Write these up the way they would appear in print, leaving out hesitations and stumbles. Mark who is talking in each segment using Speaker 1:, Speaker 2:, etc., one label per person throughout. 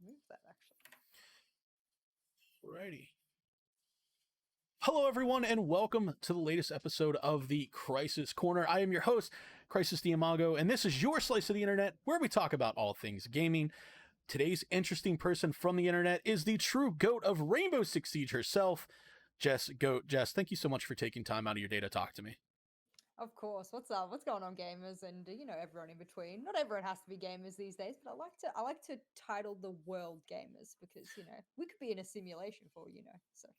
Speaker 1: move that actually.
Speaker 2: Alrighty. Hello, everyone, and welcome to the latest episode of the Krysis Korner. I am your host, Krysis Diamago, and this is your slice of the internet where we talk about all things gaming. Today's interesting person from the internet is the true GOAT of Rainbow Six Siege herself, JessGOAT. Jess, thank you so much for taking time out of your day to talk to me.
Speaker 1: Of course. What's up? What's going on, gamers, and everyone in between. Not everyone has to be gamers these days, but I like to title the world gamers because we could be in a simulation for. So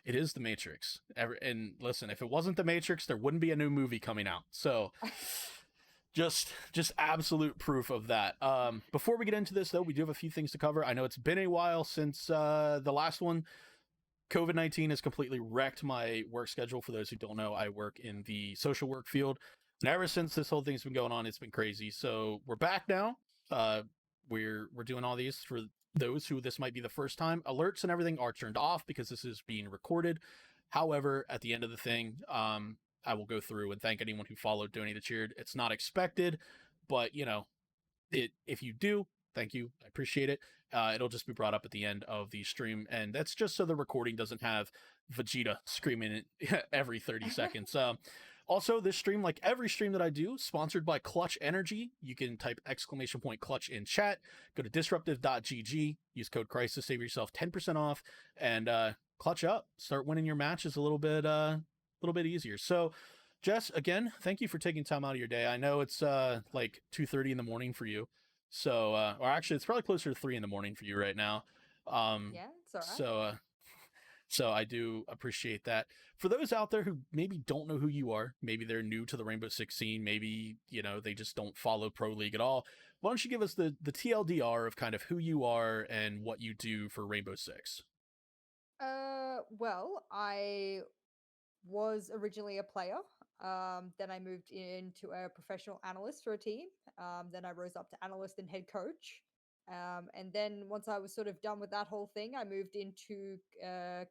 Speaker 2: It is the Matrix. And listen, if it wasn't the Matrix, there wouldn't be a new movie coming out. So just absolute proof of that. Before we get into this, though, we do have a few things to cover. I know it's been a while since the last one. COVID-19 has completely wrecked my work schedule. For those who don't know, I work in the social work field. And ever since this whole thing's been going on, it's been crazy. So we're back now. We're doing all these for those who this might be the first time. Alerts and everything are turned off because this is being recorded. However, at the end of the thing, I will go through and thank anyone who followed, donated, cheered. It's not expected, but if you do, thank you. I appreciate it. It'll just be brought up at the end of the stream, and that's just so the recording doesn't have Vegeta screaming it every 30 seconds. Also, this stream, like every stream that I do, sponsored by Clutch Energy. You can type !Clutch in chat. Go to disruptive.gg. Use code Krysis, save yourself 10% off, and clutch up. Start winning your matches a little bit easier. So, Jess, again, thank you for taking time out of your day. I know it's like 2:30 in the morning for you. So, or actually, it's probably closer to 3 in the morning for you right now.
Speaker 1: yeah, it's all right.
Speaker 2: So I do appreciate that. For those out there who maybe don't know who you are, maybe they're new to the Rainbow Six scene, maybe they just don't follow Pro League at all. Why don't you give us the TLDR of kind of who you are and what you do for Rainbow Six?
Speaker 1: Well, I was originally a player. Then I moved into a professional analyst for a team. Then I rose up to analyst and head coach. And then once I was sort of done with that whole thing, I moved into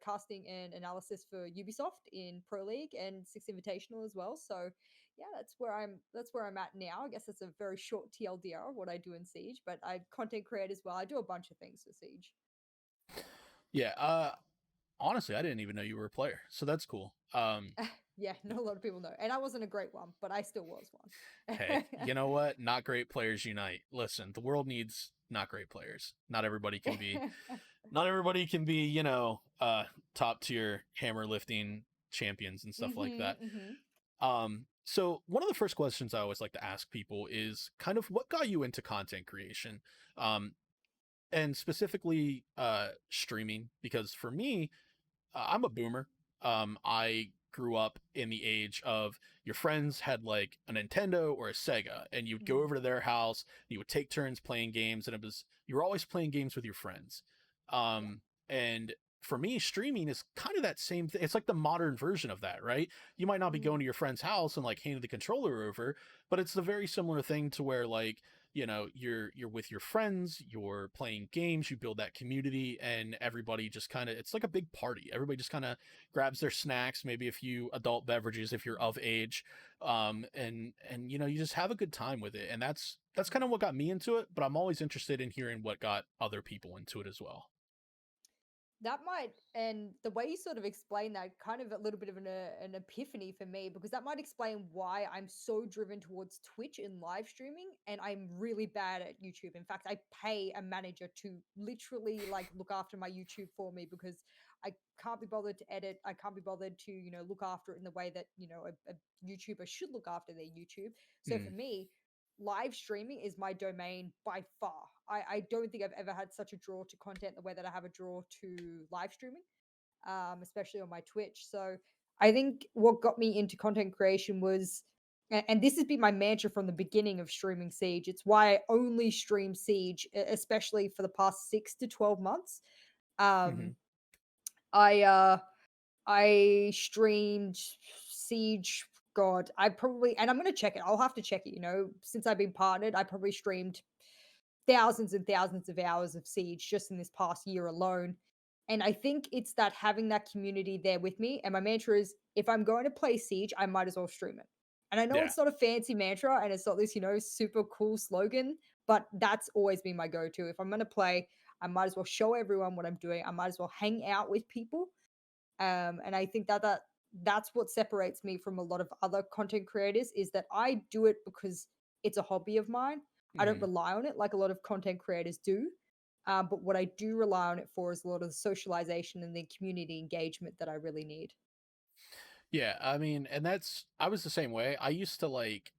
Speaker 1: casting and analysis for Ubisoft in Pro League and Six Invitational as well. So yeah, that's where I'm at now. I guess it's a very short TLDR of what I do in Siege, but I content create as well. I do a bunch of things for Siege.
Speaker 2: Yeah, honestly, I didn't even know you were a player, so that's cool.
Speaker 1: Yeah, not a lot of people know. And I wasn't a great one, but I still was one.
Speaker 2: Hey, you know what? Not great players unite. Listen, the world needs not great players. Not everybody can be top tier hammer lifting champions and stuff like that.
Speaker 1: Mm-hmm.
Speaker 2: So one of the first questions I always like to ask people is kind of what got you into content creation? And specifically streaming, because for me, I'm a boomer. I grew up in the age of your friends had like a Nintendo or a Sega, and you'd go over to their house, you would take turns playing games, and you were always playing games with your friends.
Speaker 1: Yeah.
Speaker 2: And for me, streaming is kind of that same thing. It's like the modern version of that, right? You might not be going to your friend's house and like handing the controller over, but it's the very similar thing to where like you're with your friends, you're playing games, you build that community, and everybody just kind of, it's like a big party. Everybody just kind of grabs their snacks, maybe a few adult beverages if you're of age, and you just have a good time with it. And that's kind of what got me into it, but I'm always interested in hearing what got other people into it as well.
Speaker 1: That might, and the way you sort of explain that, kind of a little bit of an epiphany for me, because that might explain why I'm so driven towards Twitch and live streaming, and I'm really bad at YouTube. In fact, I pay a manager to literally like look after my YouTube for me because I can't be bothered to edit. I can't be bothered to look after it in the way that a YouTuber should look after their YouTube. So for
Speaker 2: Hmm.
Speaker 1: me, live streaming is my domain by far. I don't think I've ever had such a draw to content the way that I have a draw to live streaming, especially on my Twitch. So I think what got me into content creation was, and this has been my mantra from the beginning of streaming Siege. It's why I only stream Siege, especially for the past 6 to 12 months.
Speaker 2: Mm-hmm.
Speaker 1: Um, I streamed Siege. God, I probably, and I'm gonna check it. I'll have to check it. Since I've been partnered, I probably streamed thousands and thousands of hours of Siege just in this past year alone. And I think it's that having that community there with me. And my mantra is, if I'm going to play Siege, I might as well stream it. And I know
Speaker 2: Yeah.
Speaker 1: it's not a fancy mantra and it's not this, super cool slogan, but that's always been my go to. If I'm going to play, I might as well show everyone what I'm doing. I might as well hang out with people. And I think that's what separates me from a lot of other content creators, is that I do it because it's a hobby of mine. I don't
Speaker 2: Mhm.
Speaker 1: rely on it like a lot of content creators do. But what I do rely on it for is a lot of the socialization and the community engagement that I really need.
Speaker 2: Yeah, I mean, and I was the same way. I used to like,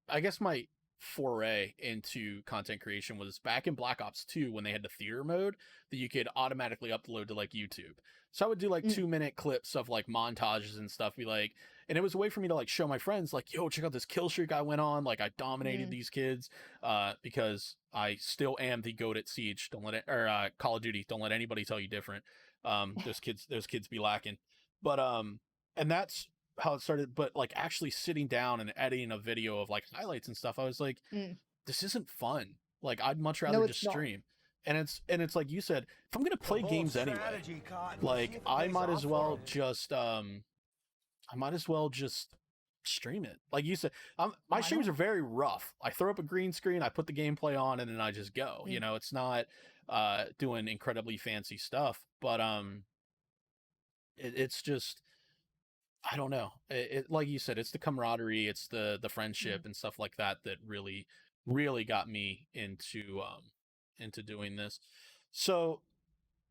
Speaker 2: I guess my foray into content creation was back in Black Ops 2 when they had the theater mode that you could automatically upload to like YouTube. So I would do like
Speaker 1: Mm,
Speaker 2: 2 minute clips of like montages and stuff, be like, and it was a way for me to like show my friends, like, yo, check out this kill streak I went on. Like I dominated
Speaker 1: mm,
Speaker 2: these kids, because I still am the GOAT at Siege. Don't let it, or Call of Duty. Don't let anybody tell you different. Those kids be lacking. But and that's how it started. But like actually sitting down and editing a video of like highlights and stuff, I was like,
Speaker 1: mm.
Speaker 2: this isn't fun. Like I'd much rather
Speaker 1: No,
Speaker 2: just
Speaker 1: it's not.
Speaker 2: stream. And it's like you said, if I'm gonna
Speaker 3: A
Speaker 2: play
Speaker 3: bold
Speaker 2: games anyway,
Speaker 3: strategy, Cotton. We'll see
Speaker 2: like
Speaker 3: if it pays off for 'em.
Speaker 2: I might as well just stream it. Like you said, my
Speaker 1: Why
Speaker 2: streams
Speaker 1: not?
Speaker 2: are very rough. I throw up a green screen, I put the gameplay on, and then I just go.
Speaker 1: Mm,
Speaker 2: It's not doing incredibly fancy stuff, but it's just, I don't know. Like you said, it's the camaraderie, it's the
Speaker 1: mm.
Speaker 2: friendship and stuff like that that really got me into doing this. So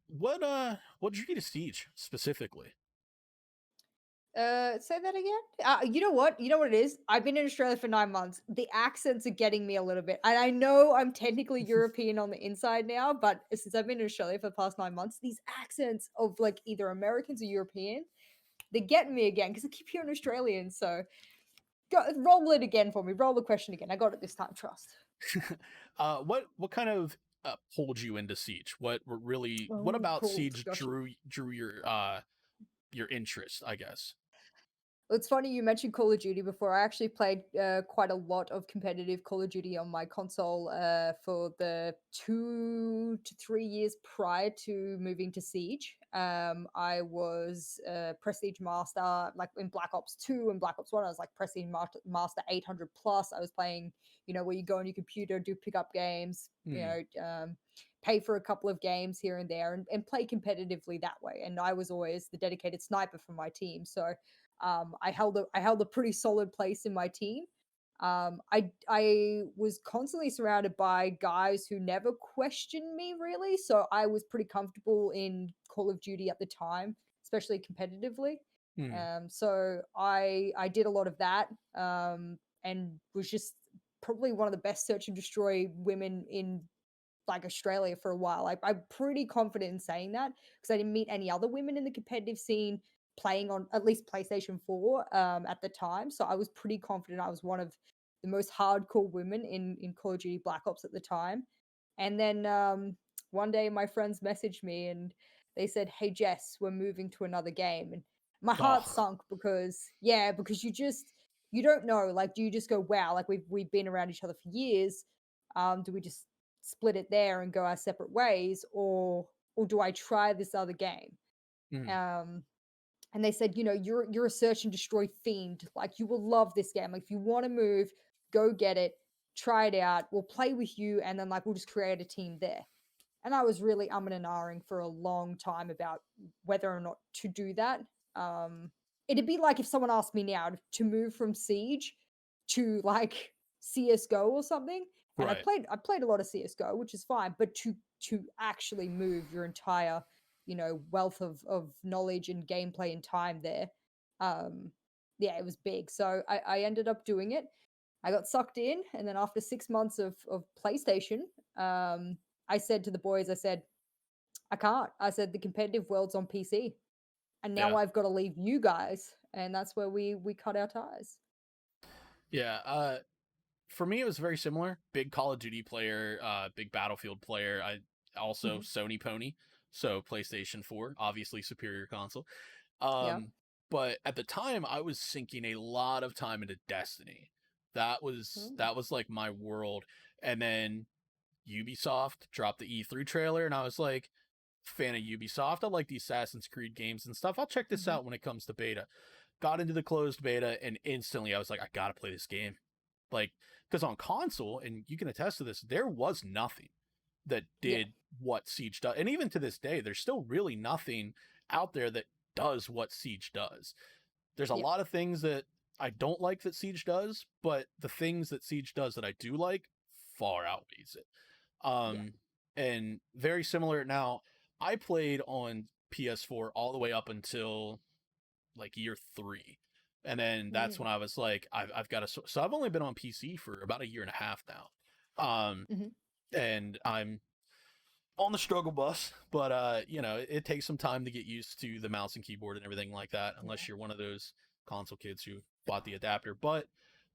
Speaker 2: what drew you to Siege specifically?
Speaker 1: Say that again. You know what? You know what it is? I've been in Australia for 9 months. The accents are getting me a little bit, and I know I'm technically European on the inside now, but since I've been in Australia for the past 9 months, these accents of like either Americans or European, they're getting me again because I keep hearing Australian. So go roll it again for me. Roll the question again. I got it this time. Trust.
Speaker 2: What kind of pulled you into Siege? What
Speaker 1: Oh,
Speaker 2: about
Speaker 1: cool
Speaker 2: Siege
Speaker 1: discussion.
Speaker 2: drew your interest, I guess?
Speaker 1: It's funny you mentioned Call of Duty before. I actually played quite a lot of competitive Call of Duty on my console for the 2 to 3 years prior to moving to Siege. I was Prestige Master, like in Black Ops 2 and Black Ops 1. I was like Master 800 plus. I was playing, where you go on your computer, do pickup games,
Speaker 2: Hmm.
Speaker 1: pay for a couple of games here and there, and play competitively that way. And I was always the dedicated sniper for my team. So I held a pretty solid place in my team. I was constantly surrounded by guys who never questioned me really, so I was pretty comfortable in Call of Duty at the time, especially competitively.
Speaker 2: Hmm.
Speaker 1: So I did a lot of that, and was just probably one of the best search and destroy women in like Australia for a while. I'm pretty confident in saying that because I didn't meet any other women in the competitive scene playing on at least PlayStation 4 at the time. So I was pretty confident I was one of the most hardcore women in Call of Duty Black Ops at the time. And then one day my friends messaged me and they said, "Hey Jess, we're moving to another game." And my heart
Speaker 2: Oh.
Speaker 1: sunk because yeah, because you don't know. Like, do you just go, wow, like we've been around each other for years? Do we just split it there and go our separate ways, or do I try this other game?
Speaker 2: Hmm.
Speaker 1: Um, and they said, you're a search and destroy fiend. Like, you will love this game. Like, if you want to move, go get it, try it out. We'll play with you, and then like we'll just create a team there. And I was really umming and ahhing for a long time about whether or not to do that. Um, it'd be like if someone asked me now to move from Siege to like CS:GO or something, and I
Speaker 2: Right.
Speaker 1: played I played a lot of CS:GO, which is fine, but to actually move your entire wealth of knowledge and gameplay and time there, um, yeah, it was big. So I ended up doing it. I got sucked in, and then after 6 months of PlayStation, I said to the boys, I said, I can't. I said the competitive world's on PC, and now
Speaker 2: Yeah.
Speaker 1: I've got to leave you guys, and that's where we cut our ties.
Speaker 2: Yeah. For me, it was very similar. Big Call of Duty player, big Battlefield player. I also
Speaker 1: Mhm.
Speaker 2: Sony pony, so PlayStation 4, obviously superior console.
Speaker 1: Yeah.
Speaker 2: Um, but at the time, I was sinking a lot of time into Destiny. That was
Speaker 1: Mm.
Speaker 2: that was like my world. And then Ubisoft dropped the E3 trailer, and I was like, fan of Ubisoft. I like the Assassin's Creed games and stuff. I'll check this
Speaker 1: Mhm.
Speaker 2: out when it comes to beta. Got into the closed beta, and instantly I was like, I gotta play this game. Like, because on console, and you can attest to this, there was nothing. that did what Siege does. And even to this day, there's still really nothing out there that does what Siege does. There's a lot of things that I don't like that Siege does, but the things that Siege does that I do like far outweighs it. And very similar. Now, I played on PS4 all the way up until like year 3. And then that's when I was like, I've got to. So I've only been on PC for about a year and a half now. And I'm on the struggle bus, but you know, it takes some time to get used to the mouse and keyboard and everything like that, unless you're one of those console kids who bought the adapter. But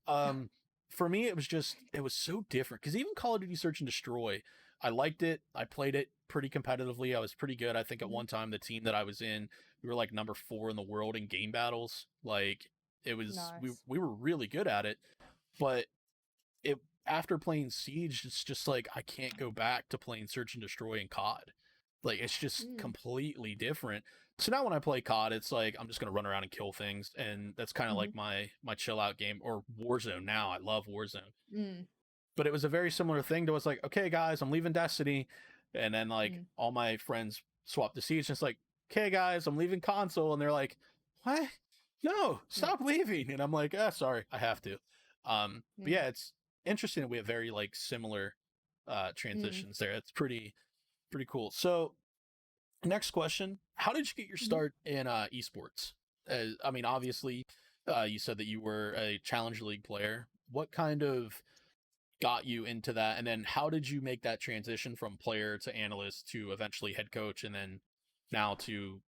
Speaker 2: for me, it was so different, because even Call of Duty Search and Destroy, I liked it. I played it pretty competitively. I was pretty good. I think at one time the team that I was in, we were like number 4 in the world in game battles. Like, it was we were really good at it. But it, after playing Siege, it's just like I can't go back to playing Search and Destroy and COD. Like, it's just completely different. So now when I play COD, it's like I'm just gonna run around and kill things, and that's kind of like my chill out game. Or Warzone now. I love Warzone. But it was a very similar thing to, it's like, okay guys, I'm leaving Destiny, and then like all my friends swap to Siege, and it's like, okay guys, I'm leaving console, and they're like, what? No, stop leaving. And I'm like, sorry, I have to. But yeah, it's interesting that we have very like similar transitions there. It's pretty cool. So next question, how did you get your start in esports? I mean, obviously you said that you were a Challenger League player. What kind of got you into that, and then how did you make that transition from player to analyst to eventually head coach, and then now to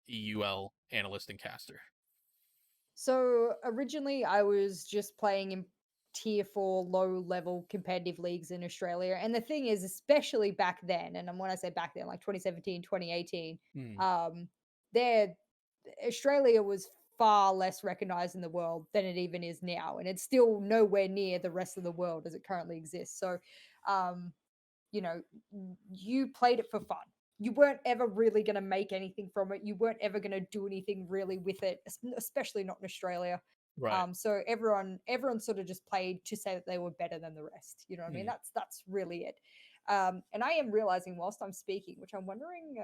Speaker 2: EUL analyst and caster?
Speaker 1: So originally I was just playing in tier 4 low level competitive leagues in Australia. And the thing is, especially back then, and when I say back then, like 2017, 2018, there Australia was far less recognized in the world than it even is now. And it's still nowhere near the rest of the world as it currently exists. So you know, you played it for fun. You weren't ever really going to make anything from it. You weren't ever going to do anything really with it, especially not in Australia.
Speaker 2: Right.
Speaker 1: So everyone sort of just played to say that they were better than the rest. You know what I mean? That's really it. And I am realizing whilst I'm speaking, which I'm wondering,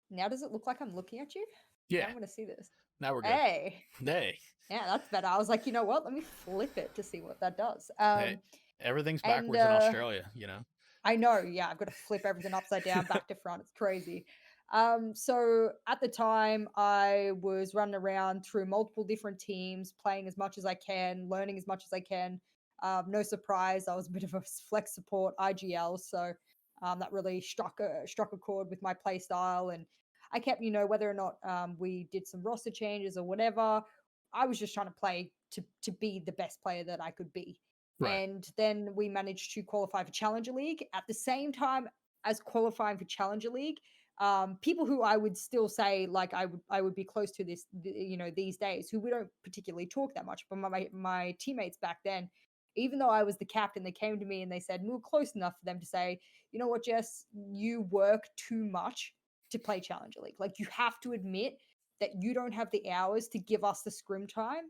Speaker 1: now does it look like I'm looking at you?
Speaker 2: Yeah.
Speaker 1: Now I'm going to see this.
Speaker 2: Now we're good.
Speaker 1: Hey.
Speaker 2: Hey.
Speaker 1: Yeah, that's better. I was like, you know what? Let me flip it to see what that does.
Speaker 2: Hey, everything's backwards in Australia, you know?
Speaker 1: I know, yeah, I've got to flip everything upside down, back to front. It's crazy. So at the time, I was running around through multiple different teams, playing as much as I can, learning as much as I can. No surprise, I was a bit of a flex support IGL, so that really struck a chord with my play style. And I kept, whether or not we did some roster changes or whatever, I was just trying to play to be the best player that I could be.
Speaker 2: Right.
Speaker 1: And then we managed to qualify for Challenger League. At the same time as qualifying for Challenger League, people who I would still say like I would be close to this, these days, who we don't particularly talk that much, but my teammates back then, even though I was the captain, they came to me and they said, we were close enough for them to say, you know what, Jess, you work too much to play Challenger League. Like, you have to admit that you don't have the hours to give us the scrim time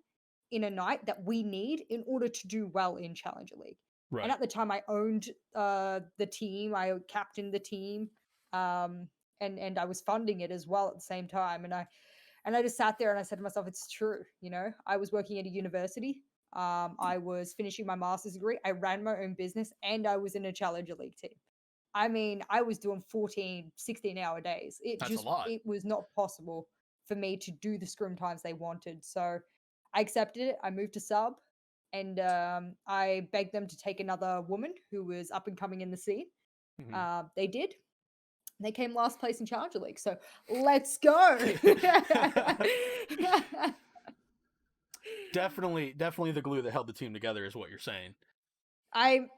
Speaker 1: in a night that we need in order to do well in Challenger League.
Speaker 2: Right.
Speaker 1: And at the time, I owned the team, I captained the team, and I was funding it as well at the same time. And I just sat there and I said to myself, it's true. I was working at a university. I was finishing my master's degree. I ran my own business, and I was in a Challenger League team. I mean, I was doing 14, 16-hour days.
Speaker 2: That's a lot.
Speaker 1: It was not possible for me to do the scrim times they wanted. So I accepted it. I moved to sub, and I begged them to take another woman who was up and coming in the scene. They did. They came last place in Challenger League. So let's go.
Speaker 2: Definitely the glue that held the team together is what you're saying.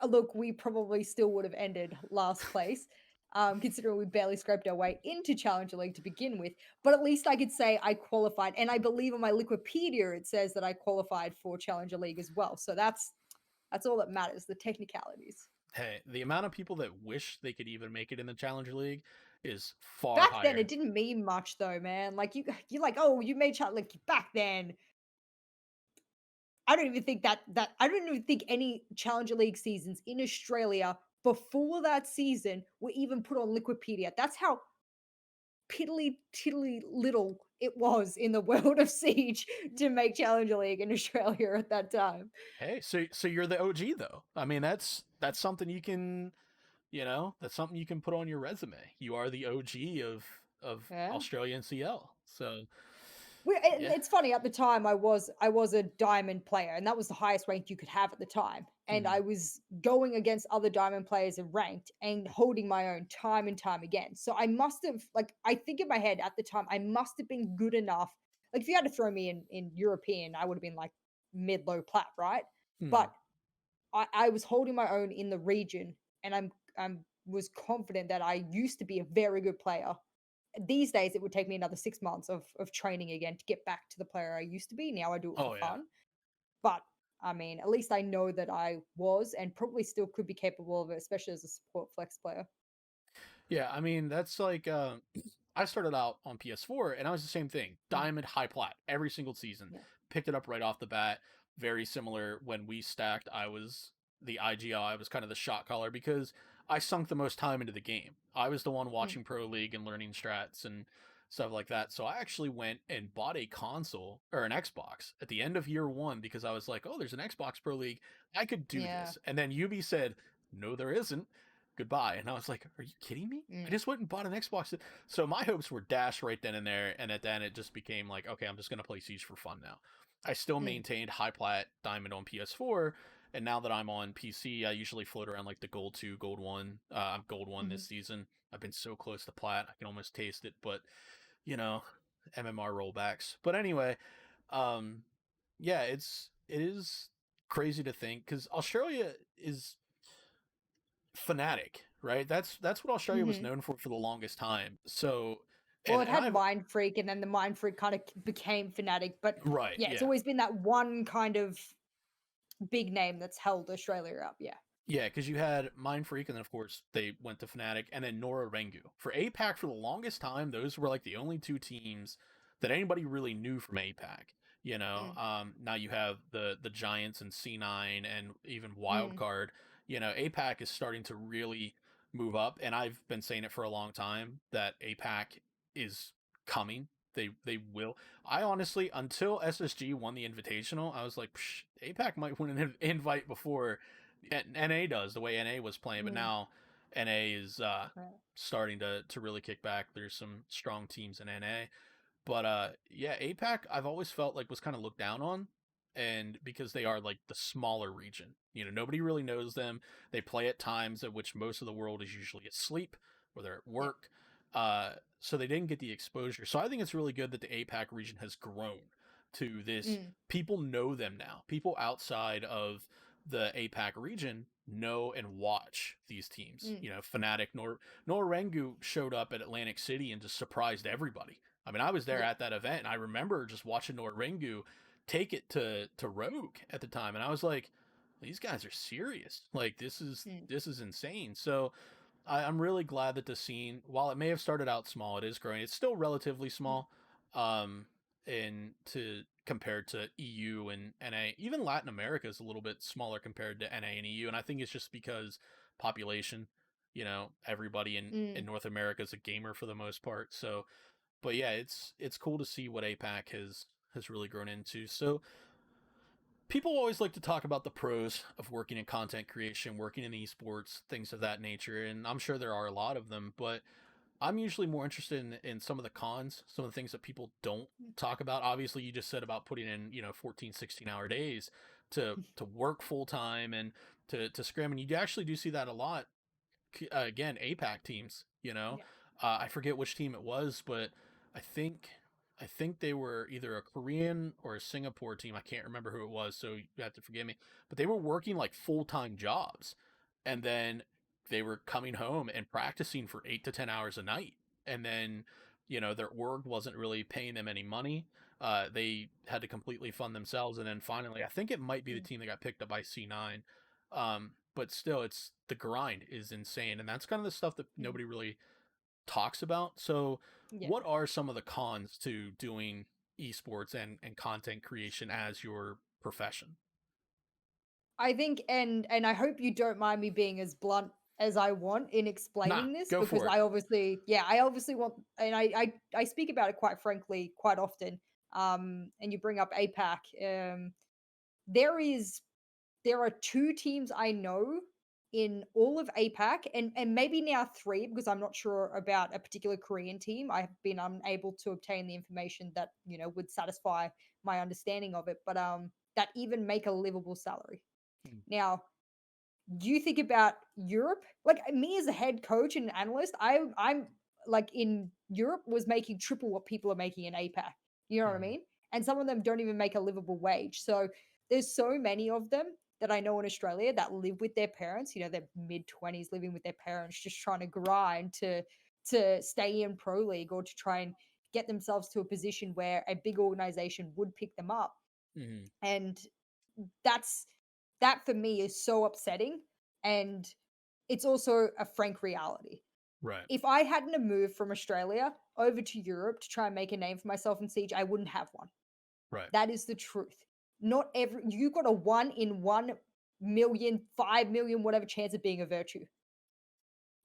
Speaker 1: Look, we probably still would have ended last place, considering we barely scraped our way into Challenger League to begin with. But at least I could say I qualified, and I believe on my Wikipedia it says that I qualified for Challenger League as well. So that's all that matters, the technicalities.
Speaker 2: Hey, the amount of people that wish they could even make it in the Challenger League is far
Speaker 1: back
Speaker 2: higher.
Speaker 1: Then it didn't mean much though, man. Like you're like, oh, you made Challenger League back then. I don't even think that I don't even think any Challenger League seasons in Australia before that season were even put on Liquipedia. That's how piddly tiddly little it was in the world of Siege to make Challenger League in Australia at that time.
Speaker 2: Hey, so you're the OG though. I mean, that's something you can, that's something you can put on your resume. You are the OG of
Speaker 1: Yeah.
Speaker 2: Australian CL. So
Speaker 1: And
Speaker 2: yeah.
Speaker 1: it's funny, at the time I was a diamond player, and that was the highest rank you could have at the time. And
Speaker 2: Mhm.
Speaker 1: I was going against other diamond players and ranked and holding my own time and time again. So I must have, like, I think in my head at the time, I must have been good enough. Like, if you had to throw me in European, I would have been like mid low plat, right?
Speaker 2: Mhm.
Speaker 1: But I was holding my own in the region, and I'm was confident that I used to be a very good player. These days it would take me another 6 months of training again to get back to the player I used to be. Now I do it for
Speaker 2: Oh yeah.
Speaker 1: fun. But I mean, at least I know that I was and probably still could be capable of it, especially as a support flex player.
Speaker 2: Yeah, I mean, that's like I started out on PS4 and I was the same thing.
Speaker 1: Mm,
Speaker 2: Diamond high plat every single season.
Speaker 1: yeah.
Speaker 2: Picked it up right off the bat. Very similar when we stacked. I was the IGL, I was kind of the shot caller because I sunk the most time into the game. I was the one
Speaker 1: Mm,
Speaker 2: watching Pro League and learning strats and stuff like that. So I actually went and bought a console or an Xbox at the end of year 1 because I was like, "Oh, there's an Xbox Pro League. I could do
Speaker 1: yeah.
Speaker 2: this." And then Yubi said, "No, there isn't. Goodbye." And I was like, "Are you kidding me? I
Speaker 1: Mm,
Speaker 2: just went and bought an Xbox." So my hopes were dashed right then and there. And at then it just became like, okay, I'm just going to play Siege for fun now. I still
Speaker 1: mm,
Speaker 2: maintained high plat diamond on PS4. And now that I'm on PC, I usually float around like the gold 2, gold 1. I'm gold 1
Speaker 1: mhm.
Speaker 2: this season. I've been so close to plat. I can almost taste it, but you know, MMR rollbacks. But anyway, um, yeah, it is crazy to think because Australia is fanatic, right? That's what Australia was
Speaker 1: Mhm.
Speaker 2: known for the longest time. So,
Speaker 1: Well,
Speaker 2: and
Speaker 1: it
Speaker 2: and
Speaker 1: had
Speaker 2: I've
Speaker 1: Mind Freak, and then the Mind Freak kind of became Fnatic. But
Speaker 2: right,
Speaker 1: yeah, it's
Speaker 2: yeah,
Speaker 1: always been that one kind of big name that's held Australia up. Yeah.
Speaker 2: yeah, because you had Mind Freak, and then of course they went to Fnatic, and then Nora Rengu for APAC for the longest time. Those were like the only two teams that anybody really knew from APAC.
Speaker 1: Mm,
Speaker 2: Now you have the Giants and C9 and even
Speaker 1: mm,
Speaker 2: Wildcard. APAC is starting to really move up, and I've been saying it for a long time that APAC is coming. They will. I honestly, until SSG won the Invitational, I was like, Psh, APAC might win an invite before NA does the way NA was playing, but
Speaker 1: mm,
Speaker 2: now NA is
Speaker 1: right.
Speaker 2: starting to really kick back. There's some strong teams in NA, but yeah, APAC I've always felt like was kind of looked down on, and because they are like the smaller region, nobody really knows them. They play at times at which most of the world is usually asleep or they're at
Speaker 1: Yeah.
Speaker 2: work, so they didn't get the exposure. So I think it's really good that the APAC region has grown to this.
Speaker 1: Mm,
Speaker 2: People know them now. People outside of the APAC region know and watch these teams.
Speaker 1: mm,
Speaker 2: Fnatic Norengu showed up at Atlantic City and just surprised everybody. I mean, I was there
Speaker 1: yeah.
Speaker 2: at that event, and I remember just watching Norengu take it to Rogue at the time, and I was like, these guys are serious. Like
Speaker 1: Mm,
Speaker 2: this is insane. So I'm really glad that the scene, while it may have started out small, it is growing. It's still relatively
Speaker 1: mm,
Speaker 2: small, in to compared to EU and NA. Even Latin America is a little bit smaller compared to NA and EU, and I think it's just because population. Everybody in
Speaker 1: mm,
Speaker 2: North America is a gamer for the most part. So, but yeah, it's cool to see what APAC has really grown into. So people always like to talk about the pros of working in content creation, working in esports, things of that nature, and I'm sure there are a lot of them, but I'm usually more interested in some of the cons, some of the things that people don't talk about. Obviously, you just said about putting in, 14, 16-hour days to work full time and to scrim, and you actually do see that a lot. Again, APAC teams,
Speaker 1: yeah.
Speaker 2: I forget which team it was, but I think I think they were either a Korean or a Singapore team. I can't remember who it was, so you have to forgive me. But they were working like full-time jobs, and then they were coming home and practicing for 8 to 10 hours a night, and then their org wasn't really paying them any money. They had to completely fund themselves, and then finally, I think it might be the
Speaker 1: Mm,
Speaker 2: team that got picked up by C9. But still, it's the grind is insane, and that's kind of the stuff that
Speaker 1: mm,
Speaker 2: nobody really talks about. So,
Speaker 1: yeah.
Speaker 2: what are some of the cons to doing esports and content creation as your profession.
Speaker 1: I think, and I hope you don't mind me being as blunt as I want in explaining this,
Speaker 2: Go
Speaker 1: because
Speaker 2: for it.
Speaker 1: I obviously, yeah, I obviously want, and I speak about it quite frankly quite often. And you bring up APAC. There is there are two teams I know in all of APAC, and maybe now three, because I'm not sure about a particular Korean team. I have been unable to obtain the information that would satisfy my understanding of it, but that even make a livable salary.
Speaker 2: Mm.
Speaker 1: Now, you think about Europe, like me as a head coach and an analyst, I'm like in Europe was making triple what people are making in APAC. You know what I
Speaker 2: Mhm.
Speaker 1: mean? And some of them don't even make a livable wage. So there's so many of them that I know in Australia that live with their parents, their mid-20s living with their parents, just trying to grind to stay in pro league or to try and get themselves to a position where a big organization would pick them up.
Speaker 2: Mhm.
Speaker 1: And that's that for me is so upsetting, and it's also a frank reality.
Speaker 2: Right.
Speaker 1: If I hadn't have moved from Australia over to Europe to try and make a name for myself in Siege, I wouldn't have one.
Speaker 2: Right.
Speaker 1: That is the truth. Not every You got a 1 in 1 million, 5 million, whatever chance of being a virtue.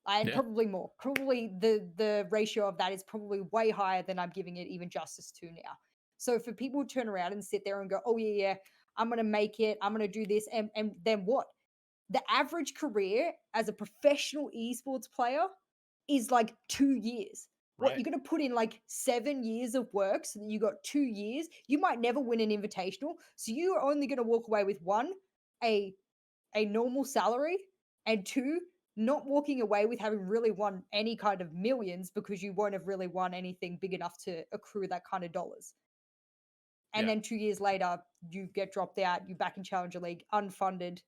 Speaker 1: And
Speaker 2: Yeah.
Speaker 1: probably more. Probably the ratio of that is probably way higher than I'm giving it even justice to now. So for people to turn around and sit there and go, "Oh yeah, yeah, I'm gonna make it. I'm gonna do this," and then what? The average career as a professional esports player is like 2 years. What,
Speaker 2: Right.
Speaker 1: you're gonna put in like 7 years of work so that you got 2 years? You might never win an invitational, so you're only gonna walk away with one, a normal salary, and two, not walking away with having really won any kind of millions, because you won't have really won anything big enough to accrue that kind of dollars. And
Speaker 2: Yeah.
Speaker 1: then 2 years later, you get dropped out, you back in Challenger League, unfunded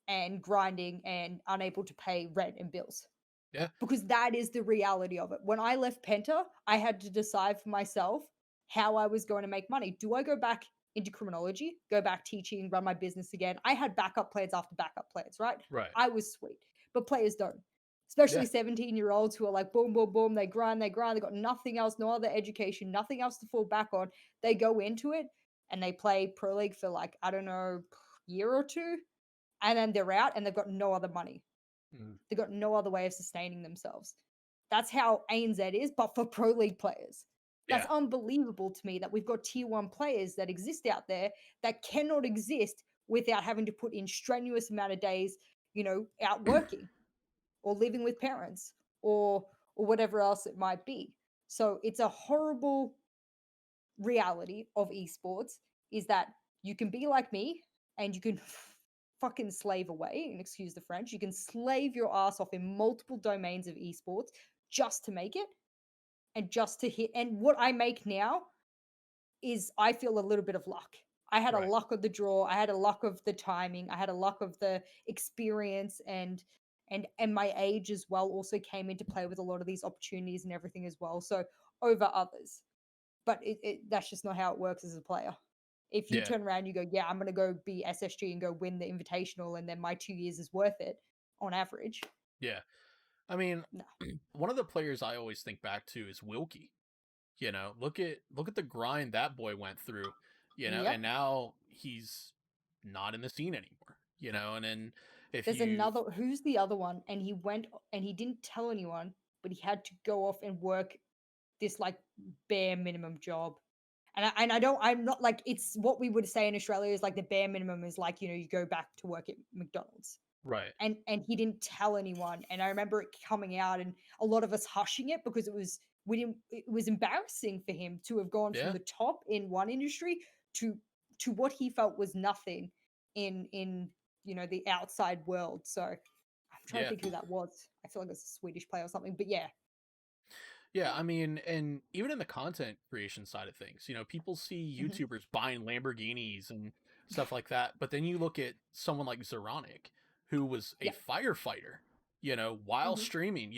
Speaker 1: and grinding and unable to pay rent and bills.
Speaker 2: Yeah.
Speaker 1: Because that is the reality of it. When I left Penta, I had to decide for myself how I was going to make money. Do I go back into criminology, go back teaching, run my business again? I had backup plans after backup plans, right?
Speaker 2: Right.
Speaker 1: I was sweet, but players don't.
Speaker 2: Yeah.
Speaker 1: Especially 17-year-olds who are like, boom, boom, boom, they grind, they got nothing else, no other education, nothing else to fall back on. They go into it and they play Pro League for like, I don't know, year or two, and then they're out and they've got no other money.
Speaker 2: Mm.
Speaker 1: They've got no other way of sustaining themselves. That's how ANZ is, but for Pro League players. That's
Speaker 2: Yeah.
Speaker 1: unbelievable to me that we've got tier one players that exist out there that cannot exist without having to put in strenuous amount of days, out working or living with parents or whatever else it might be. So it's a horrible reality of esports, is that you can be like me and you can fucking slave away, and excuse the French, you can slave your ass off in multiple domains of esports just to make it and just to hit. And what I make now is, I feel, a little bit of luck. I had a
Speaker 2: Right.
Speaker 1: luck of the draw, I had a luck of the timing, I had a luck of the experience, and my age as well also came into play with a lot of these opportunities and everything as well. So over others. But that's just not how it works as a player. If you
Speaker 2: Yeah.
Speaker 1: turn around and you go, yeah, I'm going to go be SSG and go win the invitational, and then my 2 years is worth it on average.
Speaker 2: Yeah. I mean,
Speaker 1: No.
Speaker 2: one of the players I always think back to is Wilkie. Look at the grind that boy went through, and
Speaker 1: Yep.
Speaker 2: now he's not in the scene anymore, and then if
Speaker 1: There's
Speaker 2: you
Speaker 1: another, who's the other one? And he went and he didn't tell anyone, but he had to go off and work this like bare minimum job. I'm not like, it's what we would say in Australia is like the bare minimum is like, you go back to work at McDonald's.
Speaker 2: right,
Speaker 1: And he didn't tell anyone, and I remember it coming out and a lot of us hushing it, because it was embarrassing for him to have gone from
Speaker 2: yeah,
Speaker 1: the top in one industry to what he felt was nothing in the outside world. So I'm trying to
Speaker 2: yeah,
Speaker 1: think who that was. I feel like it's a Swedish player or something, but yeah.
Speaker 2: yeah. I mean, and even in the content creation side of things, people see
Speaker 1: Hmm.
Speaker 2: YouTubers buying Lamborghinis and stuff like that, but then you look at someone like Zeronic, who was a
Speaker 1: Yeah.
Speaker 2: firefighter, while
Speaker 1: Hmm.
Speaker 2: streaming.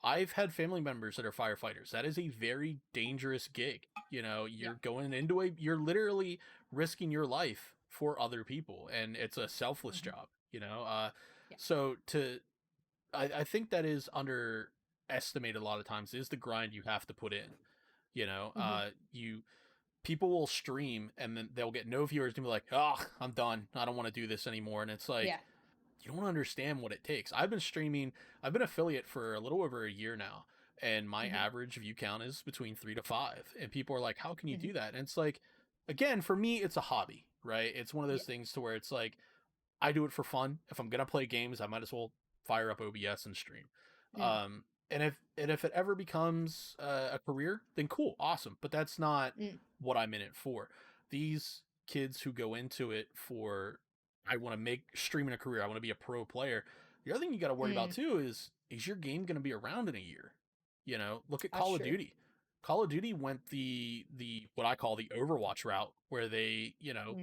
Speaker 2: I've had family members that are firefighters. That is a very dangerous gig.
Speaker 1: Yeah.
Speaker 2: You're literally risking your life for other people, and it's a selfless
Speaker 1: Hmm.
Speaker 2: job.
Speaker 1: Yeah.
Speaker 2: So I think that is underestimated a lot of times, is the grind you have to put in.
Speaker 1: Hmm.
Speaker 2: You people will stream and then they'll get no viewers and be like, oh, I'm done. I don't want to do this anymore. And it's like,
Speaker 1: Yeah.
Speaker 2: you don't understand what it takes. I've been affiliate for a little over a year now, and my average view count is between 3 to 5. And people are like, how can you do that? And it's like, again, for me, it's a hobby, right? It's one of those things to where it's like, I do it for fun. If I'm going to play games, I might as well fire up OBS and stream. And if it ever becomes a career, then cool, awesome. But that's not what I'm in it for. These kids who go into it for, I want to make streaming a career, I want to be a pro player. The other thing you got to worry about too is your game going to be around in a year? You know, look at Call of Duty. Call of Duty went the what I call the Overwatch route, where they, you know,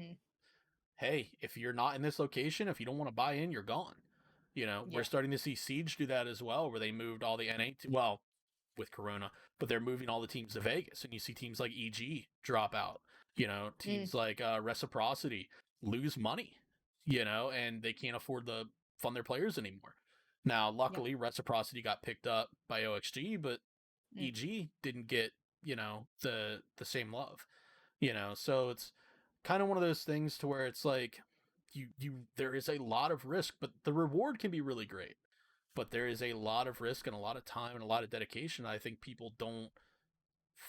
Speaker 2: hey, if you're not in this location, if you don't want to buy in, you're gone. You know, we're starting to see Siege do that as well, where they moved all the NA, well, with Corona, but they're moving all the teams to Vegas, and you see teams like EG drop out. You know, teams like Reciprocity lose money, you know, and they can't afford to fund their players anymore. Now, luckily, Reciprocity got picked up by OXG, but EG didn't get, you know, the same love, you know, so it's kind of one of those things to where it's like, there is a lot of risk, but the reward can be really great. But there is a lot of risk and a lot of time and a lot of dedication I think people don't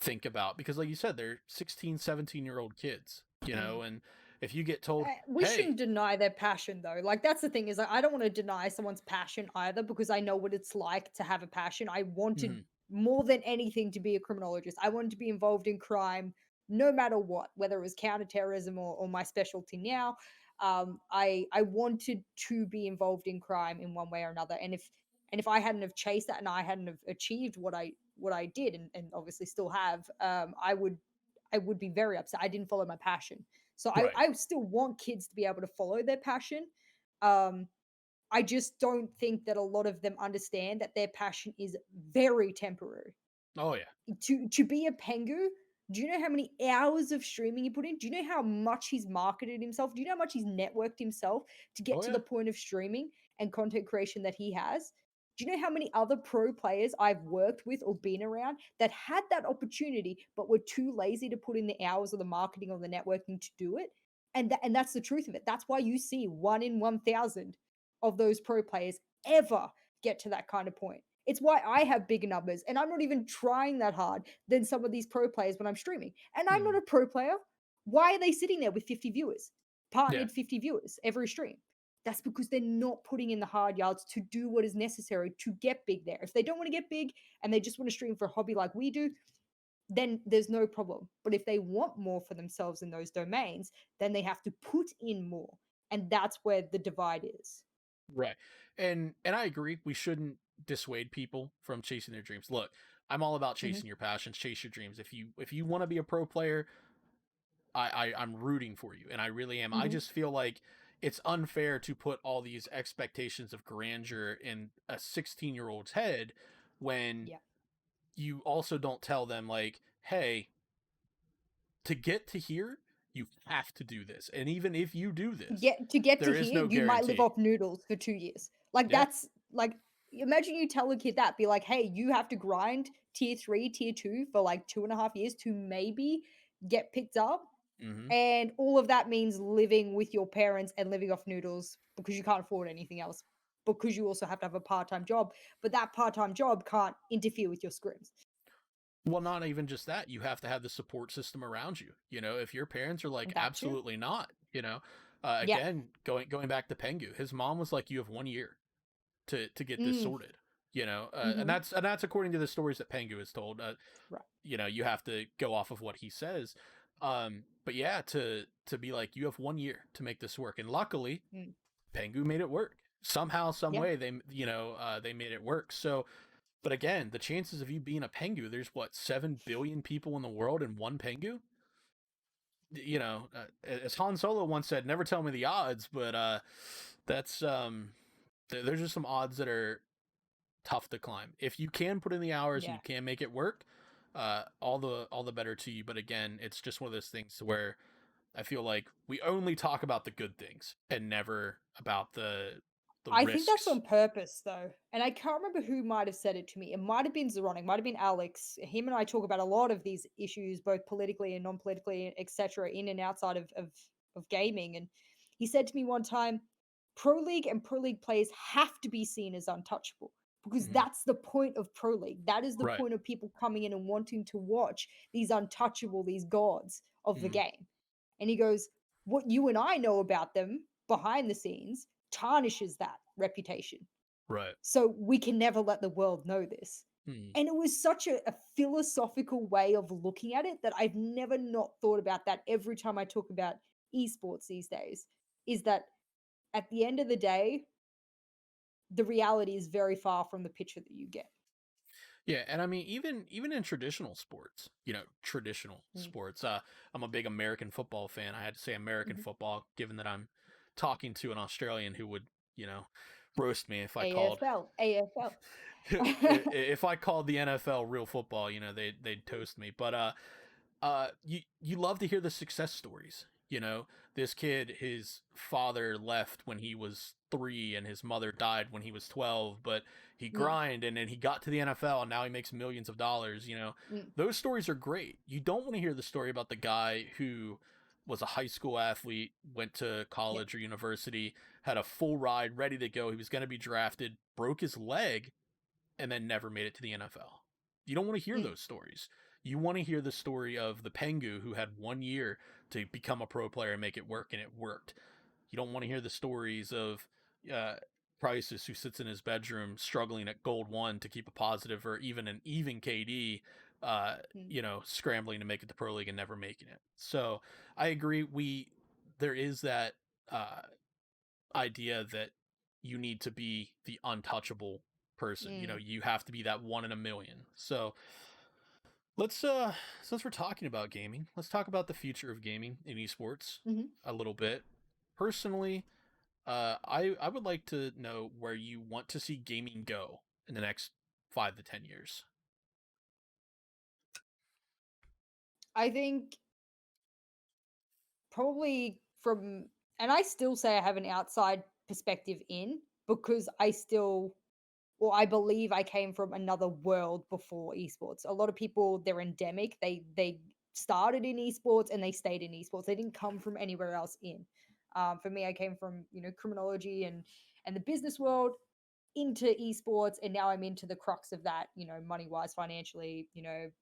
Speaker 2: think about, because like you said, they're 16, 17-year-old kids, you know, and if you get told,
Speaker 1: we shouldn't deny their passion though. Like, that's the thing, is like, I don't want to deny someone's passion either, because I know what it's like to have a passion. I wanted more than anything to be a criminologist. I wanted to be involved in crime no matter what, whether it was counterterrorism or my specialty now. I wanted to be involved in crime in one way or another. And if I hadn't have chased that, and I hadn't have achieved what I did, and obviously still have, I would be very upset. I didn't follow my passion. So I still want kids to be able to follow their passion. I just don't think that a lot of them understand that their passion is very temporary.
Speaker 2: Oh yeah.
Speaker 1: To be a Pengu, do you know how many hours of streaming he put in? Do you know how much he's marketed himself? Do you know how much he's networked himself to get to the point of streaming and content creation that he has? Do you know how many other pro players I've worked with or been around that had that opportunity but were too lazy to put in the hours or the marketing or the networking to do it? And that's the truth of it. That's why you see 1 in 1,000 of those pro players ever get to that kind of point. It's why I have bigger numbers, and I'm not even trying that hard than some of these pro players when I'm streaming. And I'm not a pro player. Why are they sitting there with 50 viewers, partnered 50 viewers every stream? That's because they're not putting in the hard yards to do what is necessary to get big there. If they don't want to get big and they just want to stream for a hobby like we do, then there's no problem. But if they want more for themselves in those domains, then they have to put in more. And that's where the divide is.
Speaker 2: Right. And I agree, we shouldn't dissuade people from chasing their dreams. Look, I'm all about chasing your passions, chase your dreams. If you want to be a pro player, I'm rooting for you, and I really am. I just feel like it's unfair to put all these expectations of grandeur in a 16-year-old's head when you also don't tell them, like, hey, to get to here, you have to do this. And even if you do this,
Speaker 1: to get
Speaker 2: there
Speaker 1: to
Speaker 2: is
Speaker 1: here,
Speaker 2: no
Speaker 1: you might live
Speaker 2: guarantee.
Speaker 1: off noodles for 2 years. Like, that's like, imagine you tell a kid that, be like, hey, you have to grind tier 3, tier 2 for like 2.5 years to maybe get picked up. And all of that means living with your parents and living off noodles because you can't afford anything else, because you also have to have a part-time job, but that part-time job can't interfere with your scrims.
Speaker 2: Well, not even just that. You have to have the support system around you. You know, if your parents are like,
Speaker 1: That too.
Speaker 2: absolutely not, you know, again, going back to Pengu, his mom was like, you have 1 year to get this sorted, you know, and that's according to the stories that Pengu has told. You know, you have to go off of what he says. But yeah, to be like, you have 1 year to make this work. And luckily, Pengu made it work somehow, some way. They, you know, they made it work. So, but again, the chances of you being a Pengu, there's what, 7 billion people in the world and one Pengu? You know, as Han Solo once said, never tell me the odds, but that's, there's just some odds that are tough to climb. If you can put in the hours and you can make it work, all the better to you. But again, it's just one of those things where I feel like we only talk about the good things and never about the
Speaker 1: I think that's
Speaker 2: risks.
Speaker 1: on purpose, though. And I can't remember who might have said it to me. It might have been Zoronic, might have been Alex. Him and I talk about a lot of these issues, both politically and non-politically, etc., in and outside of gaming. And he said to me one time, Pro League and Pro League players have to be seen as untouchable because
Speaker 2: Mhm.
Speaker 1: that's the point of Pro League. That is the
Speaker 2: Right.
Speaker 1: point of people coming in and wanting to watch these untouchable, these gods of the
Speaker 2: Mhm.
Speaker 1: game. And he goes, what you and I know about them behind the scenes tarnishes that reputation.
Speaker 2: Right.
Speaker 1: So we can never let the world know this.
Speaker 2: Mhm.
Speaker 1: And it was such a philosophical way of looking at it that I've never not thought about that every time I talk about esports these days. Is that at the end of the day, the reality is very far from the picture that you get.
Speaker 2: Yeah, and I mean even in traditional sports, traditional
Speaker 1: Mm.
Speaker 2: sports. I'm a big American football fan. I had to say American
Speaker 1: Mhm.
Speaker 2: football, given that I'm talking to an Australian who would, you know, roast me if I called
Speaker 1: AFL, AFL.
Speaker 2: if I called the NFL real football. They'd toast me. But you love to hear the success stories. This kid, his father left when he was 3 and his mother died when he was 12, but he
Speaker 1: Yeah.
Speaker 2: grinded and then he got to the NFL and now he makes millions of dollars.
Speaker 1: Mm.
Speaker 2: Those stories are great. You don't want to hear the story about the guy who was a high school athlete, went to
Speaker 1: Yeah.
Speaker 2: college or university, had a full ride ready to go. He was going to be drafted, broke his leg, and then never made it to the NFL. You don't want to hear
Speaker 1: Mm.
Speaker 2: those stories. You want to hear the story of the Pengu who had 1 year to become a pro player and make it work, and it worked. You don't want to hear the stories of uh, Krysis who sits in his bedroom struggling at gold 1 to keep a positive or even an even KD,
Speaker 1: Mm.
Speaker 2: scrambling to make it to pro league and never making it. So I agree. There is that uh, idea that you need to be the untouchable person.
Speaker 1: Mm.
Speaker 2: You have to be that one in a million. So let's since we're talking about gaming, let's talk about the future of gaming in esports
Speaker 1: Mhm.
Speaker 2: a little bit. Personally, I would like to know where you want to see gaming go in the next 5 to 10 years.
Speaker 1: I think probably from, and I still say I have an outside perspective in because I still, or I believe I came from another world before esports. A lot of people, they're endemic. They started in esports and they stayed in esports. They didn't come from anywhere else in. For me, I came from criminology and the business world into esports, and now I'm into the crux of that, money wise, financially,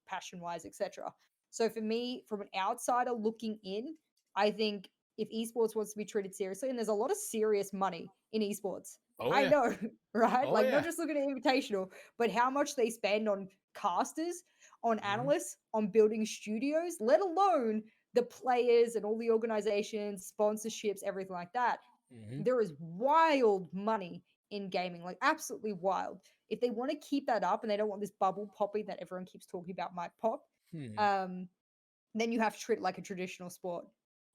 Speaker 1: passion wise, etc. So for me, from an outsider looking in, I think if esports wants to be treated seriously, and there's a lot of serious money in esports,
Speaker 2: Oh
Speaker 1: I
Speaker 2: yeah.
Speaker 1: know, right?
Speaker 2: Oh
Speaker 1: Like not
Speaker 2: yeah.
Speaker 1: just looking at invitational, but how much they spend on casters, on
Speaker 2: Hmm.
Speaker 1: analysts, on building studios, let alone the players and all the organizations, sponsorships, everything like that.
Speaker 2: Hmm.
Speaker 1: There is wild money in gaming, like absolutely wild. If they want to keep that up and they don't want this bubble popping that everyone keeps talking about might pop,
Speaker 2: Hmm.
Speaker 1: um, then you have to treat it like a traditional sport.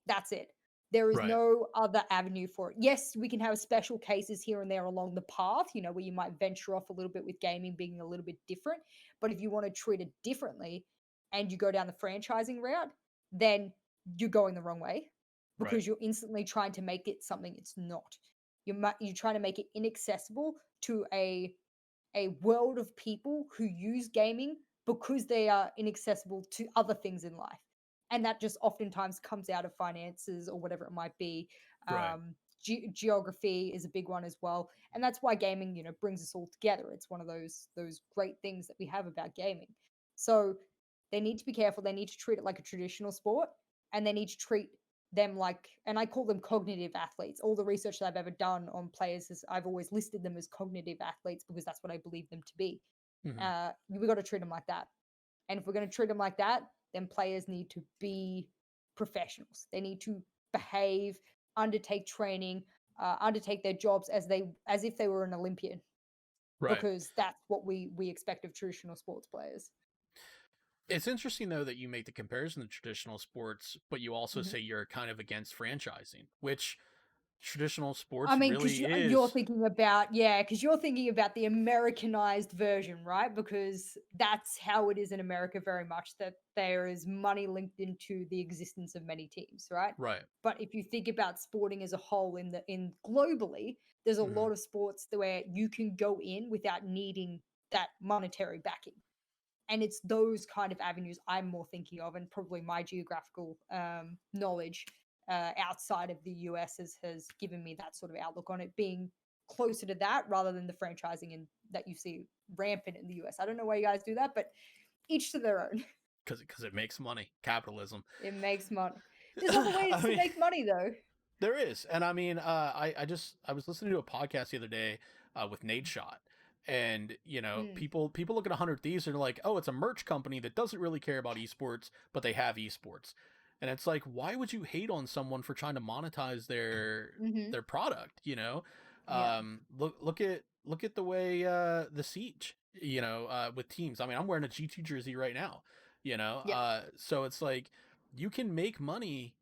Speaker 1: That's it. There is
Speaker 2: Right.
Speaker 1: no other avenue for it. Yes, we can have special cases here and there along the path, where you might venture off a little bit with gaming being a little bit different. But if you want to treat it differently and you go down the franchising route, then you're going the wrong way
Speaker 2: Right.
Speaker 1: because you're instantly trying to make it something it's not. You're trying to make it inaccessible to a world of people who use gaming because they are inaccessible to other things in life. And that just oftentimes comes out of finances or whatever it might be.
Speaker 2: Right.
Speaker 1: Geography is a big one as well. And that's why gaming, brings us all together. It's one of those great things that we have about gaming. So they need to be careful. They need to treat it like a traditional sport, and they need to treat them like, and I call them cognitive athletes. All the research that I've ever done on players is I've always listed them as cognitive athletes because that's what I believe them to be.
Speaker 2: Hmm.
Speaker 1: We got to treat them like that. And if we're going to treat them like that, then players need to be professionals. They need to behave, undertake training, undertake their jobs as if they were an Olympian,
Speaker 2: Right.
Speaker 1: because that's what we expect of traditional sports players.
Speaker 2: It's interesting though that you make the comparison to traditional sports, but you also
Speaker 1: Mhm.
Speaker 2: say you're kind of against franchising, which traditional sports
Speaker 1: I mean,
Speaker 2: really
Speaker 1: because you're
Speaker 2: is.
Speaker 1: thinking about, yeah, because you're thinking about the Americanized version, right? Because that's how it is in America very much, that there is money linked into the existence of many teams, right?
Speaker 2: Right.
Speaker 1: But if you think about sporting as a whole in globally, there's a
Speaker 2: Mhm.
Speaker 1: lot of sports where you can go in without needing that monetary backing. And it's those kind of avenues I'm more thinking of, and probably my geographical knowledge outside of the US has given me that sort of outlook on it, being closer to that rather than the franchising and that you see rampant in the US. I don't know why you guys do that, but each to their own.
Speaker 2: Because it makes money, capitalism.
Speaker 1: It makes money. There's other ways
Speaker 2: I
Speaker 1: to
Speaker 2: mean,
Speaker 1: make money though.
Speaker 2: there is, and I mean, I was listening to a podcast the other day with Nate Shot, and
Speaker 1: Mm,
Speaker 2: people look at 100 Thieves and they're like, oh, it's a merch company that doesn't really care about esports, but they have esports, and it's like, why would you hate on someone for trying to monetize
Speaker 1: mm-hmm.
Speaker 2: their product?
Speaker 1: Yeah.
Speaker 2: Look at the way the Siege, with teams. I mean, I'm wearing a G2 jersey right now,
Speaker 1: Yeah.
Speaker 2: so it's like you can make money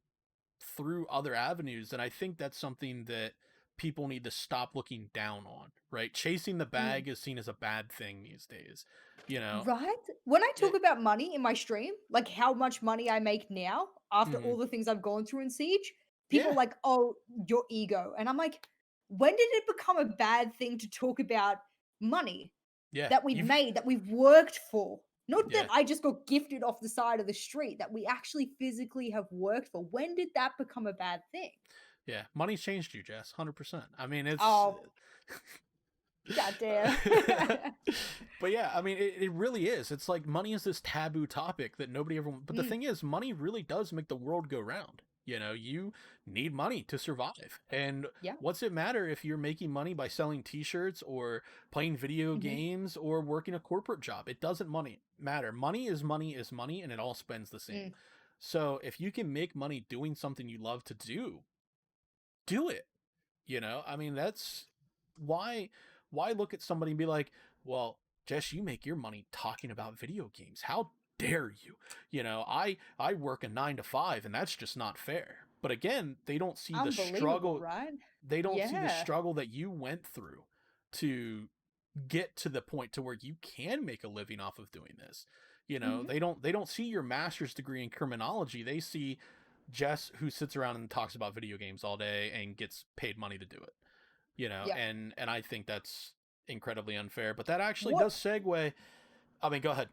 Speaker 2: through other avenues, and I think that's something that people need to stop looking down on. Right, chasing the
Speaker 1: Mm.
Speaker 2: bag is seen as a bad thing these days. you know
Speaker 1: Right? When I talk
Speaker 2: it,
Speaker 1: about money in my stream, like how much money I make now after
Speaker 2: mhm.
Speaker 1: all the things I've gone through in Siege, people are
Speaker 2: Yeah,
Speaker 1: like, "Oh, your ego." And I'm like, "When did it become a bad thing to talk about money
Speaker 2: yeah,
Speaker 1: that we've
Speaker 2: you've
Speaker 1: made, that we've worked for? Not that
Speaker 2: yeah,
Speaker 1: I just got gifted off the side of the street, that we actually physically have worked for. When did that become a bad thing?"
Speaker 2: yeah, money's changed you, Jess, 100%. I mean, it's
Speaker 1: Oh, goddamn.
Speaker 2: but yeah, I mean, it really is. It's like money is this taboo topic that nobody ever. But the
Speaker 1: Mm,
Speaker 2: thing is, money really does make the world go round. You need money to survive. And
Speaker 1: yeah.
Speaker 2: what's it matter if you're making money by selling T-shirts or playing video
Speaker 1: Mhm.
Speaker 2: games or working a corporate job? It doesn't money matter. Money is money, and it all spends the same.
Speaker 1: Mm,
Speaker 2: So if you can make money doing something you love to do it. I mean, that's why why look at somebody and be like, well, Jess, you make your money talking about video games. How dare you? I work a 9 to 5, and that's just not fair. But again, they don't see the
Speaker 1: unbelievable,
Speaker 2: struggle.
Speaker 1: right?
Speaker 2: They don't see the
Speaker 1: Yeah.
Speaker 2: struggle that you went through to get to the point to where you can make a living off of doing this.
Speaker 1: Mhm.
Speaker 2: They don't see your master's degree in criminology. They see Jess, who sits around and talks about video games all day and gets paid money to do it.
Speaker 1: Yeah.
Speaker 2: And I think that's incredibly unfair. But that actually
Speaker 1: What
Speaker 2: does segue. I mean, go ahead.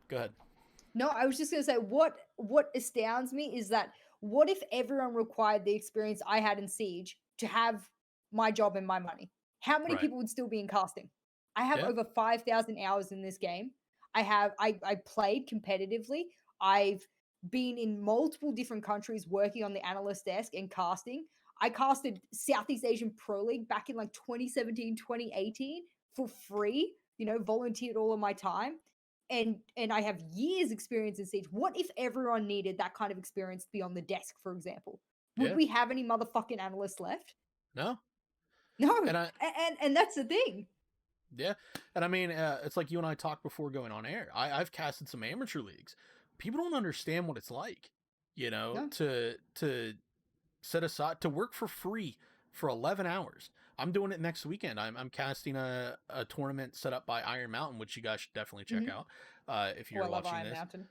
Speaker 1: No, I was just gonna say what astounds me is that what if everyone required the experience I had in Siege to have my job and my money? How many
Speaker 2: Right.
Speaker 1: people would still be in casting? I have
Speaker 2: Yeah.
Speaker 1: over 5,000 hours in this game. I played competitively. I've been in multiple different countries working on the analyst desk and casting. I casted Southeast Asian Pro League back in like 2017, 2018 for free, volunteered all of my time, and I have years experience in Siege. What if everyone needed that kind of experience to be on the desk, for example? Would
Speaker 2: Yeah.
Speaker 1: we have any motherfucking analysts left?
Speaker 2: No.
Speaker 1: No.
Speaker 2: And I
Speaker 1: And that's the thing.
Speaker 2: Yeah. And I mean, it's like you and I talked before going on air. I've casted some amateur leagues. People don't understand what it's like,
Speaker 1: No.
Speaker 2: to set aside to work for free for 11 hours. I'm doing it next weekend. I'm casting a tournament set up by Iron Mountain, which you guys should definitely check
Speaker 1: Mhm.
Speaker 2: out if
Speaker 1: Oh, I
Speaker 2: you're
Speaker 1: love
Speaker 2: watching
Speaker 1: Iron
Speaker 2: this.
Speaker 1: Mountain.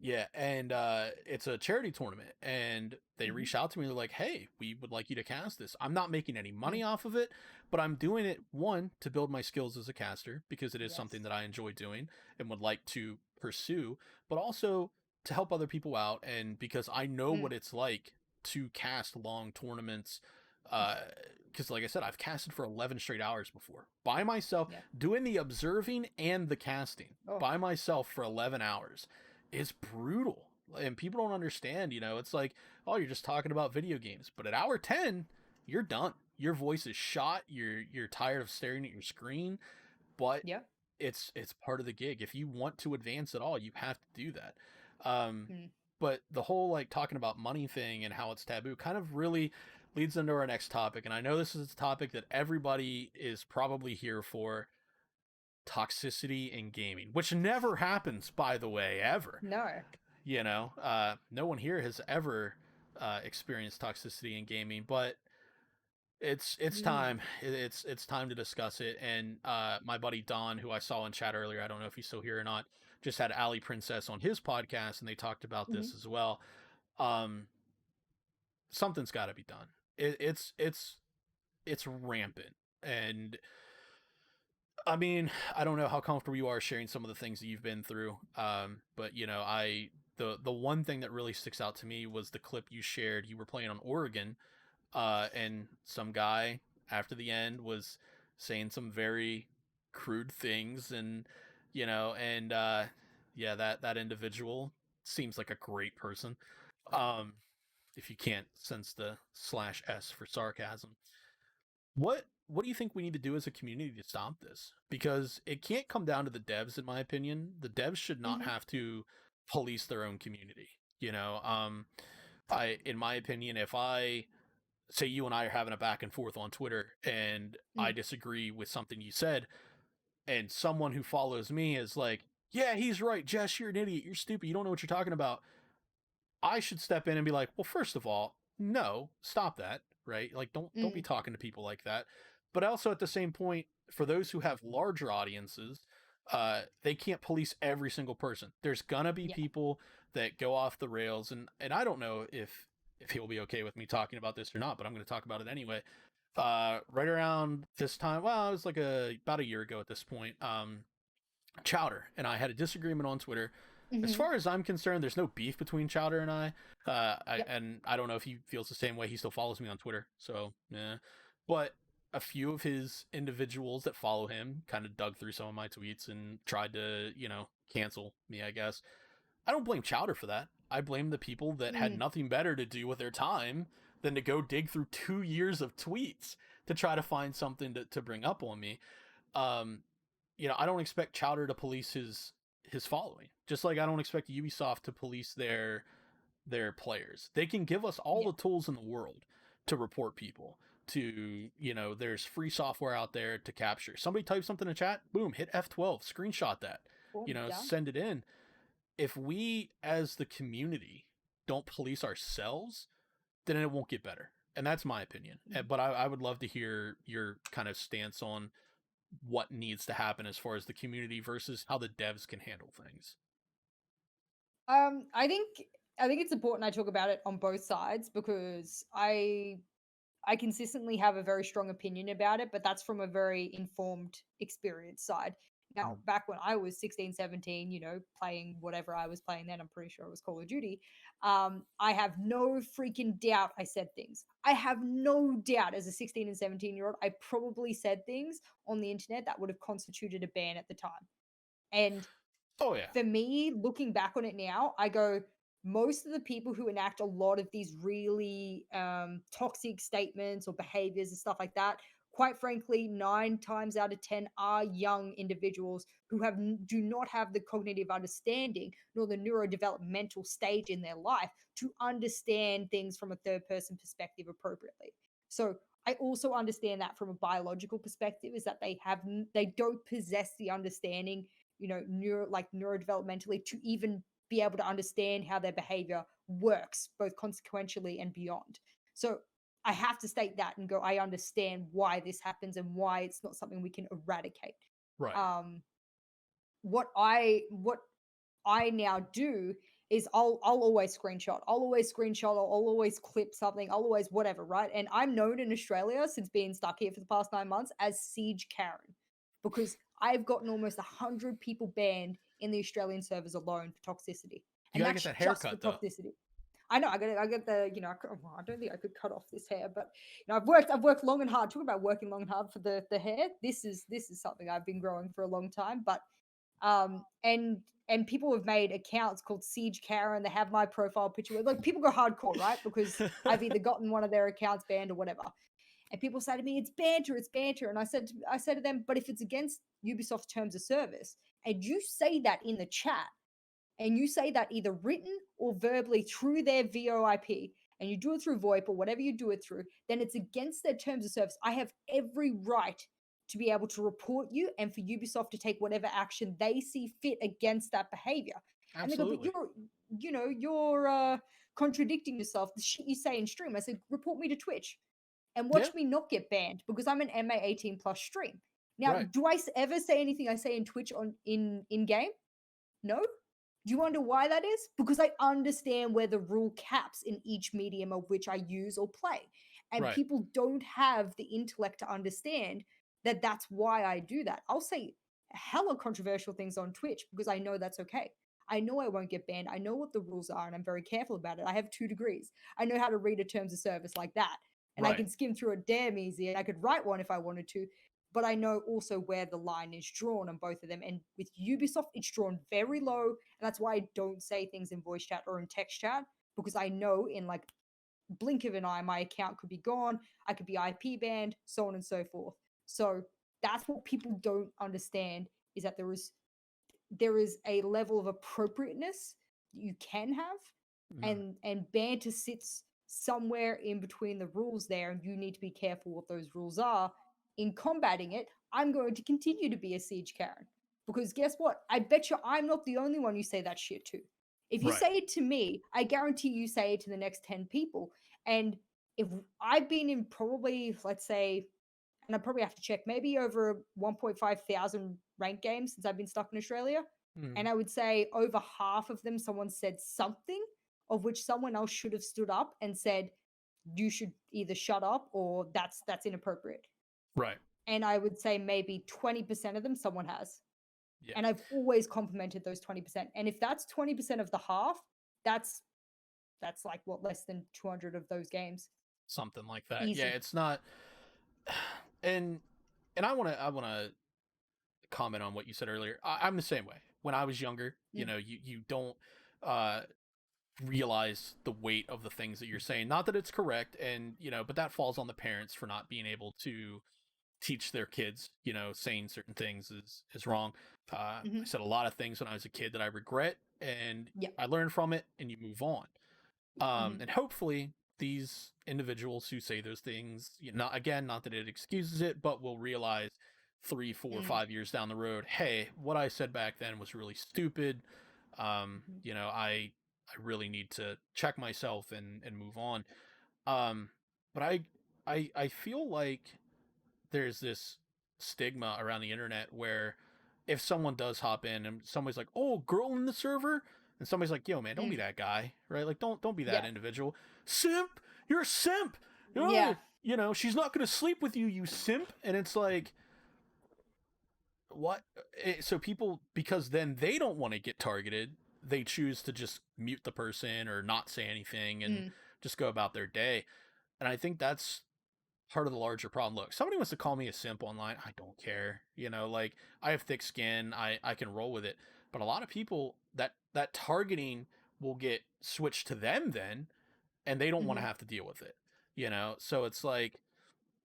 Speaker 2: Yeah, and it's a charity tournament, and they
Speaker 1: Mhm.
Speaker 2: reached out to me. They're like, "Hey, we would like you to cast this." I'm not making any
Speaker 1: Mm.
Speaker 2: money off of it, but I'm doing it, one, to build my skills as a caster because it is something
Speaker 1: Yes.
Speaker 2: that I enjoy doing and would like to pursue, but also to help other people out, and because I know
Speaker 1: Mm.
Speaker 2: what it's like to cast long tournaments. Because, like I said, I've casted for 11 straight hours before by myself,
Speaker 1: Yeah.
Speaker 2: doing the observing and the casting
Speaker 1: Oh,
Speaker 2: by myself for 11 hours is brutal. And people don't understand, it's like, oh, you're just talking about video games. But at hour 10, you're done. Your voice is shot. You're tired of staring at your screen, but
Speaker 1: yeah.
Speaker 2: it's part of the gig. If you want to advance at all, you have to do that. Um,
Speaker 1: Mm.
Speaker 2: but the whole like talking about money thing and how it's taboo kind of really leads into our next topic. And I know this is a topic that everybody is probably here for: toxicity in gaming, which never happens, by the way, ever.
Speaker 1: No.
Speaker 2: No one here has ever experienced toxicity in gaming, but It's
Speaker 1: Mm.
Speaker 2: time. It's time to discuss it. And my buddy Don, who I saw in chat earlier, I don't know if he's still here or not, just had Ali Princess on his podcast, and they talked about
Speaker 1: Mhm.
Speaker 2: this as well. Um, Something's got to be done. It's rampant, and I mean, I don't know how comfortable you are sharing some of the things that you've been through. But you know, the one thing that really sticks out to me was the clip you shared. You were playing on Oregon, and some guy after the end was saying some very crude things, and yeah, that individual seems like a great person. Um, if you can't sense the /s for sarcasm, what do you think we need to do as a community to stop this? Because it can't come down to the devs, in my opinion. The devs should not
Speaker 1: Mhm.
Speaker 2: have to police their own community. You know, in my opinion, if I say you and I are having a back and forth on Twitter and I
Speaker 1: Mm.
Speaker 2: disagree with something you said, and someone who follows me is like, yeah, he's right, Jess, you're an idiot, you're stupid, you don't know what you're talking about. I should step in and be like, well, first of all, no, stop that, right? Like, don't be
Speaker 1: Mm.
Speaker 2: talking to people like that. But also at the same point, for those who have larger audiences, they can't police every single person. There's gonna be
Speaker 1: Yeah.
Speaker 2: people that go off the rails, and I don't know if he'll be okay with me talking about this or not, but I'm going to talk about it anyway. Right around this time, well, it was like about a year ago at this point. Chowder and I had a disagreement on Twitter. As
Speaker 1: Mhm.
Speaker 2: far as I'm concerned, there's no beef between Chowder and I.
Speaker 1: Yep.
Speaker 2: And I don't know if he feels the same way. He still follows me on Twitter, so yeah. But a few of his individuals that follow him kind of dug through some of my tweets and tried to, cancel me, I guess. I don't blame Chowder for that. I blame the people that had
Speaker 1: Mm.
Speaker 2: nothing better to do with their time than to go dig through 2 years of tweets to try to find something to bring up on me. Um, I don't expect Chowder to police his following. Just like I don't expect Ubisoft to police their players. They can give us all
Speaker 1: Yeah.
Speaker 2: the tools in the world to report people. There's free software out there to capture. Somebody type something in chat, boom, hit F12, screenshot that.
Speaker 1: Boom. Done.
Speaker 2: Send it in. If we as the community don't police ourselves, then it won't get better. And that's my opinion.
Speaker 1: Mm.
Speaker 2: But I would love to hear your kind of stance on what needs to happen as far as the community versus how the devs can handle things.
Speaker 1: I think it's important I talk about it on both sides because I consistently have a very strong opinion about it, but that's from a very informed experience side. Now,
Speaker 2: Mm.
Speaker 1: back when I was 16, 17, playing whatever I was playing then, I'm pretty sure it was Call of Duty. I have no freaking doubt I said things. I have no doubt as a 16 and 17-year-old, I probably said things on the internet that would have constituted a ban at the time. And
Speaker 2: Oh yeah.
Speaker 1: for me, looking back on it now, I go, most of the people who enact a lot of these really toxic statements or behaviors and stuff like that, quite frankly, 9 times out of 10 are young individuals who do not have the cognitive understanding nor the neurodevelopmental stage in their life to understand things from a third person perspective appropriately. So I also understand that from a biological perspective is that they don't possess the understanding neurodevelopmentally to even be able to understand how their behavior works, both consequentially and beyond. So I have to state that and go, I understand why this happens and why it's not something we can eradicate.
Speaker 2: Right.
Speaker 1: Um, what I now do is I'll always screenshot. I'll always screenshot. I'll always clip something. I'll always whatever, right? And I'm known in Australia since being stuck here for the past 9 months as Siege Karen because I've gotten almost 100 people banned in the Australian servers alone for toxicity,
Speaker 2: You
Speaker 1: and
Speaker 2: gotta get
Speaker 1: that's
Speaker 2: that
Speaker 1: just for
Speaker 2: haircut though.
Speaker 1: toxicity. I know. I got the. Well, I don't think I could cut off this hair, but I've worked long and hard. Talk about working long and hard for the hair. This is something I've been growing for a long time, but and people have made accounts called Siege Karen. They have my profile picture with like people go hardcore, right? Because I've either gotten one of their accounts banned or whatever. And people say to me, it's banter. And I said to them, but if it's against Ubisoft's terms of service, and you say that in the chat, and you say that either written or verbally through their VoIP, and you do it through VoIP or whatever you do it through, then it's against their terms of service. I have every right to be able to report you and for Ubisoft to take whatever action they see fit against that behavior. And they go, but
Speaker 2: Absolutely.
Speaker 1: you're contradicting yourself. The shit you say in stream. I said, report me to Twitch. and watch
Speaker 2: Yeah.
Speaker 1: me not get banned because I'm an MA 18 plus stream. Now,
Speaker 2: Right.
Speaker 1: do I ever say anything I say in Twitch in game? No. Do you wonder why that is? Because I understand where the rule caps in each medium of which I use or play. And
Speaker 2: Right.
Speaker 1: people don't have the intellect to understand that that's why I do that. I'll say hella controversial things on Twitch because I know that's okay. I know I won't get banned. I know what the rules are and I'm very careful about it. I have 2 degrees. I know how to read a terms of service like that. And I
Speaker 2: Right.
Speaker 1: can skim through it damn easy and I could write one if I wanted to. But I know also where the line is drawn on both of them. And with Ubisoft, it's drawn very low. And that's why I don't say things in voice chat or in text chat because I know in like blink of an eye, my account could be gone. I could be IP banned, so on and so forth. So that's what people don't understand is that there is a level of appropriateness that you can have, and banter sits somewhere in between the rules there, and you need to be careful what those rules are in combating it. I'm going to continue to be a siege Karen because guess what? I bet you I'm not the only one you say that shit to. If you
Speaker 2: Right.
Speaker 1: say it to me, I guarantee you say it to the next 10 people. And if I've been in probably, let's say, and I probably have to check, maybe over 1.5 thousand ranked games since I've been stuck in Australia. And I would say over half of them, someone said something of which someone else should have stood up and said, you should either shut up or that's inappropriate.
Speaker 2: Right.
Speaker 1: And I would say maybe 20% of them, someone has.
Speaker 2: Yeah.
Speaker 1: And I've always complimented those 20%. And if that's 20% of the half, that's like what, less than 200 of those games.
Speaker 2: Something like that.
Speaker 1: Easy.
Speaker 2: Yeah, it's not. And I want to comment on what you said earlier. I'm the same way. When I was younger, you know, you don't uh realize the weight of the things that you're saying. Not that it's correct, and you know, but that falls on the parents for not being able to teach their kids, you know, saying certain things is wrong. I said a lot of things when I was a kid that I regret, and
Speaker 1: Yeah.
Speaker 2: I learned from it, and you move on. And hopefully these individuals who say those things, you know, not that it excuses it, but will realize 3, 4, 5 years down the road, hey, what I said back then was really stupid. You know, I really need to check myself and move on. But I feel like there's this stigma around the internet where if someone does hop in and somebody's like, "Oh, girl in the server," and somebody's like, "Yo, man, don't be that guy," right? Like, don't be that
Speaker 1: Yeah.
Speaker 2: individual. Simp, you're a simp.
Speaker 1: Yeah.
Speaker 2: You know, she's not gonna sleep with you, you simp. And it's like, what? So people, because then they don't want to get targeted, they choose to just mute the person or not say anything and just go about their day. And I think that's part of the larger problem. Look, somebody wants to call me a simp online, I don't care. You know, like, I have thick skin, I can roll with it. But a lot of people, that targeting will get switched to them then, and they don't want to have to deal with it. You know, so it's like,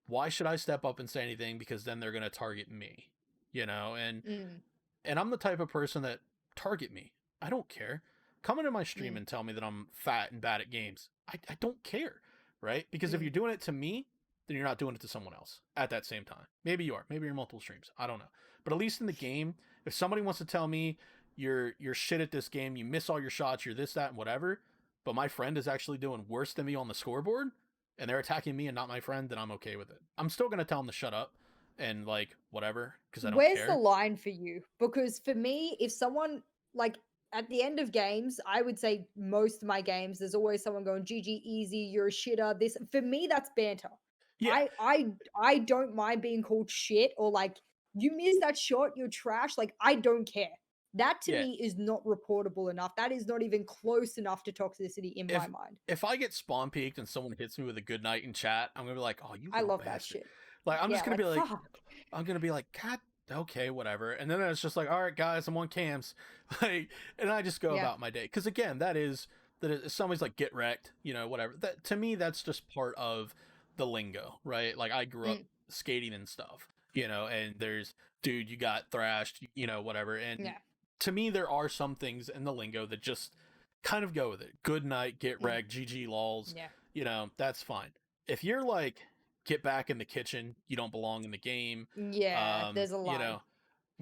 Speaker 2: why should I step up and say anything, because then they're going to target me, you know? And I'm the type of person that, target me, I don't care. Come into my stream and tell me that I'm fat and bad at games, I don't care, right? Because if you're doing it to me, then you're not doing it to someone else at that same time. Maybe you are. Maybe you're multiple streams. I don't know. But at least in the game, if somebody wants to tell me you're shit at this game, you miss all your shots, you're this, that, and whatever, but my friend is actually doing worse than me on the scoreboard, and they're attacking me and not my friend, then I'm okay with it. I'm still gonna tell them to shut up and like whatever, because I don't
Speaker 1: Where's
Speaker 2: care.
Speaker 1: the line for you? Because for me, if someone like at the end of games, I would say most of my games, there's always someone going, GG easy, you're a shitter. This for me, that's banter.
Speaker 2: Yeah.
Speaker 1: I don't mind being called shit or like you missed that shot, you're trash. Like I don't care. That to
Speaker 2: Yeah.
Speaker 1: me is not reportable enough. That is not even close enough to toxicity in my mind.
Speaker 2: If I get spawn peeked and someone hits me with a good night in chat, I'm gonna be like, oh, you
Speaker 1: I
Speaker 2: little
Speaker 1: love that
Speaker 2: bastard.
Speaker 1: shit.
Speaker 2: Like, I'm
Speaker 1: Yeah,
Speaker 2: just gonna be like,
Speaker 1: fuck.
Speaker 2: I'm gonna be like, God, okay, whatever. And then it's just like, all right, guys, I'm on cams, like, and I just go
Speaker 1: Yeah.
Speaker 2: about my day. Because again, that is somebody's like, get wrecked, you know, whatever. That to me, that's just part of the lingo, right? Like, I grew up skating and stuff, you know, and there's, dude, you got thrashed, you know, whatever. And
Speaker 1: Yeah.
Speaker 2: to me, there are some things in the lingo that just kind of go with it. Good night, get wrecked, GG lols.
Speaker 1: Yeah.
Speaker 2: You know, that's fine. If you're like, get back in the kitchen, you don't belong in the game.
Speaker 1: Yeah, there's a
Speaker 2: You
Speaker 1: line.
Speaker 2: know,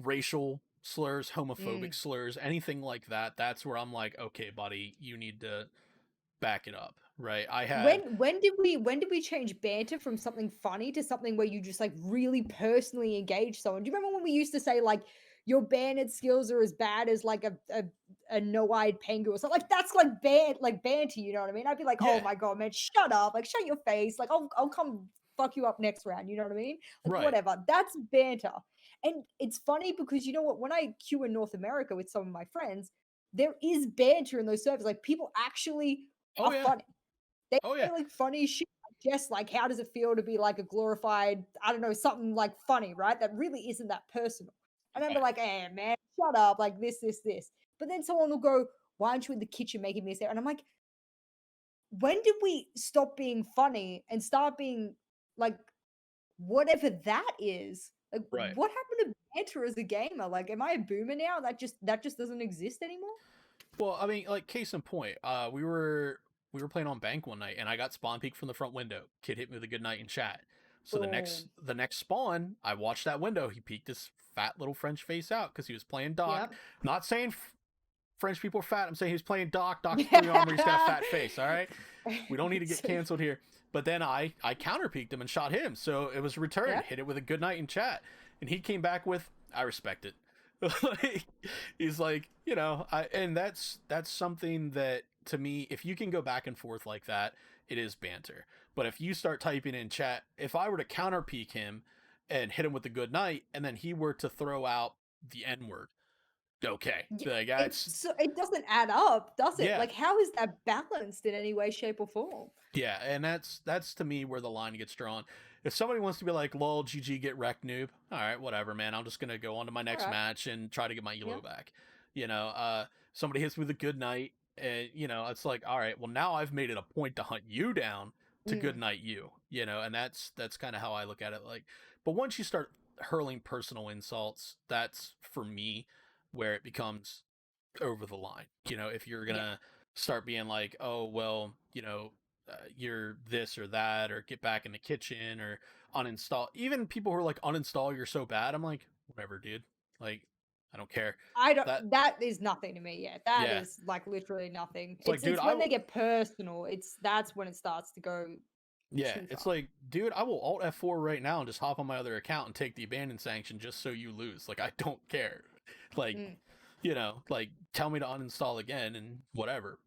Speaker 2: racial slurs, homophobic slurs, anything like that, that's where I'm like, okay, buddy, you need to back it up. right. I had
Speaker 1: When did we change banter from something funny to something where you just like really personally engage someone? Do you remember when we used to say like your banter skills are as bad as like a no-eyed penguin or something? Like that's like banter, you know what I mean? I'd be like, oh
Speaker 2: yeah,
Speaker 1: my god, man, shut up, like shut your face, like I'll come fuck you up next round, you know what I mean? Like
Speaker 2: right.
Speaker 1: whatever. That's banter. And it's funny because you know what, when I queue in North America with some of my friends, there is banter in those servers. Like people actually
Speaker 2: Oh
Speaker 1: are
Speaker 2: yeah.
Speaker 1: funny. They
Speaker 2: Oh yeah.
Speaker 1: say, like, funny shit, like, just like, how does it feel to be, like, a glorified I don't know, something, like, funny, right? That really isn't that personal. And I'd be
Speaker 2: Yeah.
Speaker 1: like, "Hey, man, shut up, like, this." But then someone will go, "Why aren't you in the kitchen making me this?" And I'm like, "When did we stop being funny and start being, like, whatever that is?" Like,
Speaker 2: Right.
Speaker 1: what happened to banter as a gamer? Like, am I a boomer now? That just doesn't exist anymore?
Speaker 2: Well, I mean, like case in point, we were playing on bank one night, and I got spawn peeked from the front window. Kid hit me with a good night in chat. So
Speaker 1: Boom.
Speaker 2: the next spawn, I watched that window. He peeked his fat little French face out because he was playing Doc.
Speaker 1: Yep.
Speaker 2: Not saying French people are fat. I'm saying he was playing Doc. Doc's fully armor. He's got a
Speaker 1: Yeah.
Speaker 2: fat face. All right. We don't need to get canceled here. But then I counter peeked him and shot him. So it was a return.
Speaker 1: Yeah.
Speaker 2: Hit it with a good night in chat, and he came back with, "I respect it." Like, he's like, and that's something that to me, if you can go back and forth like that, it is banter. But if you start typing in chat, if I were to counter peek him and hit him with a good night, and then he were to throw out the N word, okay,
Speaker 1: Y
Speaker 2: like
Speaker 1: It's
Speaker 2: that's
Speaker 1: so it doesn't add up, does it?
Speaker 2: yeah,
Speaker 1: Like, how is that balanced in any way, shape, or form?
Speaker 2: yeah, and that's to me where the line gets drawn. If somebody wants to be like, "Lol, GG, get wrecked, noob," all right, whatever, man. I'm just gonna go on to my next
Speaker 1: Alright,
Speaker 2: match and try to get my
Speaker 1: yeah.
Speaker 2: elo back. Somebody hits me with a good night, and it's like, all right, well now I've made it a point to hunt you down to good
Speaker 1: Mm,
Speaker 2: night you, and that's kind of how I look at it. Like, but once you start hurling personal insults, that's for me where it becomes over the line. If you're
Speaker 1: yeah.
Speaker 2: gonna start being like, oh well, you're this or that, or get back in the kitchen, or uninstall. Even people who are like, uninstall, you're so bad. I'm like, whatever, dude. Like, I don't care.
Speaker 1: I don't
Speaker 2: That
Speaker 1: that is nothing to me, yeah. That
Speaker 2: yeah.
Speaker 1: is, like, literally nothing.
Speaker 2: It's like,
Speaker 1: It's
Speaker 2: dude,
Speaker 1: it's when they get personal, that's when it starts to go
Speaker 2: yeah,
Speaker 1: too
Speaker 2: it's
Speaker 1: far.
Speaker 2: like, dude, I will alt F4 right now and just hop on my other account and take the abandon sanction just so you lose. Like, I don't care. Like,
Speaker 1: Mm,
Speaker 2: like, tell me to uninstall again and whatever.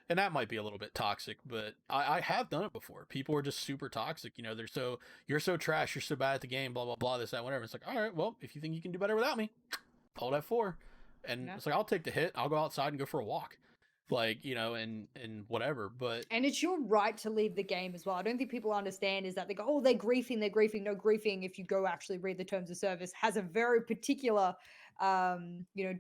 Speaker 2: And that might be a little bit toxic, but I have done it before. People are just super toxic. You're so trash, you're so bad at the game, blah, blah, blah, this, that, whatever. It's like, all right, well, if you think you can do better without me, alt F4. And
Speaker 1: yeah.
Speaker 2: it's like, I'll take the hit. I'll go outside and go for a walk. Like, and whatever. But
Speaker 1: And it's your right to leave the game as well. I don't think people understand is that they go, oh, they're griefing, they're griefing. No, griefing, if you go actually read the terms of service, has a very particular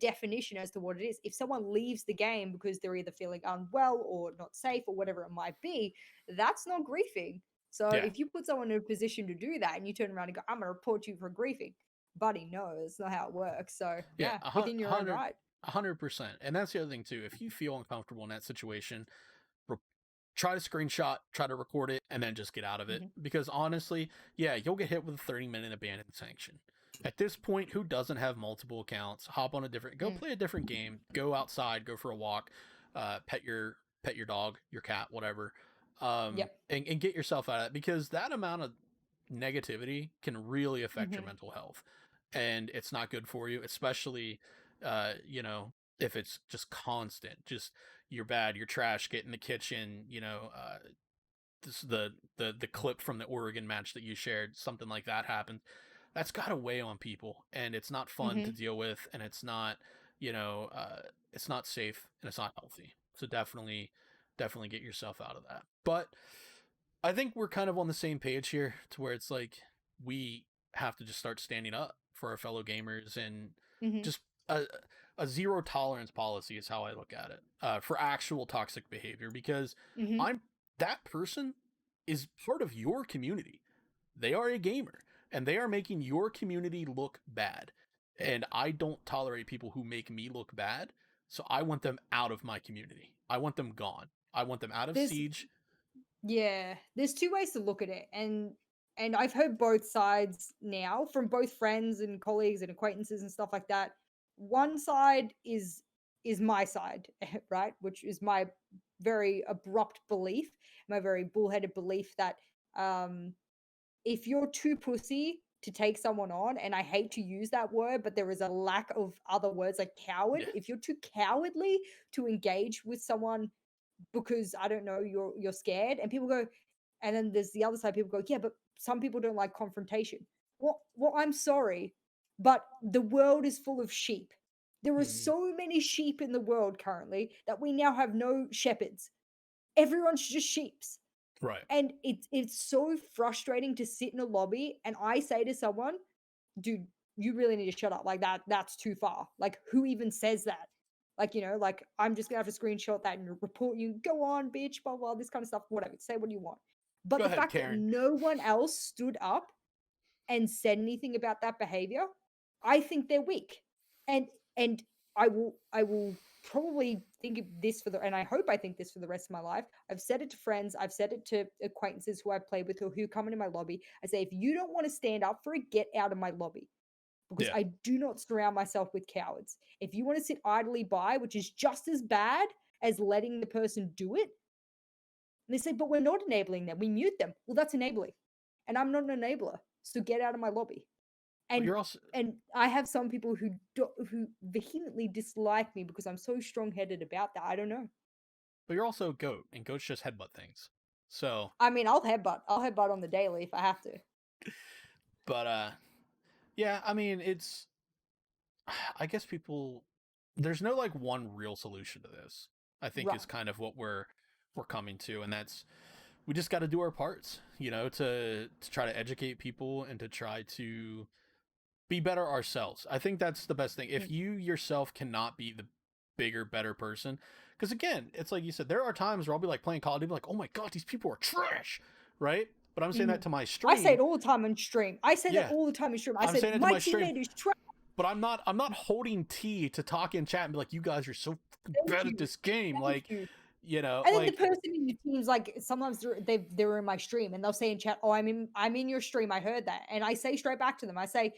Speaker 1: definition as to what it is. If someone leaves the game because they're either feeling unwell or not safe or whatever it might be, that's not griefing. So
Speaker 2: yeah,
Speaker 1: if you put someone in a position to do that and you turn around and go, I'm gonna report you for griefing, buddy, no, that's not how it works. So
Speaker 2: yeah,
Speaker 1: yeah, within your own right.
Speaker 2: 100%. And that's the other thing too. If you feel uncomfortable in that situation, re- try to screenshot, try to record it, and then just get out of it.
Speaker 1: Mhm.
Speaker 2: Because honestly, yeah, you'll get hit with a 30-minute abandoned sanction. At this point, who doesn't have multiple accounts? Hop on go
Speaker 1: Mm.
Speaker 2: play a different game, go outside, go for a walk, pet your dog, your cat, whatever,
Speaker 1: Yep.
Speaker 2: and get yourself out of it, because that amount of negativity can really affect your
Speaker 1: Hmm.
Speaker 2: mental health, and it's not good for you, especially if it's just constant, just you're bad, you're trash, get in the kitchen, this the clip from the Oregon match that you shared, something like that happened. That's got to weigh on people, and it's not fun to
Speaker 1: Hmm.
Speaker 2: deal with, and you know it's not safe, and it's not healthy. So definitely get yourself out of that. But I think we're kind of on the same page here, to where it's like we have to just start standing up for our fellow gamers, and
Speaker 1: Hmm.
Speaker 2: just a zero tolerance policy is how I look at it, for actual toxic behavior, because
Speaker 1: Hmm.
Speaker 2: I'm that person is part of your community. They are a gamer, and they are making your community look bad. And I don't tolerate people who make me look bad. So I want them out of my community. I want them gone. I want them out of
Speaker 1: There's
Speaker 2: Siege.
Speaker 1: Yeah, there's two ways to look at it, and I've heard both sides now from both friends and colleagues and acquaintances and stuff like that. One side is my side, right, which is very abrupt belief, my very bullheaded belief that if you're too pussy to take someone on, and I hate to use that word, but there is a lack of other words like coward.
Speaker 2: Yeah.
Speaker 1: If you're too cowardly to engage with someone because I don't know, you're scared, and people go, and then there's the other side. People go, yeah, but some people don't like confrontation. Well, I'm sorry, but the world is full of sheep. There are
Speaker 2: Mhm.
Speaker 1: so many sheep in the world currently that we now have no shepherds. Everyone's just sheeps.
Speaker 2: Right.
Speaker 1: And it's so frustrating to sit in a lobby and I say to someone, dude, you really need to shut up. Like that's too far. Like who even says that? Like, like I'm just gonna have to screenshot that and report you. Go on, bitch, blah blah, this kind of stuff, whatever. Say what you want. But
Speaker 2: Go
Speaker 1: the
Speaker 2: ahead,
Speaker 1: fact that
Speaker 2: Karen.
Speaker 1: no one else stood up and said anything about that behavior, I think they're weak. And I will probably think of this and I hope I think this for the rest of my life. I've said it to friends, I've said it to acquaintances who I've played with or who come into my lobby. I say, if you don't want to stand up for it, get out of my lobby. Because
Speaker 2: Yeah.
Speaker 1: I do not surround myself with cowards. If you want to sit idly by, which is just as bad as letting the person do it, and they say, but we're not enabling them, we mute them. Well, that's enabling. And I'm not an enabler. So get out of my lobby.
Speaker 2: But
Speaker 1: And
Speaker 2: you're also
Speaker 1: I have some people who vehemently dislike me because I'm so strong-headed about that. I don't know.
Speaker 2: but you're also a goat, and goats just headbutt things. So,
Speaker 1: I mean, I'll headbutt. I'll headbutt on the daily if I have to.
Speaker 2: but yeah, I mean, I guess there's no like one real solution to this. I think
Speaker 1: Right.
Speaker 2: is kind of what we're coming to, and that's we just got to do our parts, to try to educate people and to try to be better ourselves. I think that's the best thing. If you yourself cannot be the bigger, better person, because again, it's like you said, there are times where I'll be like playing Call of Duty, like, oh my god, these people are trash, right? But I'm saying that to my
Speaker 1: I say
Speaker 2: stream.
Speaker 1: it all the time on stream. I say that
Speaker 2: Yeah,
Speaker 1: all the time in stream. I
Speaker 2: I'm
Speaker 1: say
Speaker 2: saying it to
Speaker 1: my
Speaker 2: my stream.
Speaker 1: teammate is trash.
Speaker 2: But I'm not holding T to talk in chat and be like, you guys are so bad at this game.
Speaker 1: Thank
Speaker 2: Like,
Speaker 1: you.
Speaker 2: you know,
Speaker 1: And then the
Speaker 2: like
Speaker 1: person in your team's like, sometimes they're in my stream and they'll say in chat, "Oh, I'm in your stream. I heard that." And I say straight back to them, I'll say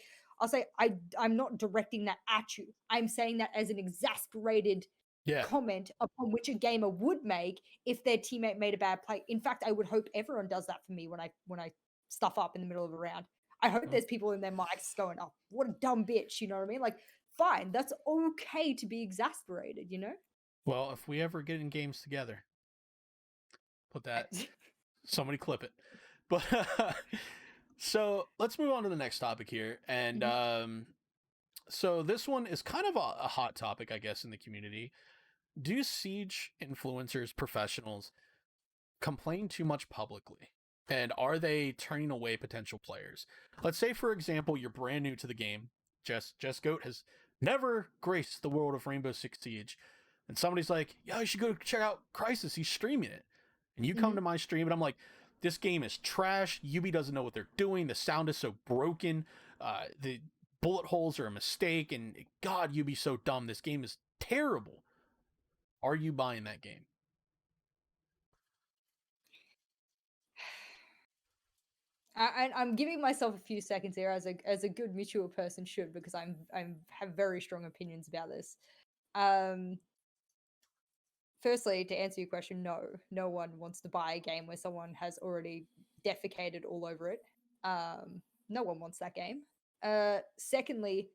Speaker 1: I'm not directing that at you. I'm saying that as an exasperated
Speaker 2: yeah.
Speaker 1: comment upon which a gamer would make if their teammate made a bad play. In fact, I would hope everyone does that for me when I stuff up in the middle of a round. I hope there's people in their mics going, "Oh, what a dumb bitch," you know what I mean? Like, fine, that's okay to be exasperated, you know?
Speaker 2: Well, if we ever get in games together, put that somebody clip it. But so let's move on to the next topic here. And so this one is kind of a hot topic, I guess, in the community. Do Siege influencers, professionals complain too much publicly? And are they turning away potential players? Let's say, for example, you're brand new to the game. JessGOAT has never graced the world of Rainbow Six Siege. And somebody's like, yeah, you should go check out Krysis. He's streaming it. And you come to my stream and I'm like, this game is trash. Yubi doesn't know what they're doing. The sound is so broken. The bullet holes are a mistake. And God, Yubi's so dumb. This game is terrible. Are you buying that game?
Speaker 1: I'm giving myself a few seconds here as a good mature person should, because I'm have very strong opinions about this. Firstly, to answer your question, no one wants to buy a game where someone has already defecated all over it. No one wants that game. Secondly,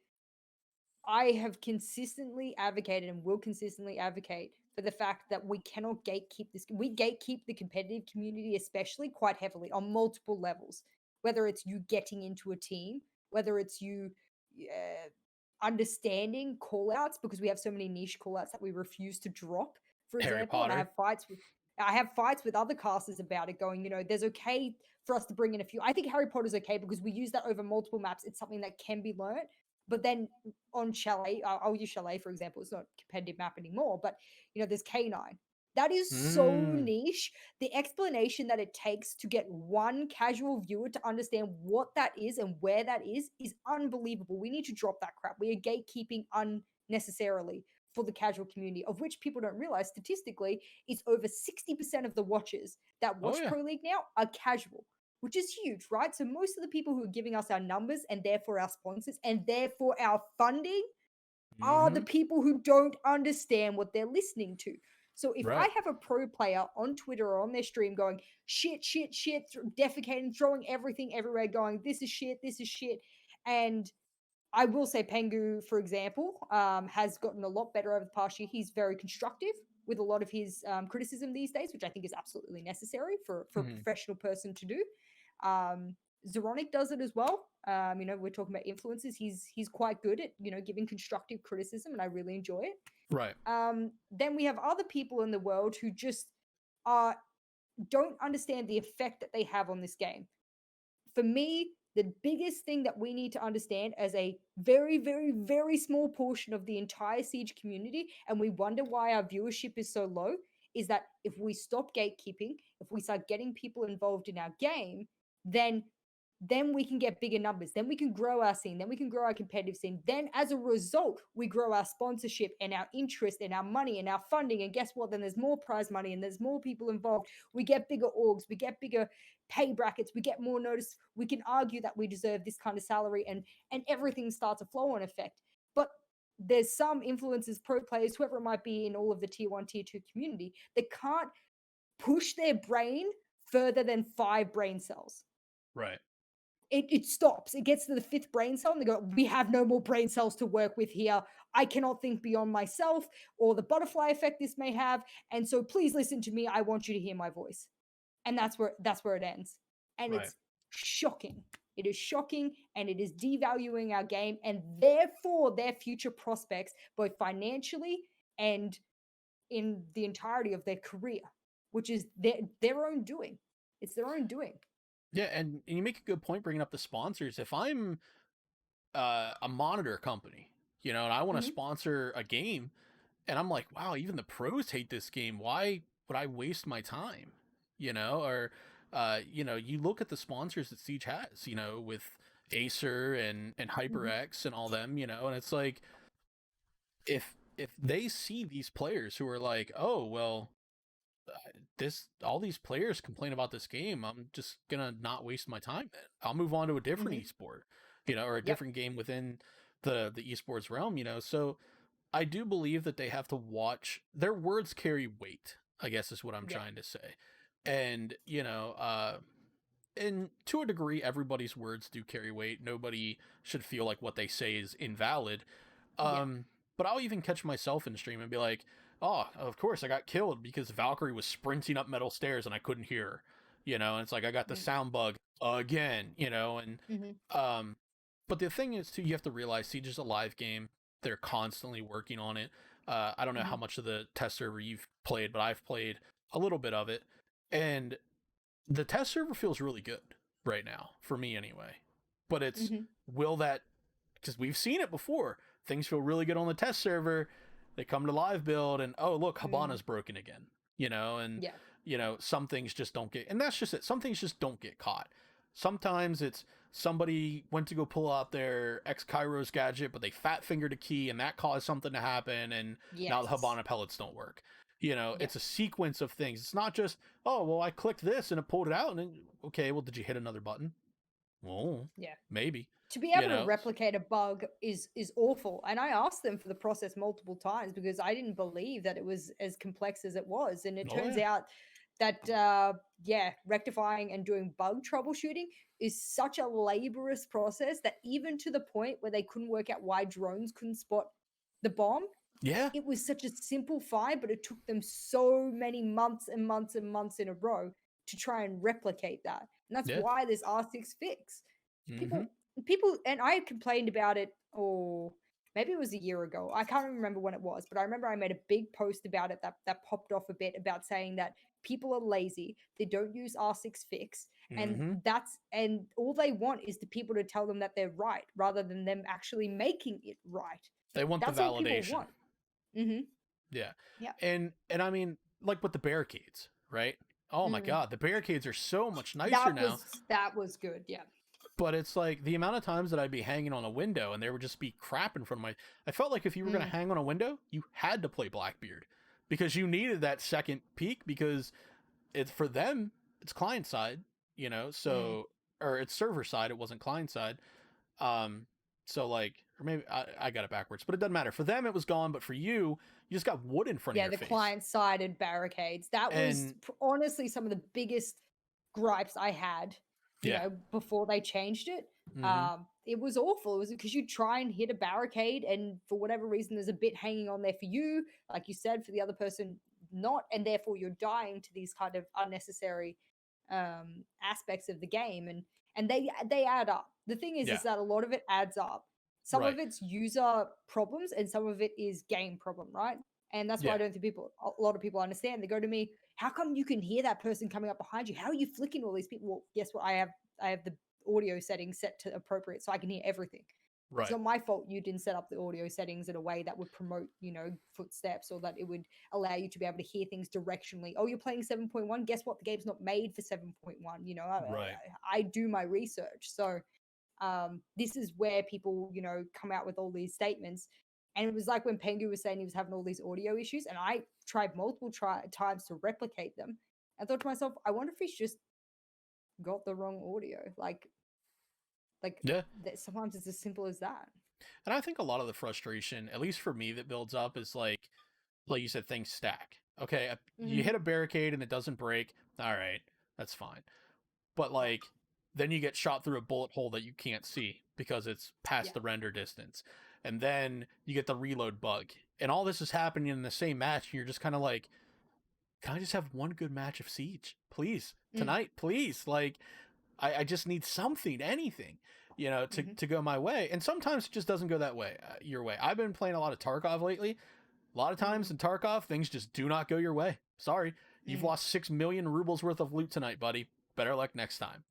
Speaker 1: I have consistently advocated and will consistently advocate for the fact that we cannot gatekeep this. We gatekeep the competitive community, especially, quite heavily on multiple levels. Whether it's you getting into a team, whether it's you understanding callouts, because we have so many niche callouts that we refuse to drop, for
Speaker 2: Harry
Speaker 1: example. And
Speaker 2: Potter.
Speaker 1: I have fights with other casters about it, going, there's okay for us to bring in a few. I think Harry Potter's okay because we use that over multiple maps. It's something that can be learnt. But then on Chalet, I'll use Chalet for example. It's not a competitive map anymore, but there's K9. That is so niche. The explanation that it takes to get one casual viewer to understand what that is and where that is unbelievable. We need to drop that crap. We are gatekeeping unnecessarily for the casual community, of which people don't realize statistically it's over 60% of the watchers that watch Pro League now are casual, which is huge, right? So most of the people who are giving us our numbers and therefore our sponsors and therefore our funding are the people who don't understand what they're listening to. So if I
Speaker 2: Right.
Speaker 1: have a pro player on Twitter or on their stream going shit, shit, shit, defecating, throwing everything everywhere, going this is shit, and I will say Pengu, for example, has gotten a lot better over the past year. He's very constructive with a lot of his criticism these days, which I think is absolutely necessary for a professional person to do. Zoronic does it as well. We're talking about influences. He's quite good at giving constructive criticism, and I really enjoy it.
Speaker 2: Right.
Speaker 1: Then we have other people in the world who just don't understand the effect that they have on this game. For me, the biggest thing that we need to understand as a very, very, very small portion of the entire Siege community, and we wonder why our viewership is so low, is that if we stop gatekeeping, if we start getting people involved in our game, then we can get bigger numbers. Then we can grow our scene. Then we can grow our competitive scene. Then as a result, we grow our sponsorship and our interest and our money and our funding. And guess what? Then there's more prize money and there's more people involved. We get bigger orgs. We get bigger pay brackets. We get more notice. We can argue that we deserve this kind of salary, and everything starts a flow-on effect. But there's some influencers, pro players, whoever it might be in all of the tier 1, tier 2 community that can't push their brain further than 5 brain cells.
Speaker 2: Right.
Speaker 1: It stops. It gets to the 5th brain cell and they go, we have no more brain cells to work with here. I cannot think beyond myself or the butterfly effect this may have. And so please listen to me. I want you to hear my voice. And that's where it ends. And
Speaker 2: Right.
Speaker 1: it's shocking. It is shocking, and it is devaluing our game and therefore their future prospects, both financially and in the entirety of their career, which is their own doing. It's their own doing.
Speaker 2: Yeah, and you make a good point bringing up the sponsors. If I'm a monitor company, and I want to sponsor a game, and I'm like, wow, even the pros hate this game. Why would I waste my time? Or you look at the sponsors that Siege has, with Acer and HyperX and all them, and it's like, if they see these players who are like, oh well, all these players complain about this game, I'm just gonna not waste my time then. I'll move on to a different esport, or a different game within the esports realm, so I do believe that they have to watch their words carry weight, I guess is what I'm trying to say. And and to a degree everybody's words do carry weight. Nobody should feel like what they say is invalid. But I'll even catch myself in stream and be like, oh, of course I got killed because Valkyrie was sprinting up metal stairs and I couldn't hear her, and it's like I got the sound bug again, and but the thing is too, you have to realize Siege is a live game. They're constantly working on it. I don't know how much of the test server you've played, but I've played a little bit of it, and the test server feels really good right now for me anyway. But it's will that, because we've seen it before, things feel really good on the test server, they come to live build and oh look, Habana's broken again, and some things just don't get, and that's just it, some things just don't get caught. Sometimes it's somebody went to go pull out their Kairos gadget, but they fat fingered a key and that caused something to happen, and now the Habana pellets don't work. It's a sequence of things. It's not just, oh well, I clicked this and it pulled it out, and okay, well, did you hit another button? Well, maybe.
Speaker 1: To be able to replicate a bug is awful. And I asked them for the process multiple times because I didn't believe that it was as complex as it was. And it turns out that, rectifying and doing bug troubleshooting is such a laborious process that even to the point where they couldn't work out why drones couldn't spot the bomb, it was such a simple find, but it took them so many months and months and months in a row to try and replicate that. And that's why there's R6 fix. People, and I complained about it, or maybe it was a year ago. I can't remember when it was, but I remember I made a big post about it that popped off a bit about saying that people are lazy. They don't use R6 fix. And and all they want is the people to tell them that they're right rather than them actually making it right.
Speaker 2: They want the validation. All people want. Yeah. And I mean, like with the barricades, right? Oh my God, the barricades are so much nicer now.
Speaker 1: That was good, yeah.
Speaker 2: But it's like the amount of times that I'd be hanging on a window and there would just be crap in front of I felt like if you were going to hang on a window, you had to play Blackbeard because you needed that second peek, because it's for them, it's client side, so, or it's server side, it wasn't client side. So like or maybe I got it backwards, but it doesn't matter. For them, it was gone, but for you, you just got wood in front of
Speaker 1: Yeah,
Speaker 2: your
Speaker 1: the
Speaker 2: face.
Speaker 1: client-sided barricades. That was
Speaker 2: And
Speaker 1: honestly some of the biggest gripes I had,
Speaker 2: yeah,
Speaker 1: before they changed it.
Speaker 2: hmm
Speaker 1: It was awful. It was because you try and hit a barricade, and for whatever reason, there's a bit hanging on there for you, like you said, for the other person not, and therefore you're dying to these kind of unnecessary aspects of the game, and they add up. The thing is
Speaker 2: yeah,
Speaker 1: that a lot of it adds up. Some
Speaker 2: right,
Speaker 1: of it's user problems, and some of it is game problem, right? And that's why
Speaker 2: yeah,
Speaker 1: I don't think a lot of people understand. They go to me, how come you can hear that person coming up behind you? How are you flicking all these people? Well, guess what? I have the audio settings set to appropriate so I can hear everything. It's
Speaker 2: right,
Speaker 1: not my fault you didn't set up the audio settings in a way that would promote, footsteps, or that it would allow you to be able to hear things directionally. Oh, you're playing 7.1. Guess what? The game's not made for 7.1.
Speaker 2: right.
Speaker 1: I do my research. So this is where people, come out with all these statements. And it was like when Pengu was saying he was having all these audio issues, and I tried multiple times to replicate them. I thought to myself, I wonder if he's just got the wrong audio. Like
Speaker 2: Yeah.
Speaker 1: sometimes it's as simple as that.
Speaker 2: And I think a lot of the frustration, at least for me, that builds up is like you said, things stack. Okay, you
Speaker 1: Mm-hmm.
Speaker 2: hit a barricade and it doesn't break. All right, that's fine. But like, then you get shot through a bullet hole that you can't see because it's past
Speaker 1: Yeah.
Speaker 2: the render distance. And then you get the reload bug. And all this is happening in the same match. And you're just kind of like, can I just have one good match of Siege? Please.
Speaker 1: Mm.
Speaker 2: Tonight, please. Like, I just need something, anything,
Speaker 1: Mm-hmm.
Speaker 2: to go my way. And sometimes it just doesn't go that way, your way. I've been playing a lot of Tarkov lately. A lot of times
Speaker 1: Mm.
Speaker 2: in Tarkov, things just do not go your way. Sorry. You've
Speaker 1: Mm.
Speaker 2: lost 6 million rubles worth of loot tonight, buddy. Better luck next time.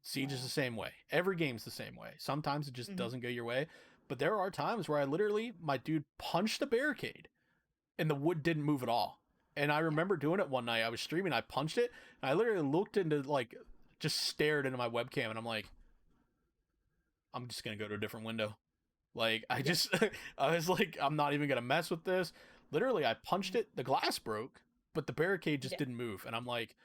Speaker 2: Siege is
Speaker 1: Wow.
Speaker 2: the same way. Every game's the same way. Sometimes it just
Speaker 1: Mm-hmm.
Speaker 2: doesn't go your way. But there are times where my dude punched a barricade and the wood didn't move at all. And I
Speaker 1: Yeah.
Speaker 2: remember doing it one night. I was streaming, I punched it, and I literally looked into just stared into my webcam, and I'm like, I'm just gonna go to a different window. Like I
Speaker 1: Yeah.
Speaker 2: just, I was like, I'm not even gonna mess with this. Literally, I punched it, the glass broke, but the barricade just
Speaker 1: Yeah.
Speaker 2: didn't move, and I'm like,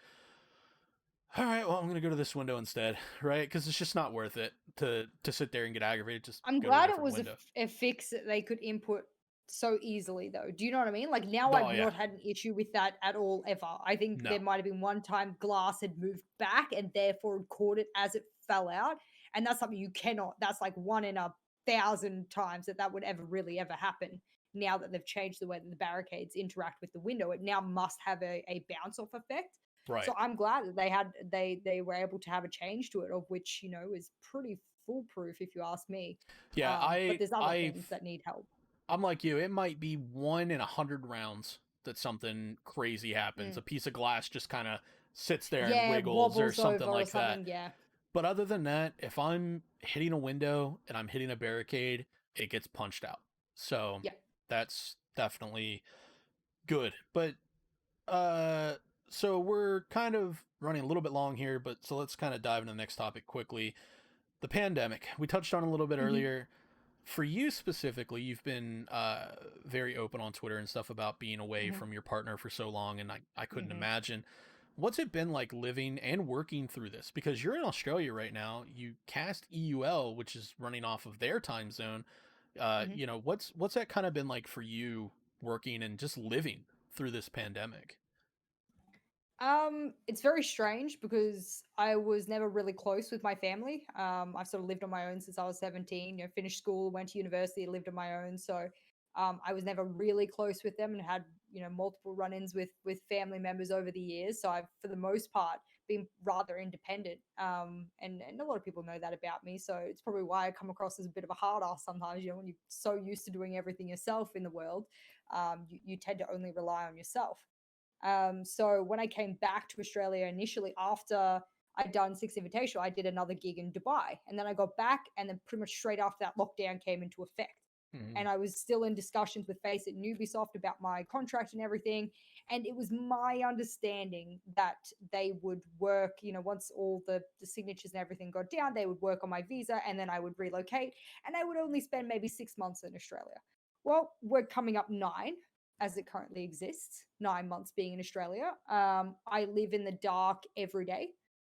Speaker 2: all right, well, I'm gonna go to this window instead, right? Because it's just not worth it to sit there and get aggravated. Just
Speaker 1: I'm
Speaker 2: go to a
Speaker 1: glad it
Speaker 2: different
Speaker 1: was
Speaker 2: window.
Speaker 1: a fix that they could input so easily, though. Do you know what I mean? Like now,
Speaker 2: Oh
Speaker 1: I've
Speaker 2: yeah,
Speaker 1: not had an issue with that at all ever. I think
Speaker 2: no,
Speaker 1: there might have been one time glass had moved back and therefore caught it as it fell out, and that's something you cannot. That's like 1 in 1,000 times that would ever really ever happen. Now that they've changed the way that the barricades interact with the window, it now must have a bounce off effect.
Speaker 2: right.
Speaker 1: So I'm glad that they were able to have a change to it, of which is pretty foolproof if you ask me.
Speaker 2: Yeah,
Speaker 1: But there's other things that need help.
Speaker 2: I'm like you. It might be 1 in 100 rounds that something crazy happens.
Speaker 1: Mm.
Speaker 2: A piece of glass just kind of sits there and
Speaker 1: Yeah,
Speaker 2: wiggles or
Speaker 1: wobbles
Speaker 2: something
Speaker 1: over or
Speaker 2: like that.
Speaker 1: something. Yeah,
Speaker 2: But other than that, if I'm hitting a window and I'm hitting a barricade, it gets punched out. So
Speaker 1: yeah.
Speaker 2: that's definitely good. But so we're kind of running a little bit long here, but so let's kind of dive into the next topic quickly. The pandemic. We touched on a little bit
Speaker 1: Hmm.
Speaker 2: earlier. For you specifically, you've been very open on Twitter and stuff about being away
Speaker 1: Hmm.
Speaker 2: from your partner for so long, and I couldn't
Speaker 1: Hmm.
Speaker 2: imagine. What's it been like living and working through this? Because you're in Australia right now. You cast EUL, which is running off of their time zone.
Speaker 1: Hmm.
Speaker 2: What's that kind of been like for you working and just living through this pandemic?
Speaker 1: It's very strange because I was never really close with my family. I've sort of lived on my own since I was 17, finished school, went to university, lived on my own. So I was never really close with them and had, multiple run-ins with family members over the years. So I've, for the most part, been rather independent. And a lot of people know that about me. So it's probably why I come across as a bit of a hard ass sometimes, when you're so used to doing everything yourself in the world, you tend to only rely on yourself. So when I came back to Australia initially after I'd done Six Invitational, I did another gig in Dubai. And then I got back, and then pretty much straight after that, lockdown came into effect.
Speaker 2: Mm-hmm.
Speaker 1: And I was still in discussions with Face at Ubisoft about my contract and everything. And it was my understanding that they would work, once all the signatures and everything got down, they would work on my visa, and then I would relocate, and I would only spend maybe 6 months in Australia. Well, we're coming up 9 as it currently exists, 9 months being in Australia. I live in the dark every day.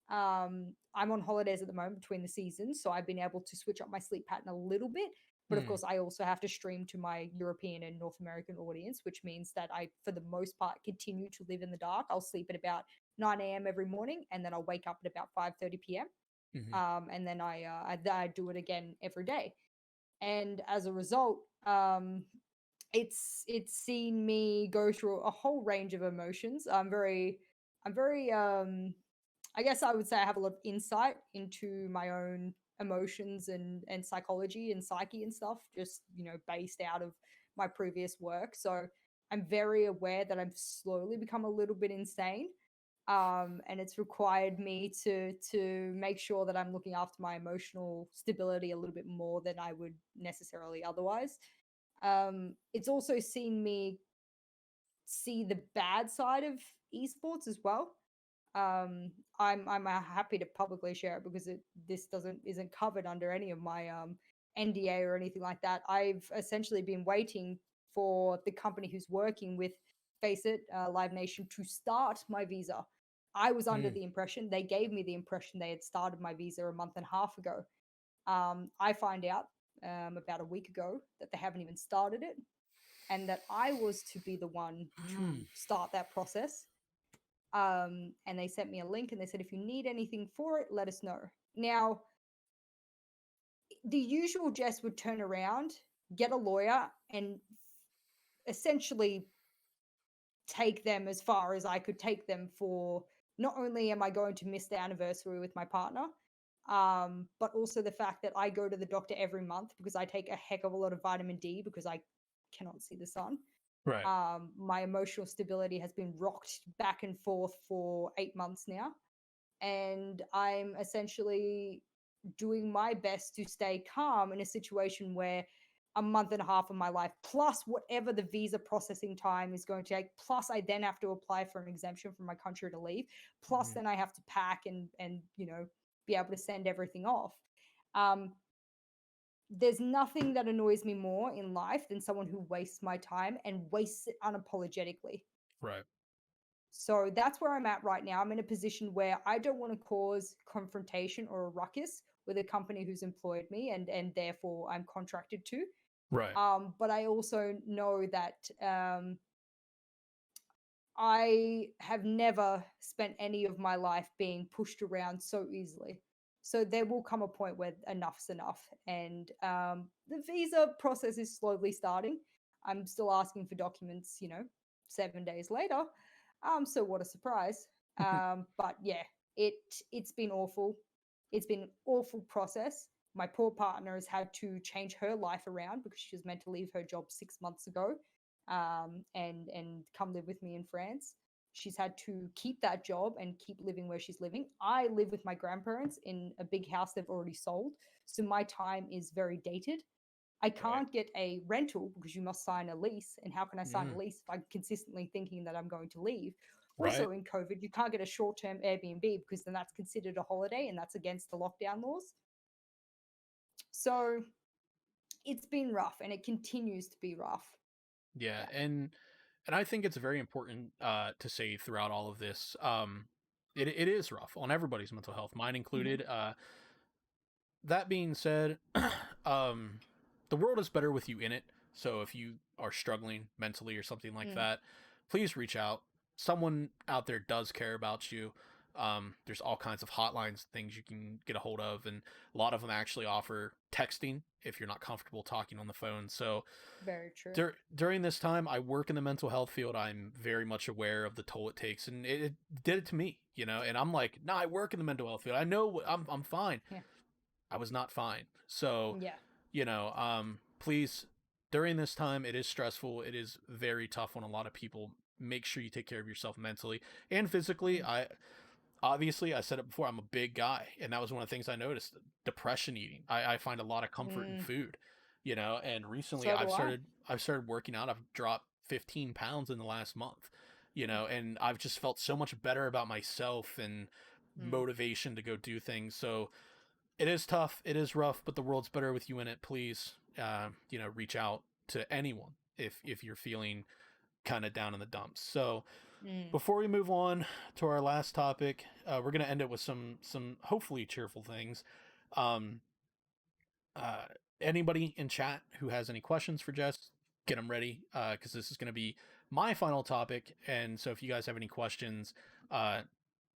Speaker 1: I'm on holidays at the moment between the seasons, so I've been able to switch up my sleep pattern a little bit. But of course, I also have to stream to my European and North American audience, which means that I, for the most part, continue to live in the dark. I'll sleep at about 9 a.m. every morning, and then I'll wake up at about 5:30 p.m. And then I do it again every day. And as a result, it's seen me go through a whole range of emotions. I'm very I guess I would say I have a lot of insight into my own emotions and psychology and psyche and stuff, just, based out of my previous work. So I'm very aware that I've slowly become a little bit insane. And it's required me to make sure that I'm looking after my emotional stability a little bit more than I would necessarily otherwise. It's also seen me see the bad side of esports as well. I'm happy to publicly share it because this isn't covered under any of my NDA or anything like that. I've essentially been waiting for the company who's working with Face It, Live Nation, to start my visa. I was under the impression, they gave me the impression they had started my visa a month and a half ago. I find out about a week ago that they haven't even started it, and that I was to be the one to start that process. And they sent me a link and they said, if you need anything for it, let us know. Now, the usual Jess would turn around, get a lawyer, and essentially take them as far as I could take them for, not only am I going to miss the anniversary with my partner, but also the fact that I go to the doctor every month because I take a heck of a lot of vitamin D because I cannot see the sun.
Speaker 2: Right.
Speaker 1: My emotional stability has been rocked back and forth for 8 months now. And I'm essentially doing my best to stay calm in a situation where a month and a half of my life, plus whatever the visa processing time is going to take, plus I then have to apply for an exemption from my country to leave, plus then I have to pack and be able to send everything off. There's nothing that annoys me more in life than someone who wastes my time and wastes it unapologetically.
Speaker 2: Right.
Speaker 1: So that's where I'm at right now. I'm in a position where I don't want to cause confrontation or a ruckus with a company who's employed me and therefore I'm contracted to.
Speaker 2: Right.
Speaker 1: But I also know that I have never spent any of my life being pushed around so easily. So there will come a point where enough's enough. And the visa process is slowly starting. I'm still asking for documents, 7 days later. So what a surprise. But yeah, it's been awful. It's been an awful process. My poor partner has had to change her life around because she was meant to leave her job 6 months ago, and come live with me in France. She's had to keep that job and keep living where she's living. I live with my grandparents in a big house they've already sold, so my time is very dated. I can't get a rental because you must sign a lease. And how can I sign a lease if I'm consistently thinking that I'm going to leave? Also,
Speaker 2: Right.
Speaker 1: in COVID, you can't get a short term Airbnb because then that's considered a holiday and that's against the lockdown laws. So it's been rough and it continues to be rough.
Speaker 2: Yeah,
Speaker 1: Yeah.
Speaker 2: and I think it's very important to say throughout all of this, it is rough on everybody's mental health, mine
Speaker 1: Mm-hmm.
Speaker 2: included. That being said, um, the world is better with you in it. So if you are struggling mentally or something like
Speaker 1: Mm,
Speaker 2: that, please reach out. Someone out there does care about you. There's all kinds of hotlines, things you can get a hold of, and a lot of them actually offer texting if you're not comfortable talking on the phone. So
Speaker 1: very true.
Speaker 2: during this time, I work in the mental health field. I'm very much aware of the toll it takes, and it did it to me, And I'm like, no, I work in the mental health field. I know I'm fine.
Speaker 1: Yeah.
Speaker 2: I was not fine. So,
Speaker 1: Yeah.
Speaker 2: please, during this time, it is stressful. It is very tough on a lot of people. Make sure you take care of yourself mentally and physically.
Speaker 1: Mm,
Speaker 2: I said it before, I'm a big guy. And that was one of the things I noticed, depression eating. I find a lot of comfort in
Speaker 1: mm,
Speaker 2: food, and recently
Speaker 1: so do I.
Speaker 2: I've started working out. I've dropped 15 pounds in the last month, and I've just felt so much better about myself and
Speaker 1: Mm,
Speaker 2: motivation to go do things. So, it is tough, it is rough, but the world's better with you in it. Please, reach out to anyone if you're feeling kind of down in the dumps. So
Speaker 1: mm,
Speaker 2: before we move on to our last topic, we're gonna end it with some hopefully cheerful things. Um, uh, anybody in chat who has any questions for Jess, get them ready, because this is going to be my final topic. And so if you guys have any questions to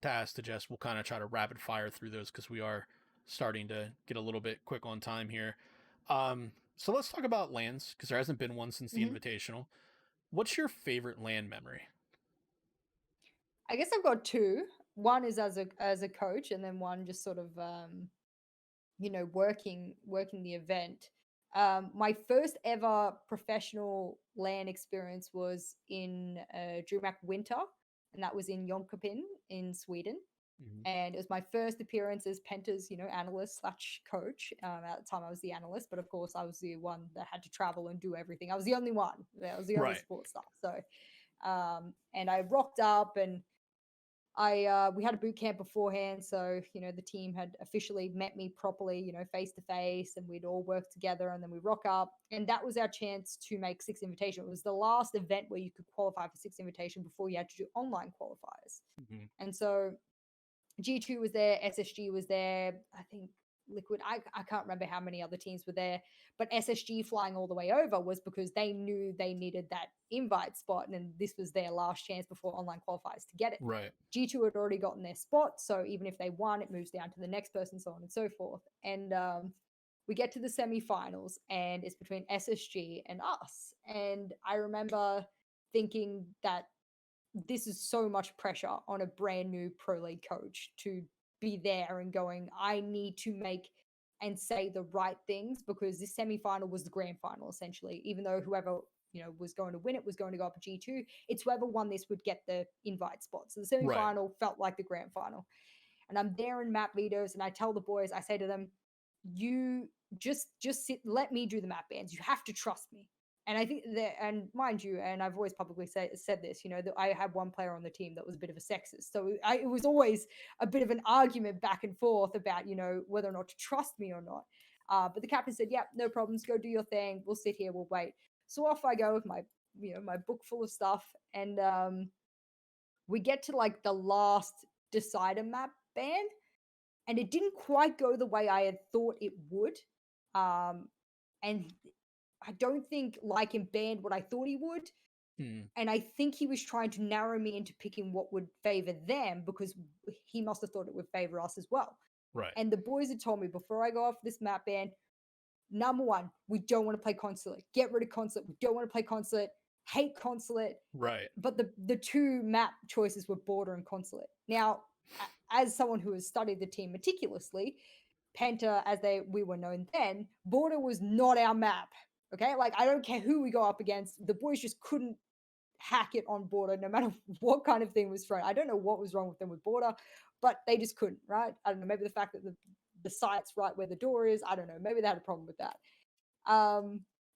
Speaker 2: ask to Jess, we'll kind of try to rapid fire through those because we are starting to get a little bit quick on time here. So let's talk about lands because there hasn't been one since the Invitational. What's your favorite land memory?
Speaker 1: I guess I've got two. One is as a coach, and then one just sort of working the event. My first ever professional LAN experience was in DreamHack Winter, and that was in Jönköping in Sweden. And it was my first appearance as Penta's, analyst / coach. At the time, I was the analyst, but of course, I was the one that had to travel and do everything. I was the only one. I was the only support staff. So, and I rocked up, and we had a boot camp beforehand, so the team had officially met me properly, face to face, and we'd all work together. And then we rock up, and that was our chance to make 6 Invitation. It was the last event where you could qualify for 6 Invitation before you had to do online qualifiers. And so G2 was there, SSG was there, I think Liquid, I can't remember how many other teams were there, but SSG flying all the way over was because they knew they needed that invite spot, and this was their last chance before online qualifiers to get it.
Speaker 2: Right.
Speaker 1: G2 had already gotten their spot, so even if they won, it moves down to the next person, so on and so forth. And we get to the semifinals, and it's between SSG and us. And I remember thinking that this is so much pressure on a brand new pro league coach to be there and going, I need to make and say the right things, because this semifinal was the grand final essentially. Even though whoever was going to win it was going to go up to G2, it's whoever won this would get the invite spot. So the semifinal felt like the grand final. And I'm there in map leaders, and I tell the boys, I say to them, you just sit, let me do the map bans. You have to trust me. And I think that, and mind you, and I've always publicly said this, that I had one player on the team that was a bit of a sexist. So it was always a bit of an argument back and forth about, whether or not to trust me or not. But the captain said, yeah, no problems. Go do your thing. We'll sit here. We'll wait. So off I go with my, my book full of stuff. And we get to like the last decider map ban, and it didn't quite go the way I had thought it would. And I don't think Lycan banned what I thought he would. And I think he was trying to narrow me into picking what would favor them, because he must have thought it would favor us as well.
Speaker 2: Right.
Speaker 1: And the boys had told me before I go off this map ban, number one, we don't want to play Consulate. Get rid of Consulate. We don't want to play Consulate. Hate Consulate.
Speaker 2: Right.
Speaker 1: But the two map choices were Border and Consulate. Now, as someone who has studied the team meticulously, Penta, as we were known then, Border was not our map. Okay, like I don't care who we go up against, the boys just couldn't hack it on Border, no matter what kind of thing was thrown. I don't know what was wrong with them with Border, but they just couldn't, right? I don't know, maybe the fact that the site's right where the door is, I don't know, maybe they had a problem with that.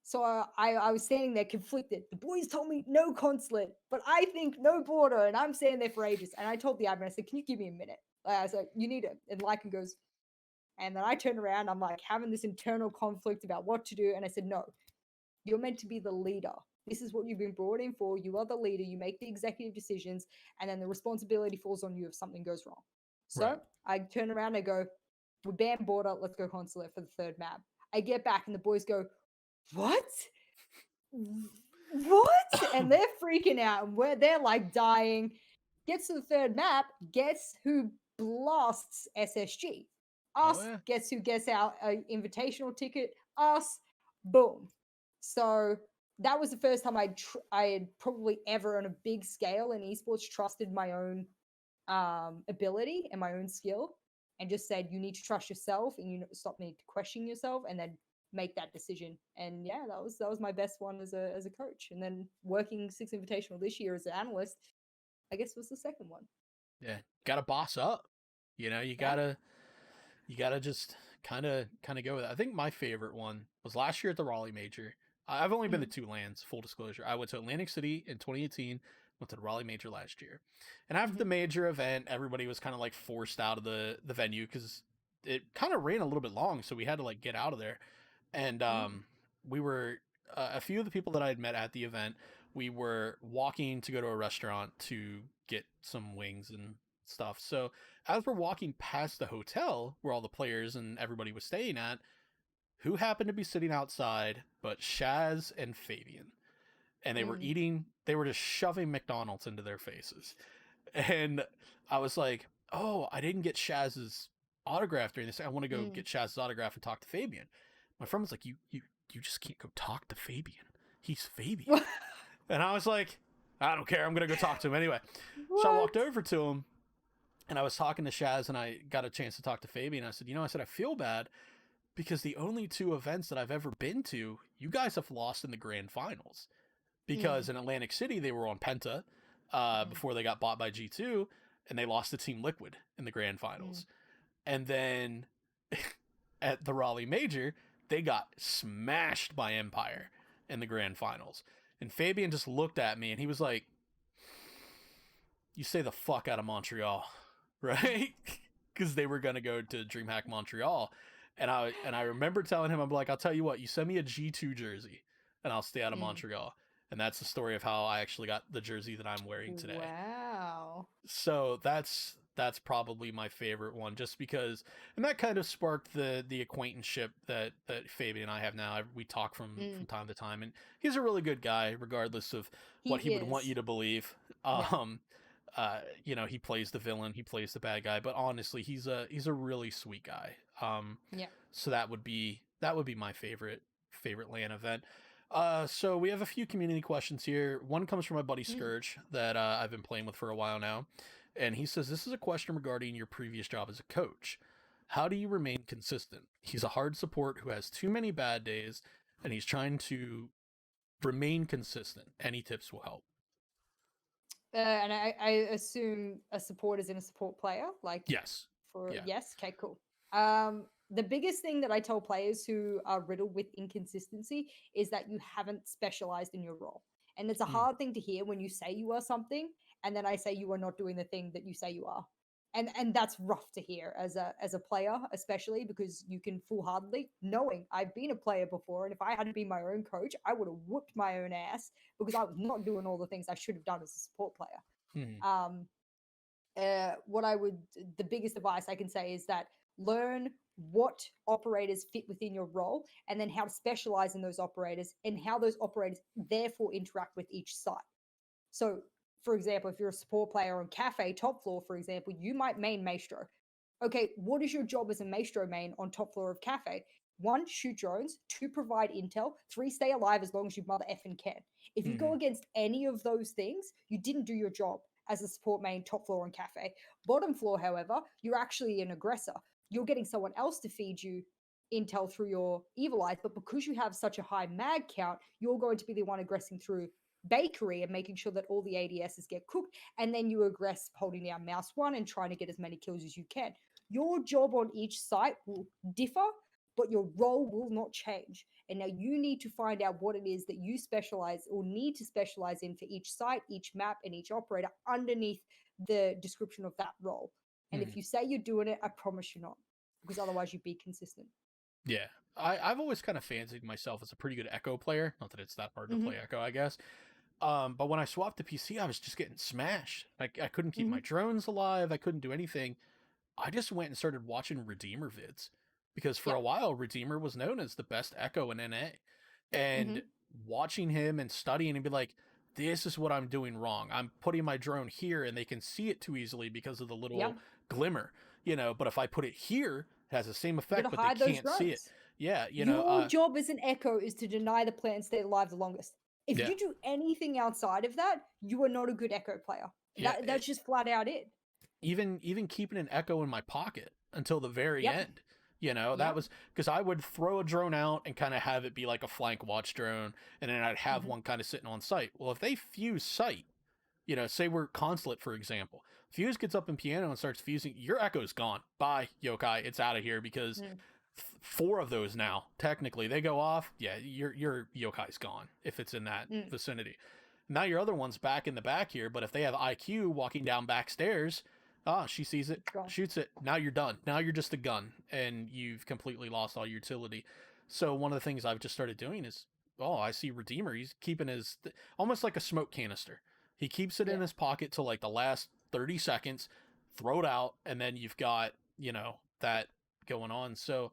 Speaker 1: So I was standing there conflicted. The boys told me no Consulate, but I think no Border, and I'm standing there for ages. And I told the admin, I said, can you give me a minute? I was like, you need it. And Lycan goes, and then I turn around, I'm like having this internal conflict about what to do. And I said, no, you're meant to be the leader. This is what you've been brought in for. You are the leader. You make the executive decisions, and then the responsibility falls on you if something goes wrong. So I turn around, I go, we ban Border, let's go Consulate for the third map. I get back and the boys go, what? What? And they're freaking out, and they're like dying. Gets to the third map, guess who blasts SSG? Us.
Speaker 2: Oh, yeah.
Speaker 1: Guess who gets our invitational ticket? Us. Boom. So that was the first time I had probably ever on a big scale in esports trusted my own ability and my own skill, and just said, you need to trust yourself, and you stop need to question yourself, and then make that decision. And yeah, that was my best one as a coach. And then working 6 Invitational this year as an analyst, I guess, was the second one.
Speaker 2: Yeah, gotta boss up. You gotta just kind of go with it. I think my favorite one was last year at the Raleigh Major. I've only been to 2 lands, full disclosure. I went to Atlantic City in 2018, went to the Raleigh Major last year. And after the major event, everybody was kind of like forced out of the venue because it kind of ran a little bit long, so we had to like get out of there. And we were a few of the people that I had met at the event, we were walking to go to a restaurant to get some wings and stuff. So as we're walking past the hotel where all the players and everybody was staying at, who happened to be sitting outside but Shaz and Fabian. And they were they were just shoving McDonald's into their faces. And I was like, oh, I didn't get Shaz's autograph during this. I want to go get Shaz's autograph and talk to Fabian. My friend was like, you just can't go talk to Fabian. He's Fabian. And I was like, I don't care. I'm going to go talk to him anyway.
Speaker 1: What?
Speaker 2: So I walked over to him and I was talking to Shaz and I got a chance to talk to Fabian. I said, I feel bad because the only 2 events that I've ever been to, you guys have lost in the grand finals. Because in Atlantic City, they were on Penta before they got bought by G2, and they lost to Team Liquid in the grand finals. And then at the Raleigh Major, they got smashed by Empire in the grand finals. And Fabian just looked at me, and he was like, you stay the fuck out of Montreal, right? Because they were going to go to DreamHack Montreal. And I remember telling him, I'm like, I'll tell you what, you send me a G2 jersey, and I'll stay out of Montreal. And that's the story of how I actually got the jersey that I'm wearing today.
Speaker 1: Wow.
Speaker 2: So that's probably my favorite one, just because, and that kind of sparked the acquaintanceship that Fabian and I have now. We talk from time to time, and he's a really good guy, regardless of what he would want you to believe. He plays the villain, he plays the bad guy, but honestly, he's a really sweet guy. So that would be my favorite LAN event. So we have a few community questions here. One comes from my buddy Scourge that I've been playing with for a while now. And he says, this is a question regarding your previous job as a coach. How do you remain consistent? He's a hard support who has too many bad days, and he's trying to remain consistent. Any tips will help.
Speaker 1: And I assume a support is in a support player?
Speaker 2: Yes.
Speaker 1: Yes? Okay, cool. The biggest thing that I tell players who are riddled with inconsistency is that you haven't specialized in your role. And it's a hard thing to hear when you say you are something, and then I say you are not doing the thing that you say you are. And that's rough to hear as a player, especially because you can foolhardily, knowing I've been a player before, and if I had been my own coach, I would have whooped my own ass because I was not doing all the things I should have done as a support player. The biggest advice I can say is that learn what operators fit within your role, and then how to specialize in those operators and how those operators therefore interact with each site. So, for example, if you're a support player on Cafe top floor, for example, you might main Maestro. Okay, what is your job as a Maestro main on top floor of Cafe? 1, shoot drones. 2, provide intel. 3, stay alive as long as you mother effing can. If you go against any of those things, you didn't do your job as a support main top floor on Cafe. Bottom floor, however, you're actually an aggressor. You're getting someone else to feed you intel through your evil eyes, but because you have such a high mag count, you're going to be the one aggressing through bakery and making sure that all the ADSs get cooked, and then you aggress holding down mouse 1 and trying to get as many kills as you can. Your job on each site will differ, but your role will not change. And now you need to find out what it is that you specialize or need to specialize in for each site, each map, and each operator underneath the description of that role. And if you say you're doing it, I promise you're not, because otherwise you'd be consistent.
Speaker 2: Yeah. I've always kind of fancied myself as a pretty good Echo player. Not that it's that hard to play Echo, I guess. But when I swapped to PC, I was just getting smashed. Like, I couldn't keep my drones alive. I couldn't do anything. I just went and started watching Redeemer vids, because for a while, Redeemer was known as the best Echo in NA. And watching him and studying and be like, this is what I'm doing wrong. I'm putting my drone here and they can see it too easily because of the little glimmer, but if I put it here, it has the same effect, but they can't see it. Yeah.
Speaker 1: Your job as an Echo is to deny the player and stay alive the longest. If you do anything outside of that, you are not a good Echo player. That's just flat out it.
Speaker 2: Even keeping an Echo in my pocket until the very end. That was because I would throw a drone out and kind of have it be like a flank watch drone, and then I'd have one kind of sitting on site. Well, if they fuse site, say we're Consulate, for example, Fuse gets up in piano and starts fusing, your Echo's gone. Bye, Yokai. It's out of here, because 4 of those now, technically, they go off. Yeah, your Yokai's gone if it's in that vicinity. Now your other one's back in the back here, but if they have IQ walking down back stairs, she sees it, shoots it. Now you're done. Now you're just a gun, and you've completely lost all your utility. So one of the things I've just started doing is, I see Redeemer. He's keeping his, almost like a smoke canister. He keeps it in his pocket till like the last 30 seconds, throw it out, and then you've got, that going on. So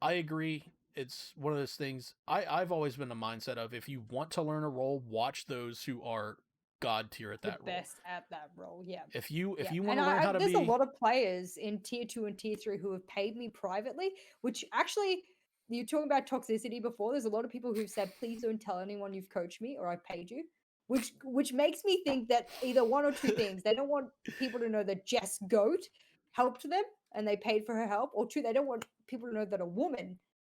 Speaker 2: I agree. it's one of those things. I've always been the mindset of, if you want to learn a role, watch those who are god tier at
Speaker 1: The
Speaker 2: that role.
Speaker 1: best at that role, yeah.
Speaker 2: If you
Speaker 1: Yeah.
Speaker 2: want
Speaker 1: And
Speaker 2: to learn how to
Speaker 1: there's
Speaker 2: be,
Speaker 1: a lot of players in tier 2 and tier 3 who have paid me privately, which actually, you were talking about toxicity before. There's a lot of people who've said, please don't tell anyone you've coached me or I've paid you, which makes me think that either one or two things. They don't want people to know that JessGOAT helped them and they paid for her help, or two, they don't want people to know that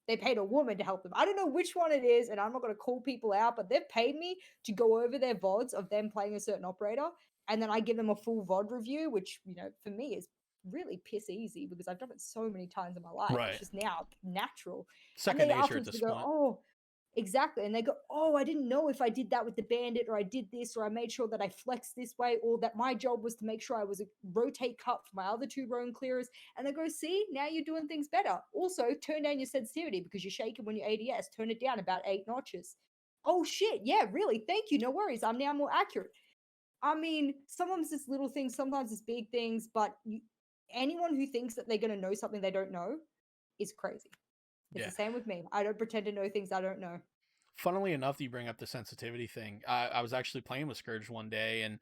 Speaker 1: they paid a woman to help them. I don't know which one it is, and I'm not going to call people out, but they've paid me to go over their VODs of them playing a certain operator, and then I give them a full VOD review, which, for me is really piss easy because I've done it so many times in my life.
Speaker 2: Right.
Speaker 1: It's just now natural.
Speaker 2: second
Speaker 1: And they
Speaker 2: nature at
Speaker 1: afterwards
Speaker 2: this
Speaker 1: they go,
Speaker 2: point.
Speaker 1: oh, exactly. And they go, oh, I didn't know if I did that with the bandit, or I did this, or I made sure that I flexed this way, or that my job was to make sure I was a rotate cut for my other two roam clearers. And they go, see, now you're doing things better. Also, turn down your sensitivity because you're shaking when you're ADS. Turn it down about 8 notches. Oh, shit. Yeah, really. Thank you. No worries. I'm now more accurate. I mean, sometimes it's little things, sometimes it's big things, but anyone who thinks that they're going to know something they don't know is crazy. It's
Speaker 2: Yeah.
Speaker 1: the same with me. I don't pretend to know things I don't know.
Speaker 2: Funnily enough, you bring up the sensitivity thing. I was actually playing with Scourge one day, and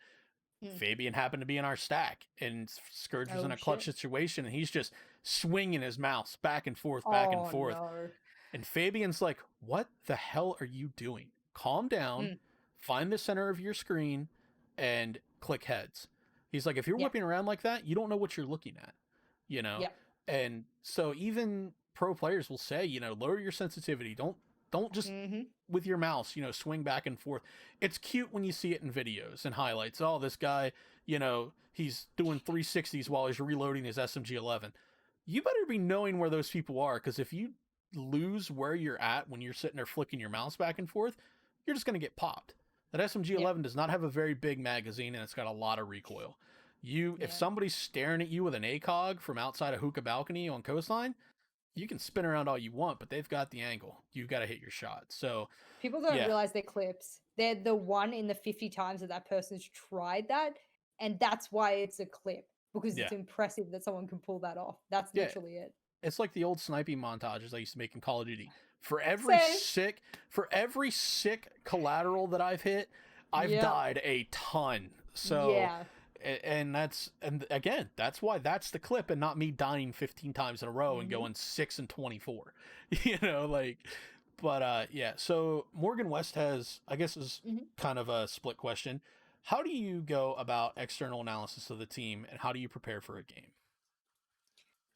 Speaker 2: Fabian happened to be in our stack, and Scourge was in a clutch situation, and he's just swinging his mouse back and forth, back and forth.
Speaker 1: No.
Speaker 2: And Fabian's like, what the hell are you doing? Calm down, find the center of your screen, and click heads. He's like, if you're whipping around like that, you don't know what you're looking at,
Speaker 1: Yeah.
Speaker 2: And so even pro players will say, lower your sensitivity. Don't just with your mouse, swing back and forth. It's cute when you see it in videos and highlights. Oh, this guy, he's doing 360s while he's reloading his SMG-11. You better be knowing where those people are, because if you lose where you're at when you're sitting there flicking your mouse back and forth, you're just going to get popped. That SMG-11 does not have a very big magazine, and it's got a lot of recoil. If somebody's staring at you with an ACOG from outside a hookah balcony on coastline, you can spin around all you want, but they've got the angle. You've got to hit your shot. So
Speaker 1: people don't realize their clips. They're the 1 in the 50 times that person's tried that, and that's why it's a clip, because it's impressive that someone can pull that off. That's literally it.
Speaker 2: It's like the old sniping montages I used to make in Call of Duty. For every sick collateral that I've hit, I've died a ton. So and again, that's why that's the clip, and not me dying 15 times in a row and going 6 and 24. So Morgan West has, I guess, is kind of a split question. How do you go about external analysis of the team, and how do you prepare for a game?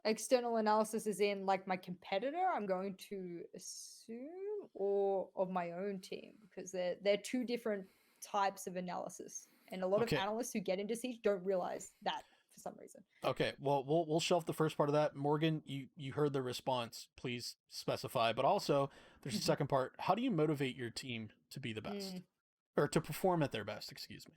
Speaker 1: External analysis is in like my competitor, I'm going to assume, or of my own team, because they're two different types of analysis, and a lot of analysts who get into Siege don't realize that for some reason.
Speaker 2: Okay, well, we'll shelf the first part of that. Morgan, you heard the response. Please specify. But also, there's a second part. How do you motivate your team to be the best, or to perform at their best? Excuse me.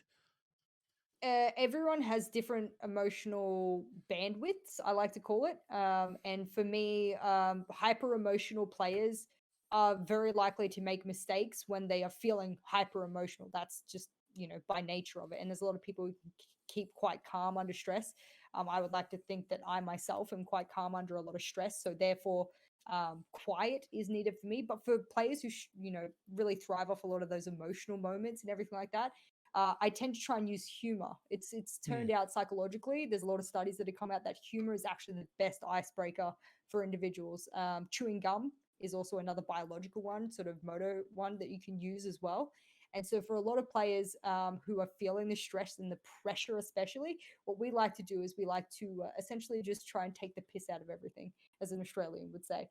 Speaker 1: Everyone has different emotional bandwidths, I like to call it. And for me, hyper emotional players are very likely to make mistakes when they are feeling hyper emotional. That's just, by nature of it. And there's a lot of people who keep quite calm under stress. I would like to think that I myself am quite calm under a lot of stress. So therefore, quiet is needed for me. But for players who, really thrive off a lot of those emotional moments and everything like that, I tend to try and use humor. It's turned out psychologically. There's a lot of studies that have come out that humor is actually the best icebreaker for individuals. Chewing gum is also another biological one, sort of motor one that you can use as well. And so for a lot of players who are feeling the stress and the pressure especially, what we like to do is we like to essentially just try and take the piss out of everything, as an Australian would say.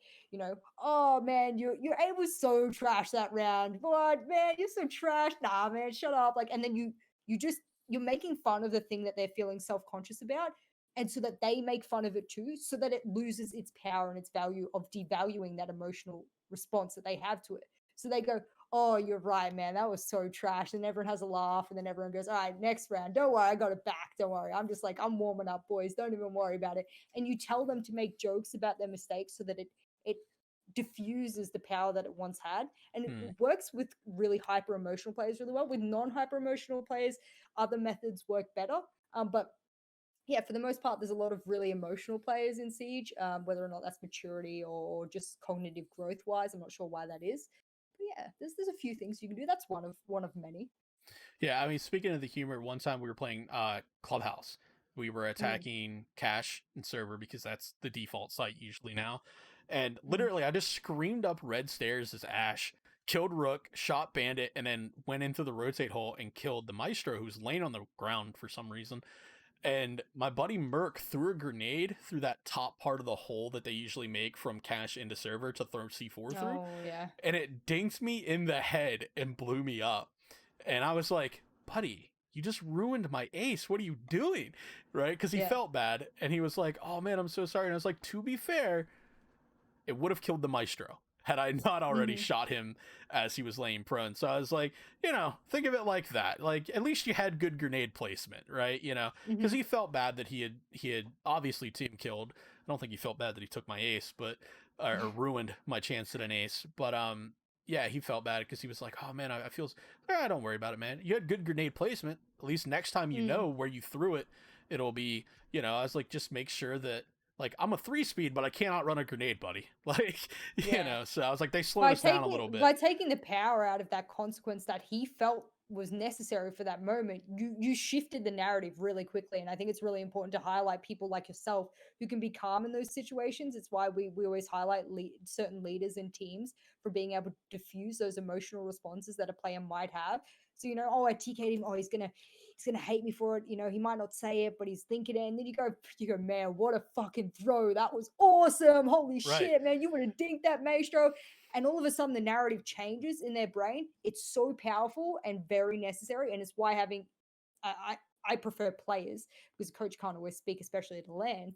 Speaker 1: Oh man, your aim was so trash that round. What, man, you're so trash. Nah, man, shut up. And then you're making fun of the thing that they're feeling self-conscious about, and so that they make fun of it too, so that it loses its power and its value of devaluing that emotional response that they have to it. So they go, oh, you're right, man, that was so trash. And everyone has a laugh, and then everyone goes, all right, next round. Don't worry, I got it back. Don't worry. I'm just like, I'm warming up, boys. Don't even worry about it. And you tell them to make jokes about their mistakes so that it diffuses the power that it once had. And it works with really hyper emotional players really well. With non-hyper emotional players, other methods work better. But yeah, for the most part, there's a lot of really emotional players in Siege, whether or not that's maturity or just cognitive growth wise. I'm not sure why that is. But yeah, there's a few things you can do. That's one of many.
Speaker 2: Yeah, I mean, speaking of the humor, one time we were playing Clubhouse. We were attacking cache and server because that's the default site usually now. And literally, I just screamed up red stairs as Ash, killed Rook, shot Bandit, and then went into the rotate hole and killed the Maestro, who's laying on the ground for some reason. And my buddy Merc threw a grenade through that top part of the hole that they usually make from cache into server to throw C4 through.
Speaker 1: Oh yeah.
Speaker 2: And it dinked me in the head and blew me up. And I was like, buddy, you just ruined my ace. What are you doing? Right? Because he felt bad. And he was like, oh man, I'm so sorry. And I was like, to be fair, it would have killed the Maestro had I not already shot him as he was laying prone. So I was like, think of it like that. Like, at least you had good grenade placement, right? Because he felt bad that he had obviously team killed. I don't think he felt bad that he took my ace, but or ruined my chance at an ace. But yeah, he felt bad because he was like, oh man, I feel. Don't worry about it, man. You had good grenade placement. At least next time you know where you threw it, it'll be. I was like, just make sure that. Like, I'm a 3-speed, but I can't outrun a grenade, buddy. Like, so I was like, they slowed us down a little bit.
Speaker 1: By taking the power out of that consequence that he felt was necessary for that moment, you shifted the narrative really quickly. And I think it's really important to highlight people like yourself who can be calm in those situations. It's why we always highlight certain leaders in teams for being able to diffuse those emotional responses that a player might have. So, I TK'd him. Oh, he's gonna hate me for it. He might not say it, but he's thinking it. And then you go, man, what a fucking throw. That was awesome. Holy shit, man. You would have dinked that Maestro. And all of a sudden the narrative changes in their brain. It's so powerful and very necessary. And it's why I prefer players, because coach can't always speak, especially at a LAN,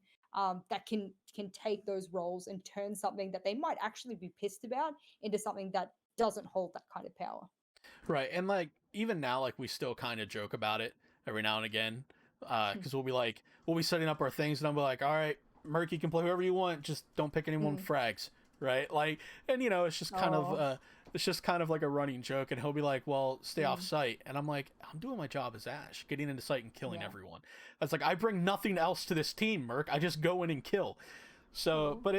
Speaker 1: that can take those roles and turn something that they might actually be pissed about into something that doesn't hold that kind of power.
Speaker 2: Right. And like, even now, like, we still kind of joke about it every now and again. Because we'll be setting up our things and I'll be like, all right, Merc, you can play whoever you want, just don't pick anyone with frags. Right. Like, and it's just kind of like a running joke. And he'll be like, well, stay off site. And I'm like, I'm doing my job as Ash, getting into site and killing everyone. That's like, I bring nothing else to this team, Merc. I just go in and kill. So, but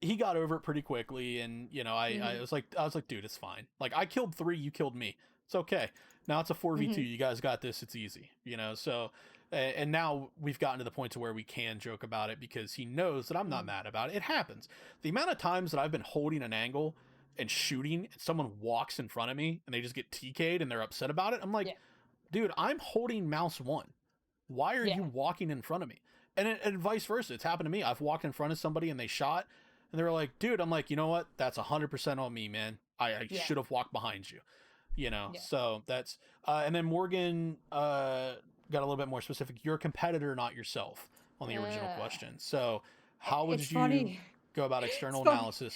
Speaker 2: he got over it pretty quickly, and I was like, dude, it's fine. Like, I killed 3, you killed me. It's okay. Now it's a 4v2. You guys got this. It's easy. So, and now we've gotten to the point to where we can joke about it because he knows that I'm not mad about it. It happens. The amount of times that I've been holding an angle and shooting, and someone walks in front of me and they just get TK'd and they're upset about it. I'm like, dude, I'm holding mouse 1. Why are you walking in front of me? And vice versa. It's happened to me. I've walked in front of somebody and they shot. And they were like, dude, I'm like, you know what? That's 100% on me, man. I should have walked behind you, So that's, and then Morgan got a little bit more specific. You're a competitor, not yourself, on the original question. So how would you go about external analysis?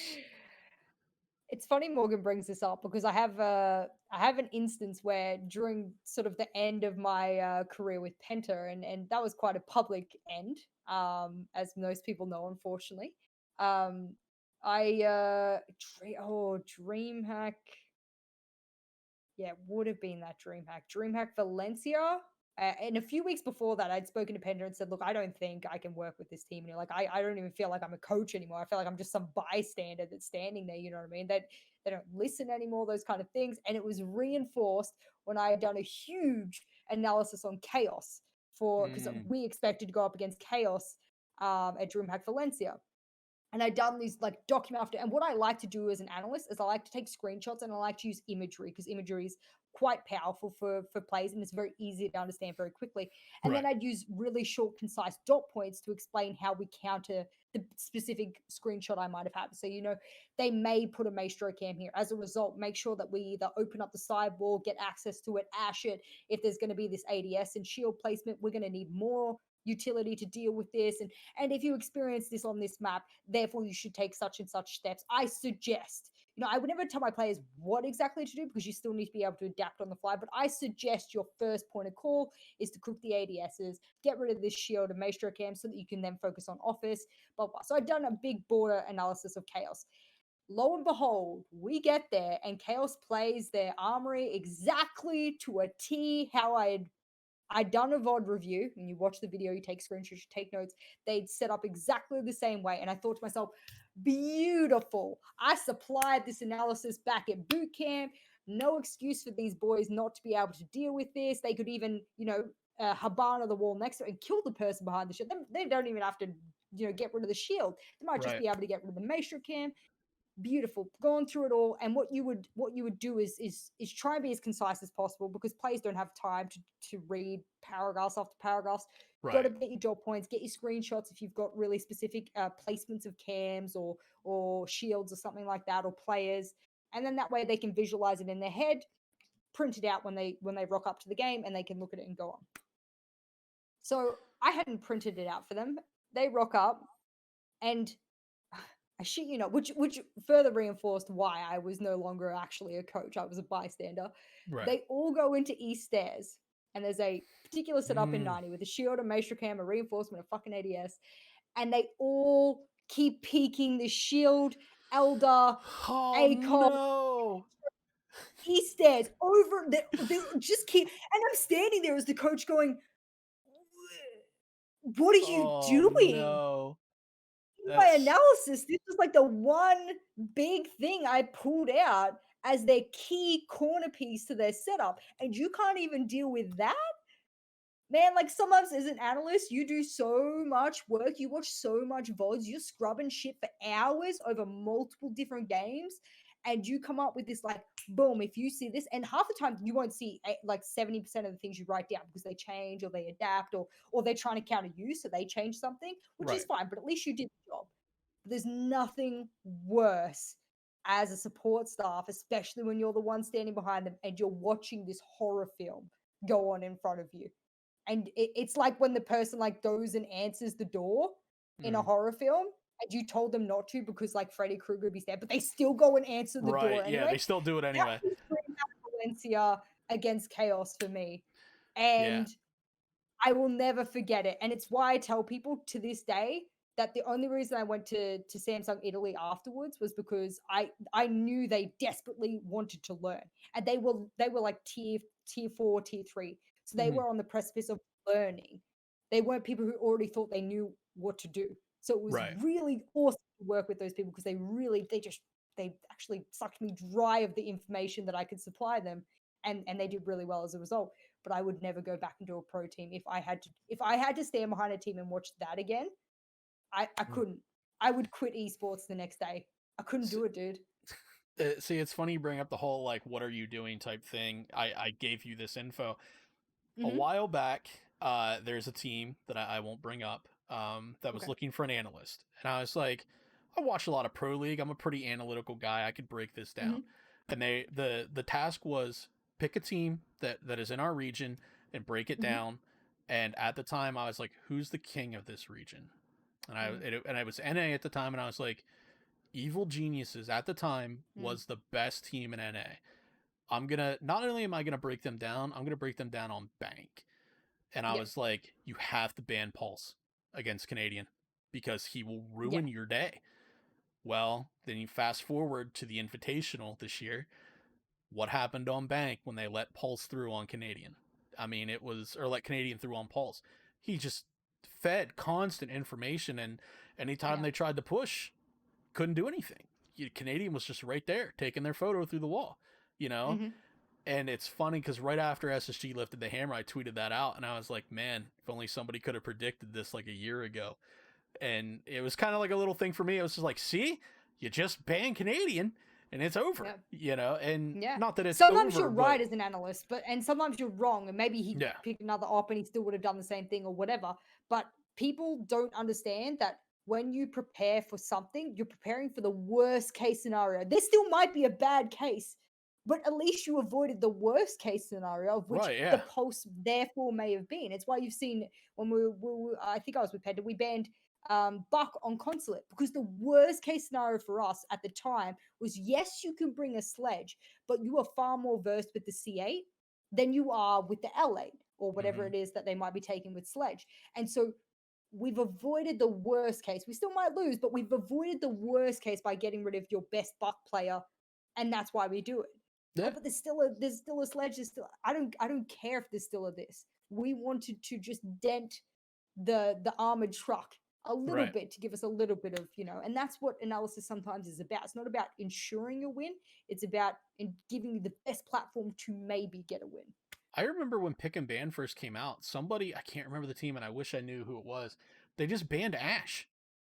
Speaker 1: It's funny Morgan brings this up because I have an instance where during sort of the end of my career with Penta, and that was quite a public end, as most people know, unfortunately. DreamHack. Yeah, it would have been that DreamHack Valencia. And a few weeks before that, I'd spoken to Pender and said, look, I don't think I can work with this team. Like, I don't even feel like I'm a coach anymore. I feel like I'm just some bystander that's standing there. You know what I mean? That they don't listen anymore, those kind of things. And it was reinforced when I had done a huge analysis on Chaos because we expected to go up against Chaos at DreamHack Valencia. And I'd done these like document after. And what I like to do as an analyst is I like to take screenshots and I like to use imagery because imagery is quite powerful for players and it's very easy to understand very quickly. And then I'd use really short, concise dot points to explain how we counter the specific screenshot I might have had. So, they may put a Maestro cam here. As a result, make sure that we either open up the sidewall, get access to it, ash it. If there's going to be this ADS and shield placement, we're going to need more utility to deal with this. And if you experience this on this map, therefore you should take such and such steps. I suggest, I would never tell my players what exactly to do because you still need to be able to adapt on the fly, but I suggest your first point of call is to cook the ADSs, get rid of this shield and Maestro cam so that you can then focus on office, blah, blah. So I've done a big border analysis of Chaos. Lo and behold, we get there and Chaos plays their armory exactly to a T how I had I'd done a VOD review, and you watch the video, you take screenshots, you take notes. They'd set up exactly the same way. And I thought to myself, beautiful. I supplied this analysis back at boot camp. No excuse for these boys not to be able to deal with this. They could even, Habana the wall next to it and kill the person behind the shield. They don't even have to, get rid of the shield. They might just be able to get rid of the Maestro Cam. Beautiful, gone through it all. And what you would do is try and be as concise as possible, because players don't have time to read paragraphs after paragraphs. Got to get your job points, get your screenshots if you've got really specific placements of cams or shields or something like that, or players, and then that way they can visualize it in their head, print it out when they rock up to the game, and they can look at it and go on. So I hadn't printed it out for them. They rock up, and I shit you not, which further reinforced why I was no longer actually a coach. I was a bystander.
Speaker 2: Right.
Speaker 1: They all go into East Stairs, and there's a particular setup in 90 with a shield, a Maestro Cam, a reinforcement, a fucking ADS, and they all keep peeking the shield, Elder, ACOM,
Speaker 2: no.
Speaker 1: East Stairs, over. They just keep, and I'm standing there as the coach going, what are you doing?
Speaker 2: No.
Speaker 1: My analysis, this was like the one big thing I pulled out as their key corner piece to their setup, and you can't even deal with that? Man, like, sometimes as an analyst, you do so much work, you watch so much VODs, you're scrubbing shit for hours over multiple different games, and you come up with this, like, boom, if you see this, and half the time you won't see like 70% of the things you write down because they change or they adapt or they're trying to counter you, so they change something, which is fine, but at least you did the job. There's nothing worse as a support staff, especially when you're the one standing behind them and you're watching this horror film go on in front of you. And it's like when the person like goes and answers the door in a horror film, and you told them not to because like Freddy Krueger would be there, but they still go and answer the door anyway.
Speaker 2: Yeah, they still do it anyway.
Speaker 1: That's Valencia against Chaos for me. And I will never forget it. And it's why I tell people to this day that the only reason I went to Samsung Italy afterwards was because I knew they desperately wanted to learn. And they were like tier 4, tier 3. So they were on the precipice of learning. They weren't people who already thought they knew what to do. So it was really awesome to work with those people, because they actually sucked me dry of the information that I could supply them. And they did really well as a result. But I would never go back into a pro team if I had to stand behind a team and watch that again. I couldn't. I would quit esports the next day. I couldn't do it, dude.
Speaker 2: See, it's funny you bring up the whole like what are you doing type thing. I gave you this info a while back. There's a team that I won't bring up that was looking for an analyst, and I was like, I watch a lot of Pro League, I'm a pretty analytical guy, I could break this down. And the task was pick a team that is in our region and break it down. And at the time I was like, who's the king of this region? And I was NA at the time, and I was like, Evil Geniuses at the time was the best team in NA. Not only am I gonna break them down, I'm gonna break them down on Bank. And I was like, you have to ban Pulse against Canadian because he will ruin your day. Well, then you fast forward to the Invitational this year. What happened on Bank when they let Pulse through on Canadian? I mean, or let Canadian through on Pulse. He just fed constant information, and anytime they tried to push, couldn't do anything. Canadian was just right there, taking their photo through the wall, And it's funny because right after SSG lifted the hammer, I tweeted that out, and I was like, man, if only somebody could have predicted this like a year ago. And it was kind of like a little thing for me. I was just like, see, you just ban Canadian and it's over, and not that it's
Speaker 1: sometimes
Speaker 2: over,
Speaker 1: you're right as an analyst, and sometimes you're wrong, and maybe he picked another op and he still would have done the same thing or whatever. But people don't understand that when you prepare for something, you're preparing for the worst case scenario. There still might be a bad case, but at least you avoided the worst case scenario, of which the Pulse therefore may have been. It's why you've seen when we I think I was with Ped, we banned Buck on Consulate, because the worst case scenario for us at the time was, yes, you can bring a sledge, but you are far more versed with the C8 than you are with the L8 or whatever it is that they might be taking with sledge. And so we've avoided the worst case. We still might lose, but we've avoided the worst case by getting rid of your best Buck player, and that's why we do it.
Speaker 2: Yeah.
Speaker 1: Oh, but there's still a sledge. There's still I don't care if there's still a this. We wanted to just dent the armored truck a little
Speaker 2: Right.
Speaker 1: bit to give us a little bit of, and that's what analysis sometimes is about. It's not about ensuring a win. It's about giving you the best platform to maybe get a win.
Speaker 2: I remember when Pick and Ban first came out, somebody, I can't remember the team and I wish I knew who it was, they just banned Ashe.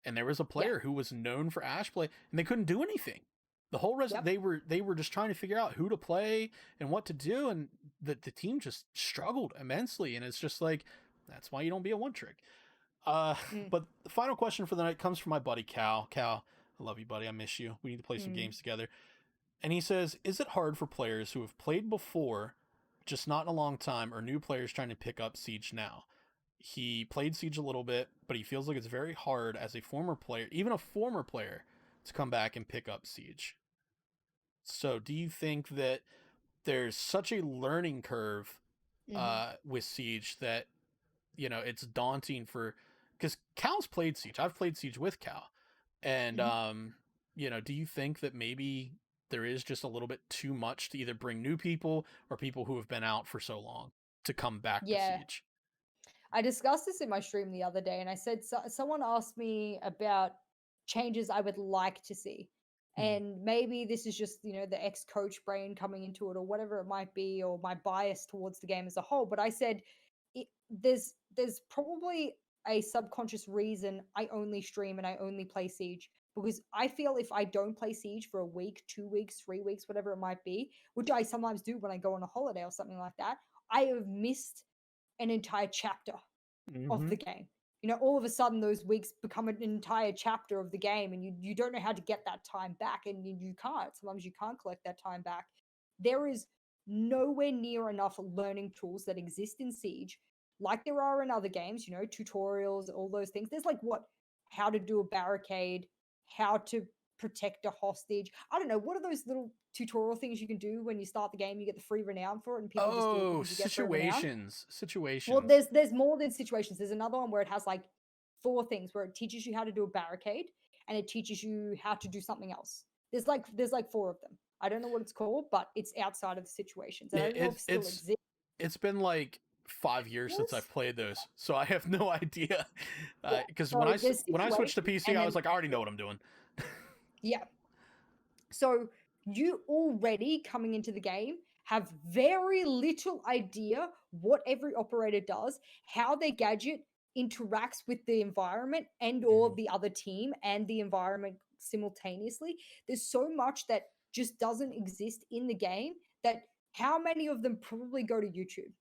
Speaker 2: And there was a player who was known for Ashe play and they couldn't do anything. The whole rest they were just trying to figure out who to play and what to do, and the team just struggled immensely, and it's just like that's why you don't be a one trick. But the final question for the night comes from my buddy Cal. Cal, I love you, buddy. I miss you. We need to play some games together. And he says, is it hard for players who have played before, just not in a long time, or new players trying to pick up Siege now? He played Siege a little bit, but he feels like it's very hard as a former player, even a former player, to come back and pick up Siege. So do you think that there's such a learning curve with Siege that, it's daunting for, because Cal's played Siege. I've played Siege with Cal. And, do you think that maybe there is just a little bit too much to either bring new people or people who have been out for so long to come back to Siege?
Speaker 1: I discussed this in my stream the other day, and I said someone asked me about changes I would like to see. And maybe this is just, the ex-coach brain coming into it or whatever it might be, or my bias towards the game as a whole. But I said there's probably a subconscious reason I only stream and I only play Siege. Because I feel if I don't play Siege for a week, 2 weeks, 3 weeks, whatever it might be, which I sometimes do when I go on a holiday or something like that, I have missed an entire chapter of the game. All of a sudden those weeks become an entire chapter of the game, and you don't know how to get that time back, and you can't. Sometimes you can't collect that time back. There is nowhere near enough learning tools that exist in Siege, like there are in other games, tutorials, all those things. There's like how to do a barricade, how to protect a hostage. I don't know, what are those little tutorial things you can do when you start the game? You get the free renown for it, and people just do it because you get free renown.
Speaker 2: Situations.
Speaker 1: Well, there's more than situations. There's another one where it has like 4 things, where it teaches you how to do a barricade and it teaches you how to do something else. There's like 4 of them. I don't know what it's called, but it's outside of the situations. And I don't know if it still exists.
Speaker 2: It's been like 5 years since I've played those, so I have no idea. Because
Speaker 1: So
Speaker 2: when I
Speaker 1: there's
Speaker 2: switched to PC,
Speaker 1: and
Speaker 2: I
Speaker 1: then-
Speaker 2: was like, I already know what I'm doing.
Speaker 1: Yeah. So you already coming into the game have very little idea what every operator does, how their gadget interacts with the environment and or the other team and the environment simultaneously. There's so much that just doesn't exist in the game, that how many of them probably go to YouTube?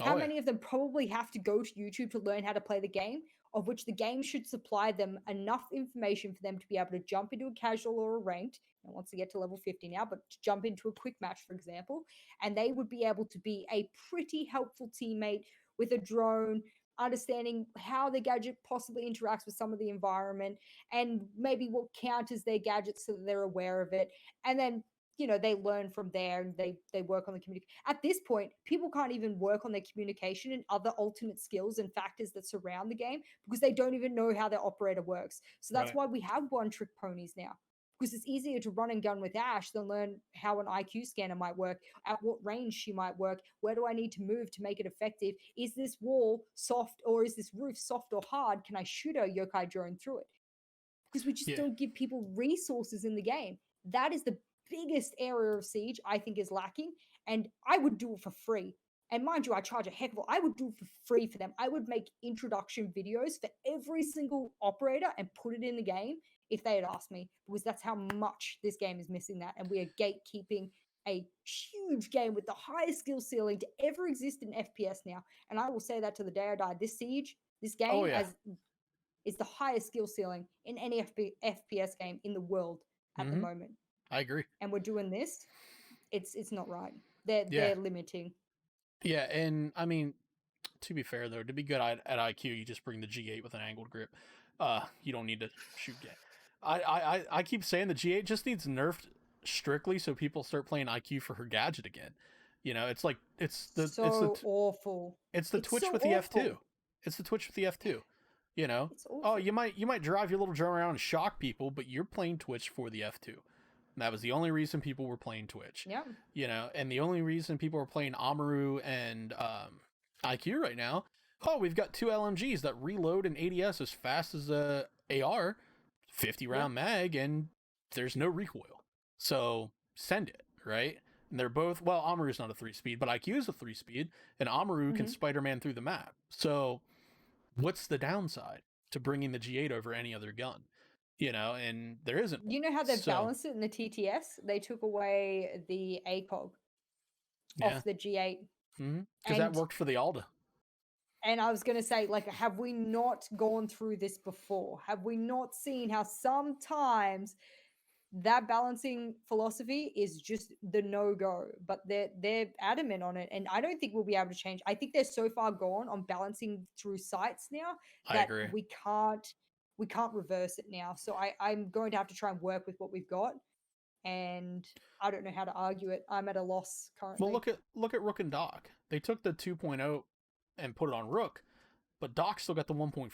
Speaker 1: How many of them probably have to go to YouTube to learn how to play the game, of which the game should supply them enough information for them to be able to jump into a casual or a ranked, and once they get to level 50 now, but to jump into a quick match, for example, and they would be able to be a pretty helpful teammate with a drone, understanding how the gadget possibly interacts with some of the environment, and maybe what counters their gadgets so that they're aware of it. And then they learn from there, and they work on the communication. At this point, people can't even work on their communication and other alternate skills and factors that surround the game, because they don't even know how their operator works. So that's why we have one trick ponies now, because it's easier to run and gun with Ashe than learn how an IQ scanner might work, at what range she might work, where do I need to move to make it effective, is this wall soft or is this roof soft or hard, can I shoot a yokai drone through it? Because we just don't give people resources in the game. That is the biggest area of Siege I think is lacking, and I would do it for free. And mind you, I charge a heck of I would do it for free for them. I would make introduction videos for every single operator and put it in the game if they had asked me, because that's how much this game is missing that. And we are gatekeeping a huge game with the highest skill ceiling to ever exist in FPS now. And I will say that to the day I die. This Siege, this game is the highest skill ceiling in any FPS game in the world at the moment.
Speaker 2: I agree.
Speaker 1: And we're doing this. It's not right. They're limiting.
Speaker 2: Yeah, and I mean, to be fair though, to be good at IQ, you just bring the G8 with an angled grip. You don't need to shoot gas. I keep saying the G8 just needs nerfed strictly so people start playing IQ for her gadget again. It's like it's
Speaker 1: awful.
Speaker 2: It's the Twitch with the F2. It's the Twitch with the F2. You might drive your little drone around and shock people, but you're playing Twitch for the F2. That was the only reason people were playing Twitch.
Speaker 1: Yeah.
Speaker 2: You know, and the only reason people were playing Amaru and IQ right now, oh, we've got 2 LMGs that reload an ADS as fast as a AR, 50 round mag, and there's no recoil. So send it, right? And they're both, well, Amaru's not a 3-speed, but IQ is a 3-speed, and Amaru can Spider-Man through the map. So what's the downside to bringing the G8 over any other gun? You know, and there isn't.
Speaker 1: You know how they've balanced it in the TTS? They took away the ACOG off the G8.
Speaker 2: Because that worked for the Alda.
Speaker 1: And I was going to say, like, have we not gone through this before? Have we not seen how sometimes that balancing philosophy is just the no-go, but they're adamant on it, and I don't think we'll be able to change. I think they're so far gone on balancing through sites now that we can't reverse it now. So I'm going to have to try and work with what we've got, and I don't know how to argue it. I'm at a loss currently.
Speaker 2: Well, look at Rook and Doc. They took the 2.0 and put it on Rook, but Doc still got the 1.5.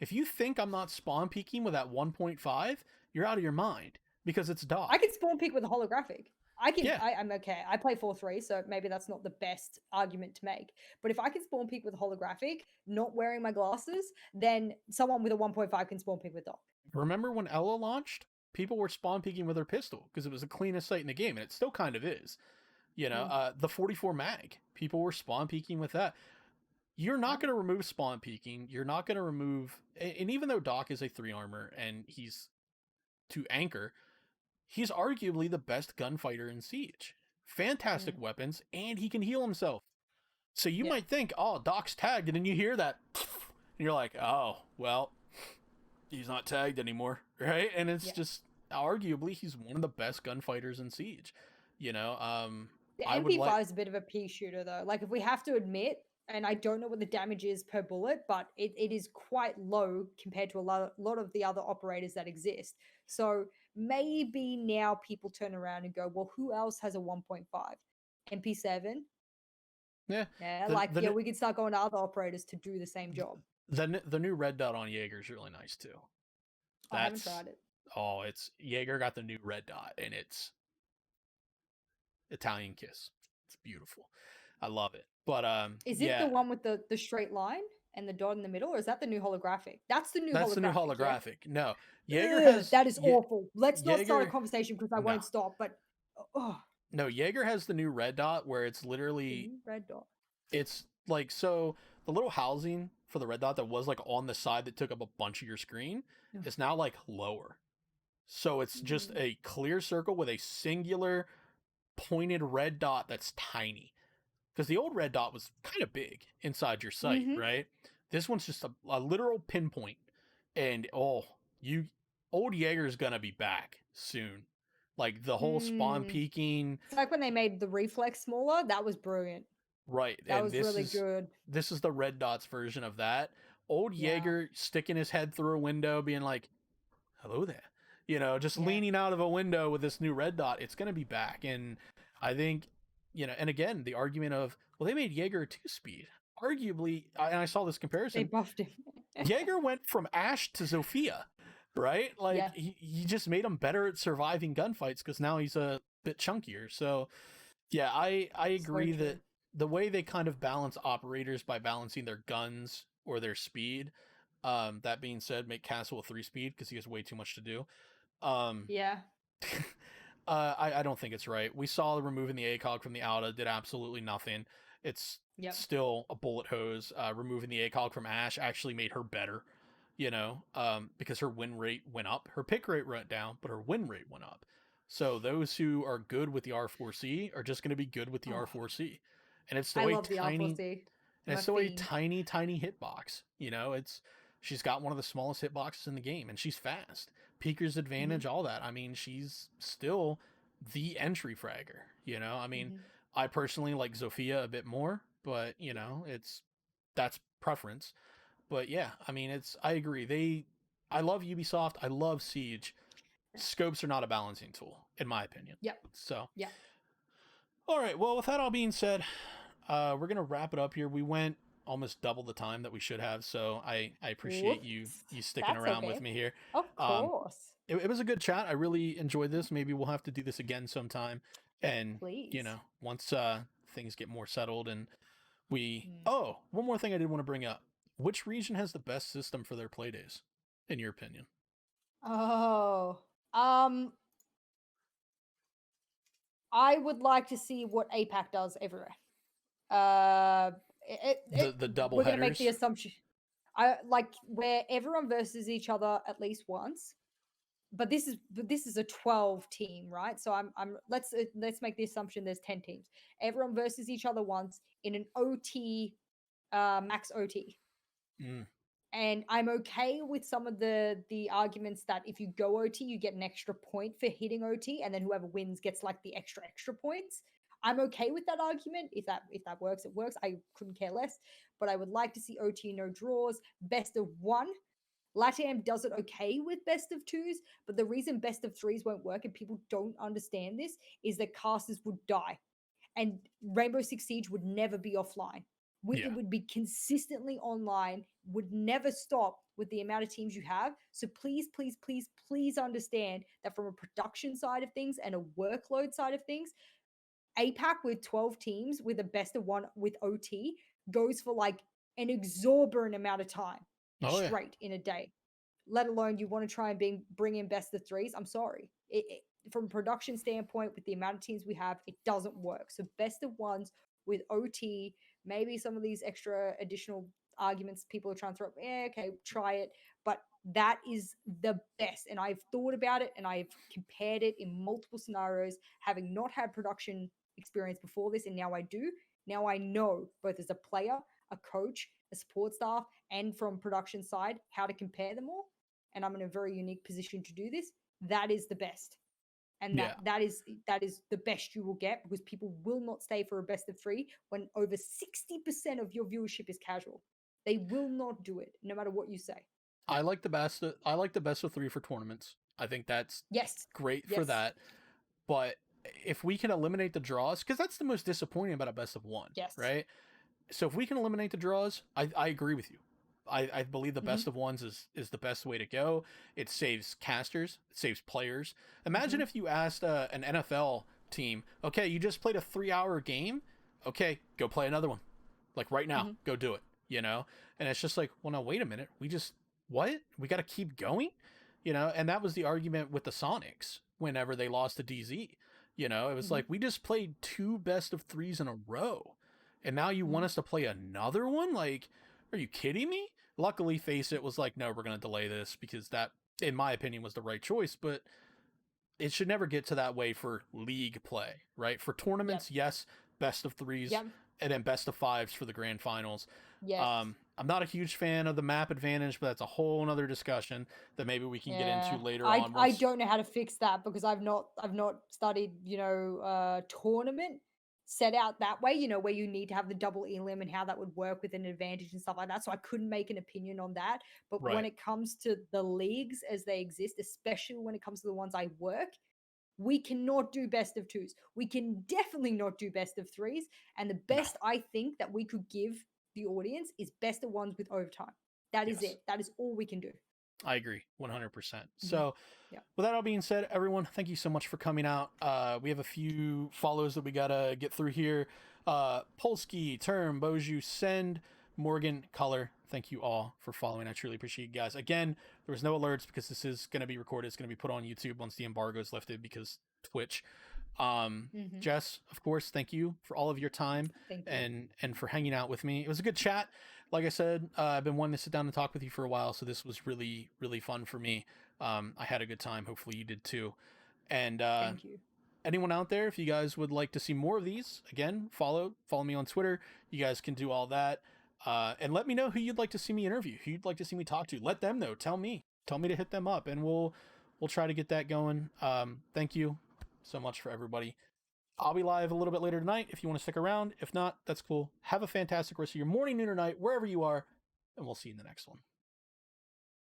Speaker 2: If you think I'm not spawn peeking with that 1.5, you're out of your mind, because it's Doc.
Speaker 1: I can spawn peek with a holographic. I'm okay. I play 4-3, so maybe that's not the best argument to make. But if I can spawn peek with a holographic, not wearing my glasses, then someone with a 1.5 can spawn peek with Doc.
Speaker 2: Remember when Ella launched? People were spawn peeking with her pistol because it was the cleanest sight in the game, and it still kind of is. You know, the 44 mag, people were spawn peeking with that. You're not going to remove spawn peeking. You're not going to remove, and even though Doc is a 3 armor and he's to anchor, he's arguably the best gunfighter in Siege. Fantastic weapons, and he can heal himself. So you might think, oh, Doc's tagged, and then you hear that, and you're like, oh, well, he's not tagged anymore, right? And it's just, arguably, he's one of the best gunfighters in Siege. You know,
Speaker 1: the MP5 is a bit of a pea shooter, though. Like, if we have to admit, and I don't know what the damage is per bullet, but it is quite low compared to a lot of the other operators that exist. So maybe now people turn around and go, well, who else has a 1.5? MP7?
Speaker 2: Yeah.
Speaker 1: Yeah, we could start going to other operators to do the same job.
Speaker 2: The new red dot on Jaeger is really nice, too.
Speaker 1: I haven't tried it.
Speaker 2: Oh, Jaeger got the new red dot, and it's Italian kiss. It's beautiful. I love it. But
Speaker 1: is it the one with the straight line and the dot in the middle, or is that the new holographic? That's the new holographic.
Speaker 2: Yeah? No, Jaeger has
Speaker 1: that is awful. Let's not start a conversation because I won't stop. But
Speaker 2: no, Jaeger has the new red dot where it's literally
Speaker 1: red dot.
Speaker 2: It's like, so the little housing for the red dot that was like on the side that took up a bunch of your screen is now like lower. So it's just a clear circle with a singular pointed red dot that's tiny. Because the old red dot was kind of big inside your sight, right? This one's just a literal pinpoint. And old Jaeger's gonna be back soon. Like the whole spawn peeking.
Speaker 1: It's like when they made the reflex smaller, that was brilliant.
Speaker 2: Right.
Speaker 1: That was really good.
Speaker 2: This is the red dots version of that. Old Jaeger sticking his head through a window, being like, hello there. You know, just leaning out of a window with this new red dot. It's gonna be back. And I think, you know, and again, the argument of, well, they made Jaeger a 2-speed. Arguably, and I saw this comparison.
Speaker 1: They buffed him.
Speaker 2: Jaeger went from Ash to Zofia, right? Like, he just made him better at surviving gunfights because now he's a bit chunkier. So, yeah, I agree that the way they kind of balance operators by balancing their guns or their speed, that being said, make Castle a 3-speed because he has way too much to do. I don't think it's right. We saw removing the ACOG from the Alda did absolutely nothing. It's still a bullet hose. Removing the ACOG from Ash actually made her better, you know, because her win rate went up. Her pick rate went down, but her win rate went up. So those who are good with the R4C are just going to be good with the R4C. And it's the way tiny, and it's the way tiny hitbox. You know, she's got one of the smallest hitboxes in the game, and she's fast. Peeker's advantage, all that. I mean, she's still the entry fragger, you know? I mean, I personally like Zofia a bit more, but, you know, that's preference. But yeah, I mean, I agree. I love Ubisoft. I love Siege. Scopes are not a balancing tool, in my opinion.
Speaker 1: Yep.
Speaker 2: So, all right. Well, with that all being said, we're going to wrap it up here. We went almost double the time that we should have. So I appreciate you
Speaker 1: Whoops.
Speaker 2: sticking
Speaker 1: That's
Speaker 2: around
Speaker 1: okay.
Speaker 2: with me here.
Speaker 1: Of course.
Speaker 2: It was a good chat. I really enjoyed this. Maybe we'll have to do this again sometime. And
Speaker 1: Please.
Speaker 2: once things get more settled and we
Speaker 1: Mm.
Speaker 2: oh, one more thing I did want to bring up. Which region has the best system for their play days, in your opinion?
Speaker 1: Oh. I would like to see what APAC does everywhere.
Speaker 2: The double
Speaker 1: We're gonna make the
Speaker 2: headers.
Speaker 1: assumption. I like where everyone versus each other at least once. But this is a 12 team, right? So let's make the assumption there's 10 teams. Everyone versus each other once in an OT, max OT.
Speaker 2: Mm.
Speaker 1: And I'm okay with some of the arguments that if you go OT, you get an extra point for hitting OT, and then whoever wins gets like the extra points. I'm okay with that argument. If that works, it works. I couldn't care less. But I would like to see OT no draws, best of one. LATAM does it okay with best of twos, but the reason best of threes won't work and people don't understand this is that casters would die and Rainbow Six Siege would never be offline.
Speaker 2: Yeah.
Speaker 1: It would be consistently online, would never stop with the amount of teams you have. So please, please, please, please understand that from a production side of things and a workload side of things, APAC with 12 teams with a best of one with OT goes for like an exorbitant amount of time straight in a day. Let alone you want to try and bring in best of threes. I'm sorry. From a production standpoint, with the amount of teams we have, it doesn't work. So best of ones with OT, maybe some of these extra additional arguments people are trying to throw up. Yeah, okay, try it. But that is the best. And I've thought about it and I've compared it in multiple scenarios, having not had production experience before this, and now I do. Now I know, both as a player, a coach, a support staff, and from production side, how to compare them all. And I'm in a very unique position to do this. That is the best. And that is the best you will get, because people will not stay for a best of three when over 60% of your viewership is casual. They will not do it, no matter what you say.
Speaker 2: I like the best of three for tournaments. I think that's great for that. But if we can eliminate the draws, because that's the most disappointing about a best of one, right? So if we can eliminate the draws, I agree with you. I believe the best of ones is the best way to go. It saves casters, it saves players. Imagine if you asked an NFL team, okay, you just played a 3-hour game, okay, go play another one, like right now, go do it, And it's just like, well, no, wait a minute, we got to keep going, And that was the argument with the Sonics whenever they lost to DZ. It was like, we just played 2 best of 3s in a row, and now you want us to play another one? Like, are you kidding me? Luckily, Face It was like, no, we're going to delay this, because that, in my opinion, was the right choice. But it should never get to that way for league play, right? For tournaments, yes, best of 3s, and then best of 5s for the grand finals.
Speaker 1: Yes.
Speaker 2: I'm not a huge fan of the map advantage, but that's a whole nother discussion that maybe we can get into later on.
Speaker 1: I don't know how to fix that, because I've not studied, tournament set out that way, where you need to have the double elim and how that would work with an advantage and stuff like that. So I couldn't make an opinion on that. But when it comes to the leagues as they exist, especially when it comes to the ones I work, we cannot do best of 2s. We can definitely not do best of 3s. And the best I think that we could give the audience is best of 1s with overtime. That is it. That is all we can do.
Speaker 2: I agree 100%. So with that all being said, everyone, thank you so much for coming out. We have a few follows that we gotta get through here. Polsky, Term, Boju, Send, Morgan, Color, thank you all for following. I truly appreciate you guys. Again, there was no alerts because this is going to be recorded. It's going to be put on YouTube once the embargo is lifted, because Twitch. Jess, of course, thank you for all of your time and for hanging out with me. It was a good chat. Like I said, I've been wanting to sit down and talk with you for a while, so this was really, really fun for me. I had a good time. Hopefully you did too. And
Speaker 1: thank you.
Speaker 2: Anyone out there, if you guys would like to see more of these, again, follow me on Twitter. You guys can do all that. And let me know who you'd like to see me interview, who you'd like to see me talk to. Let them know. Tell me to hit them up, and we'll try to get that going. Thank you so much for everybody. I'll be live a little bit later tonight if you want to stick around. If not, that's cool. Have a fantastic rest of your morning, noon, or night, wherever you are, and we'll see you in the next one.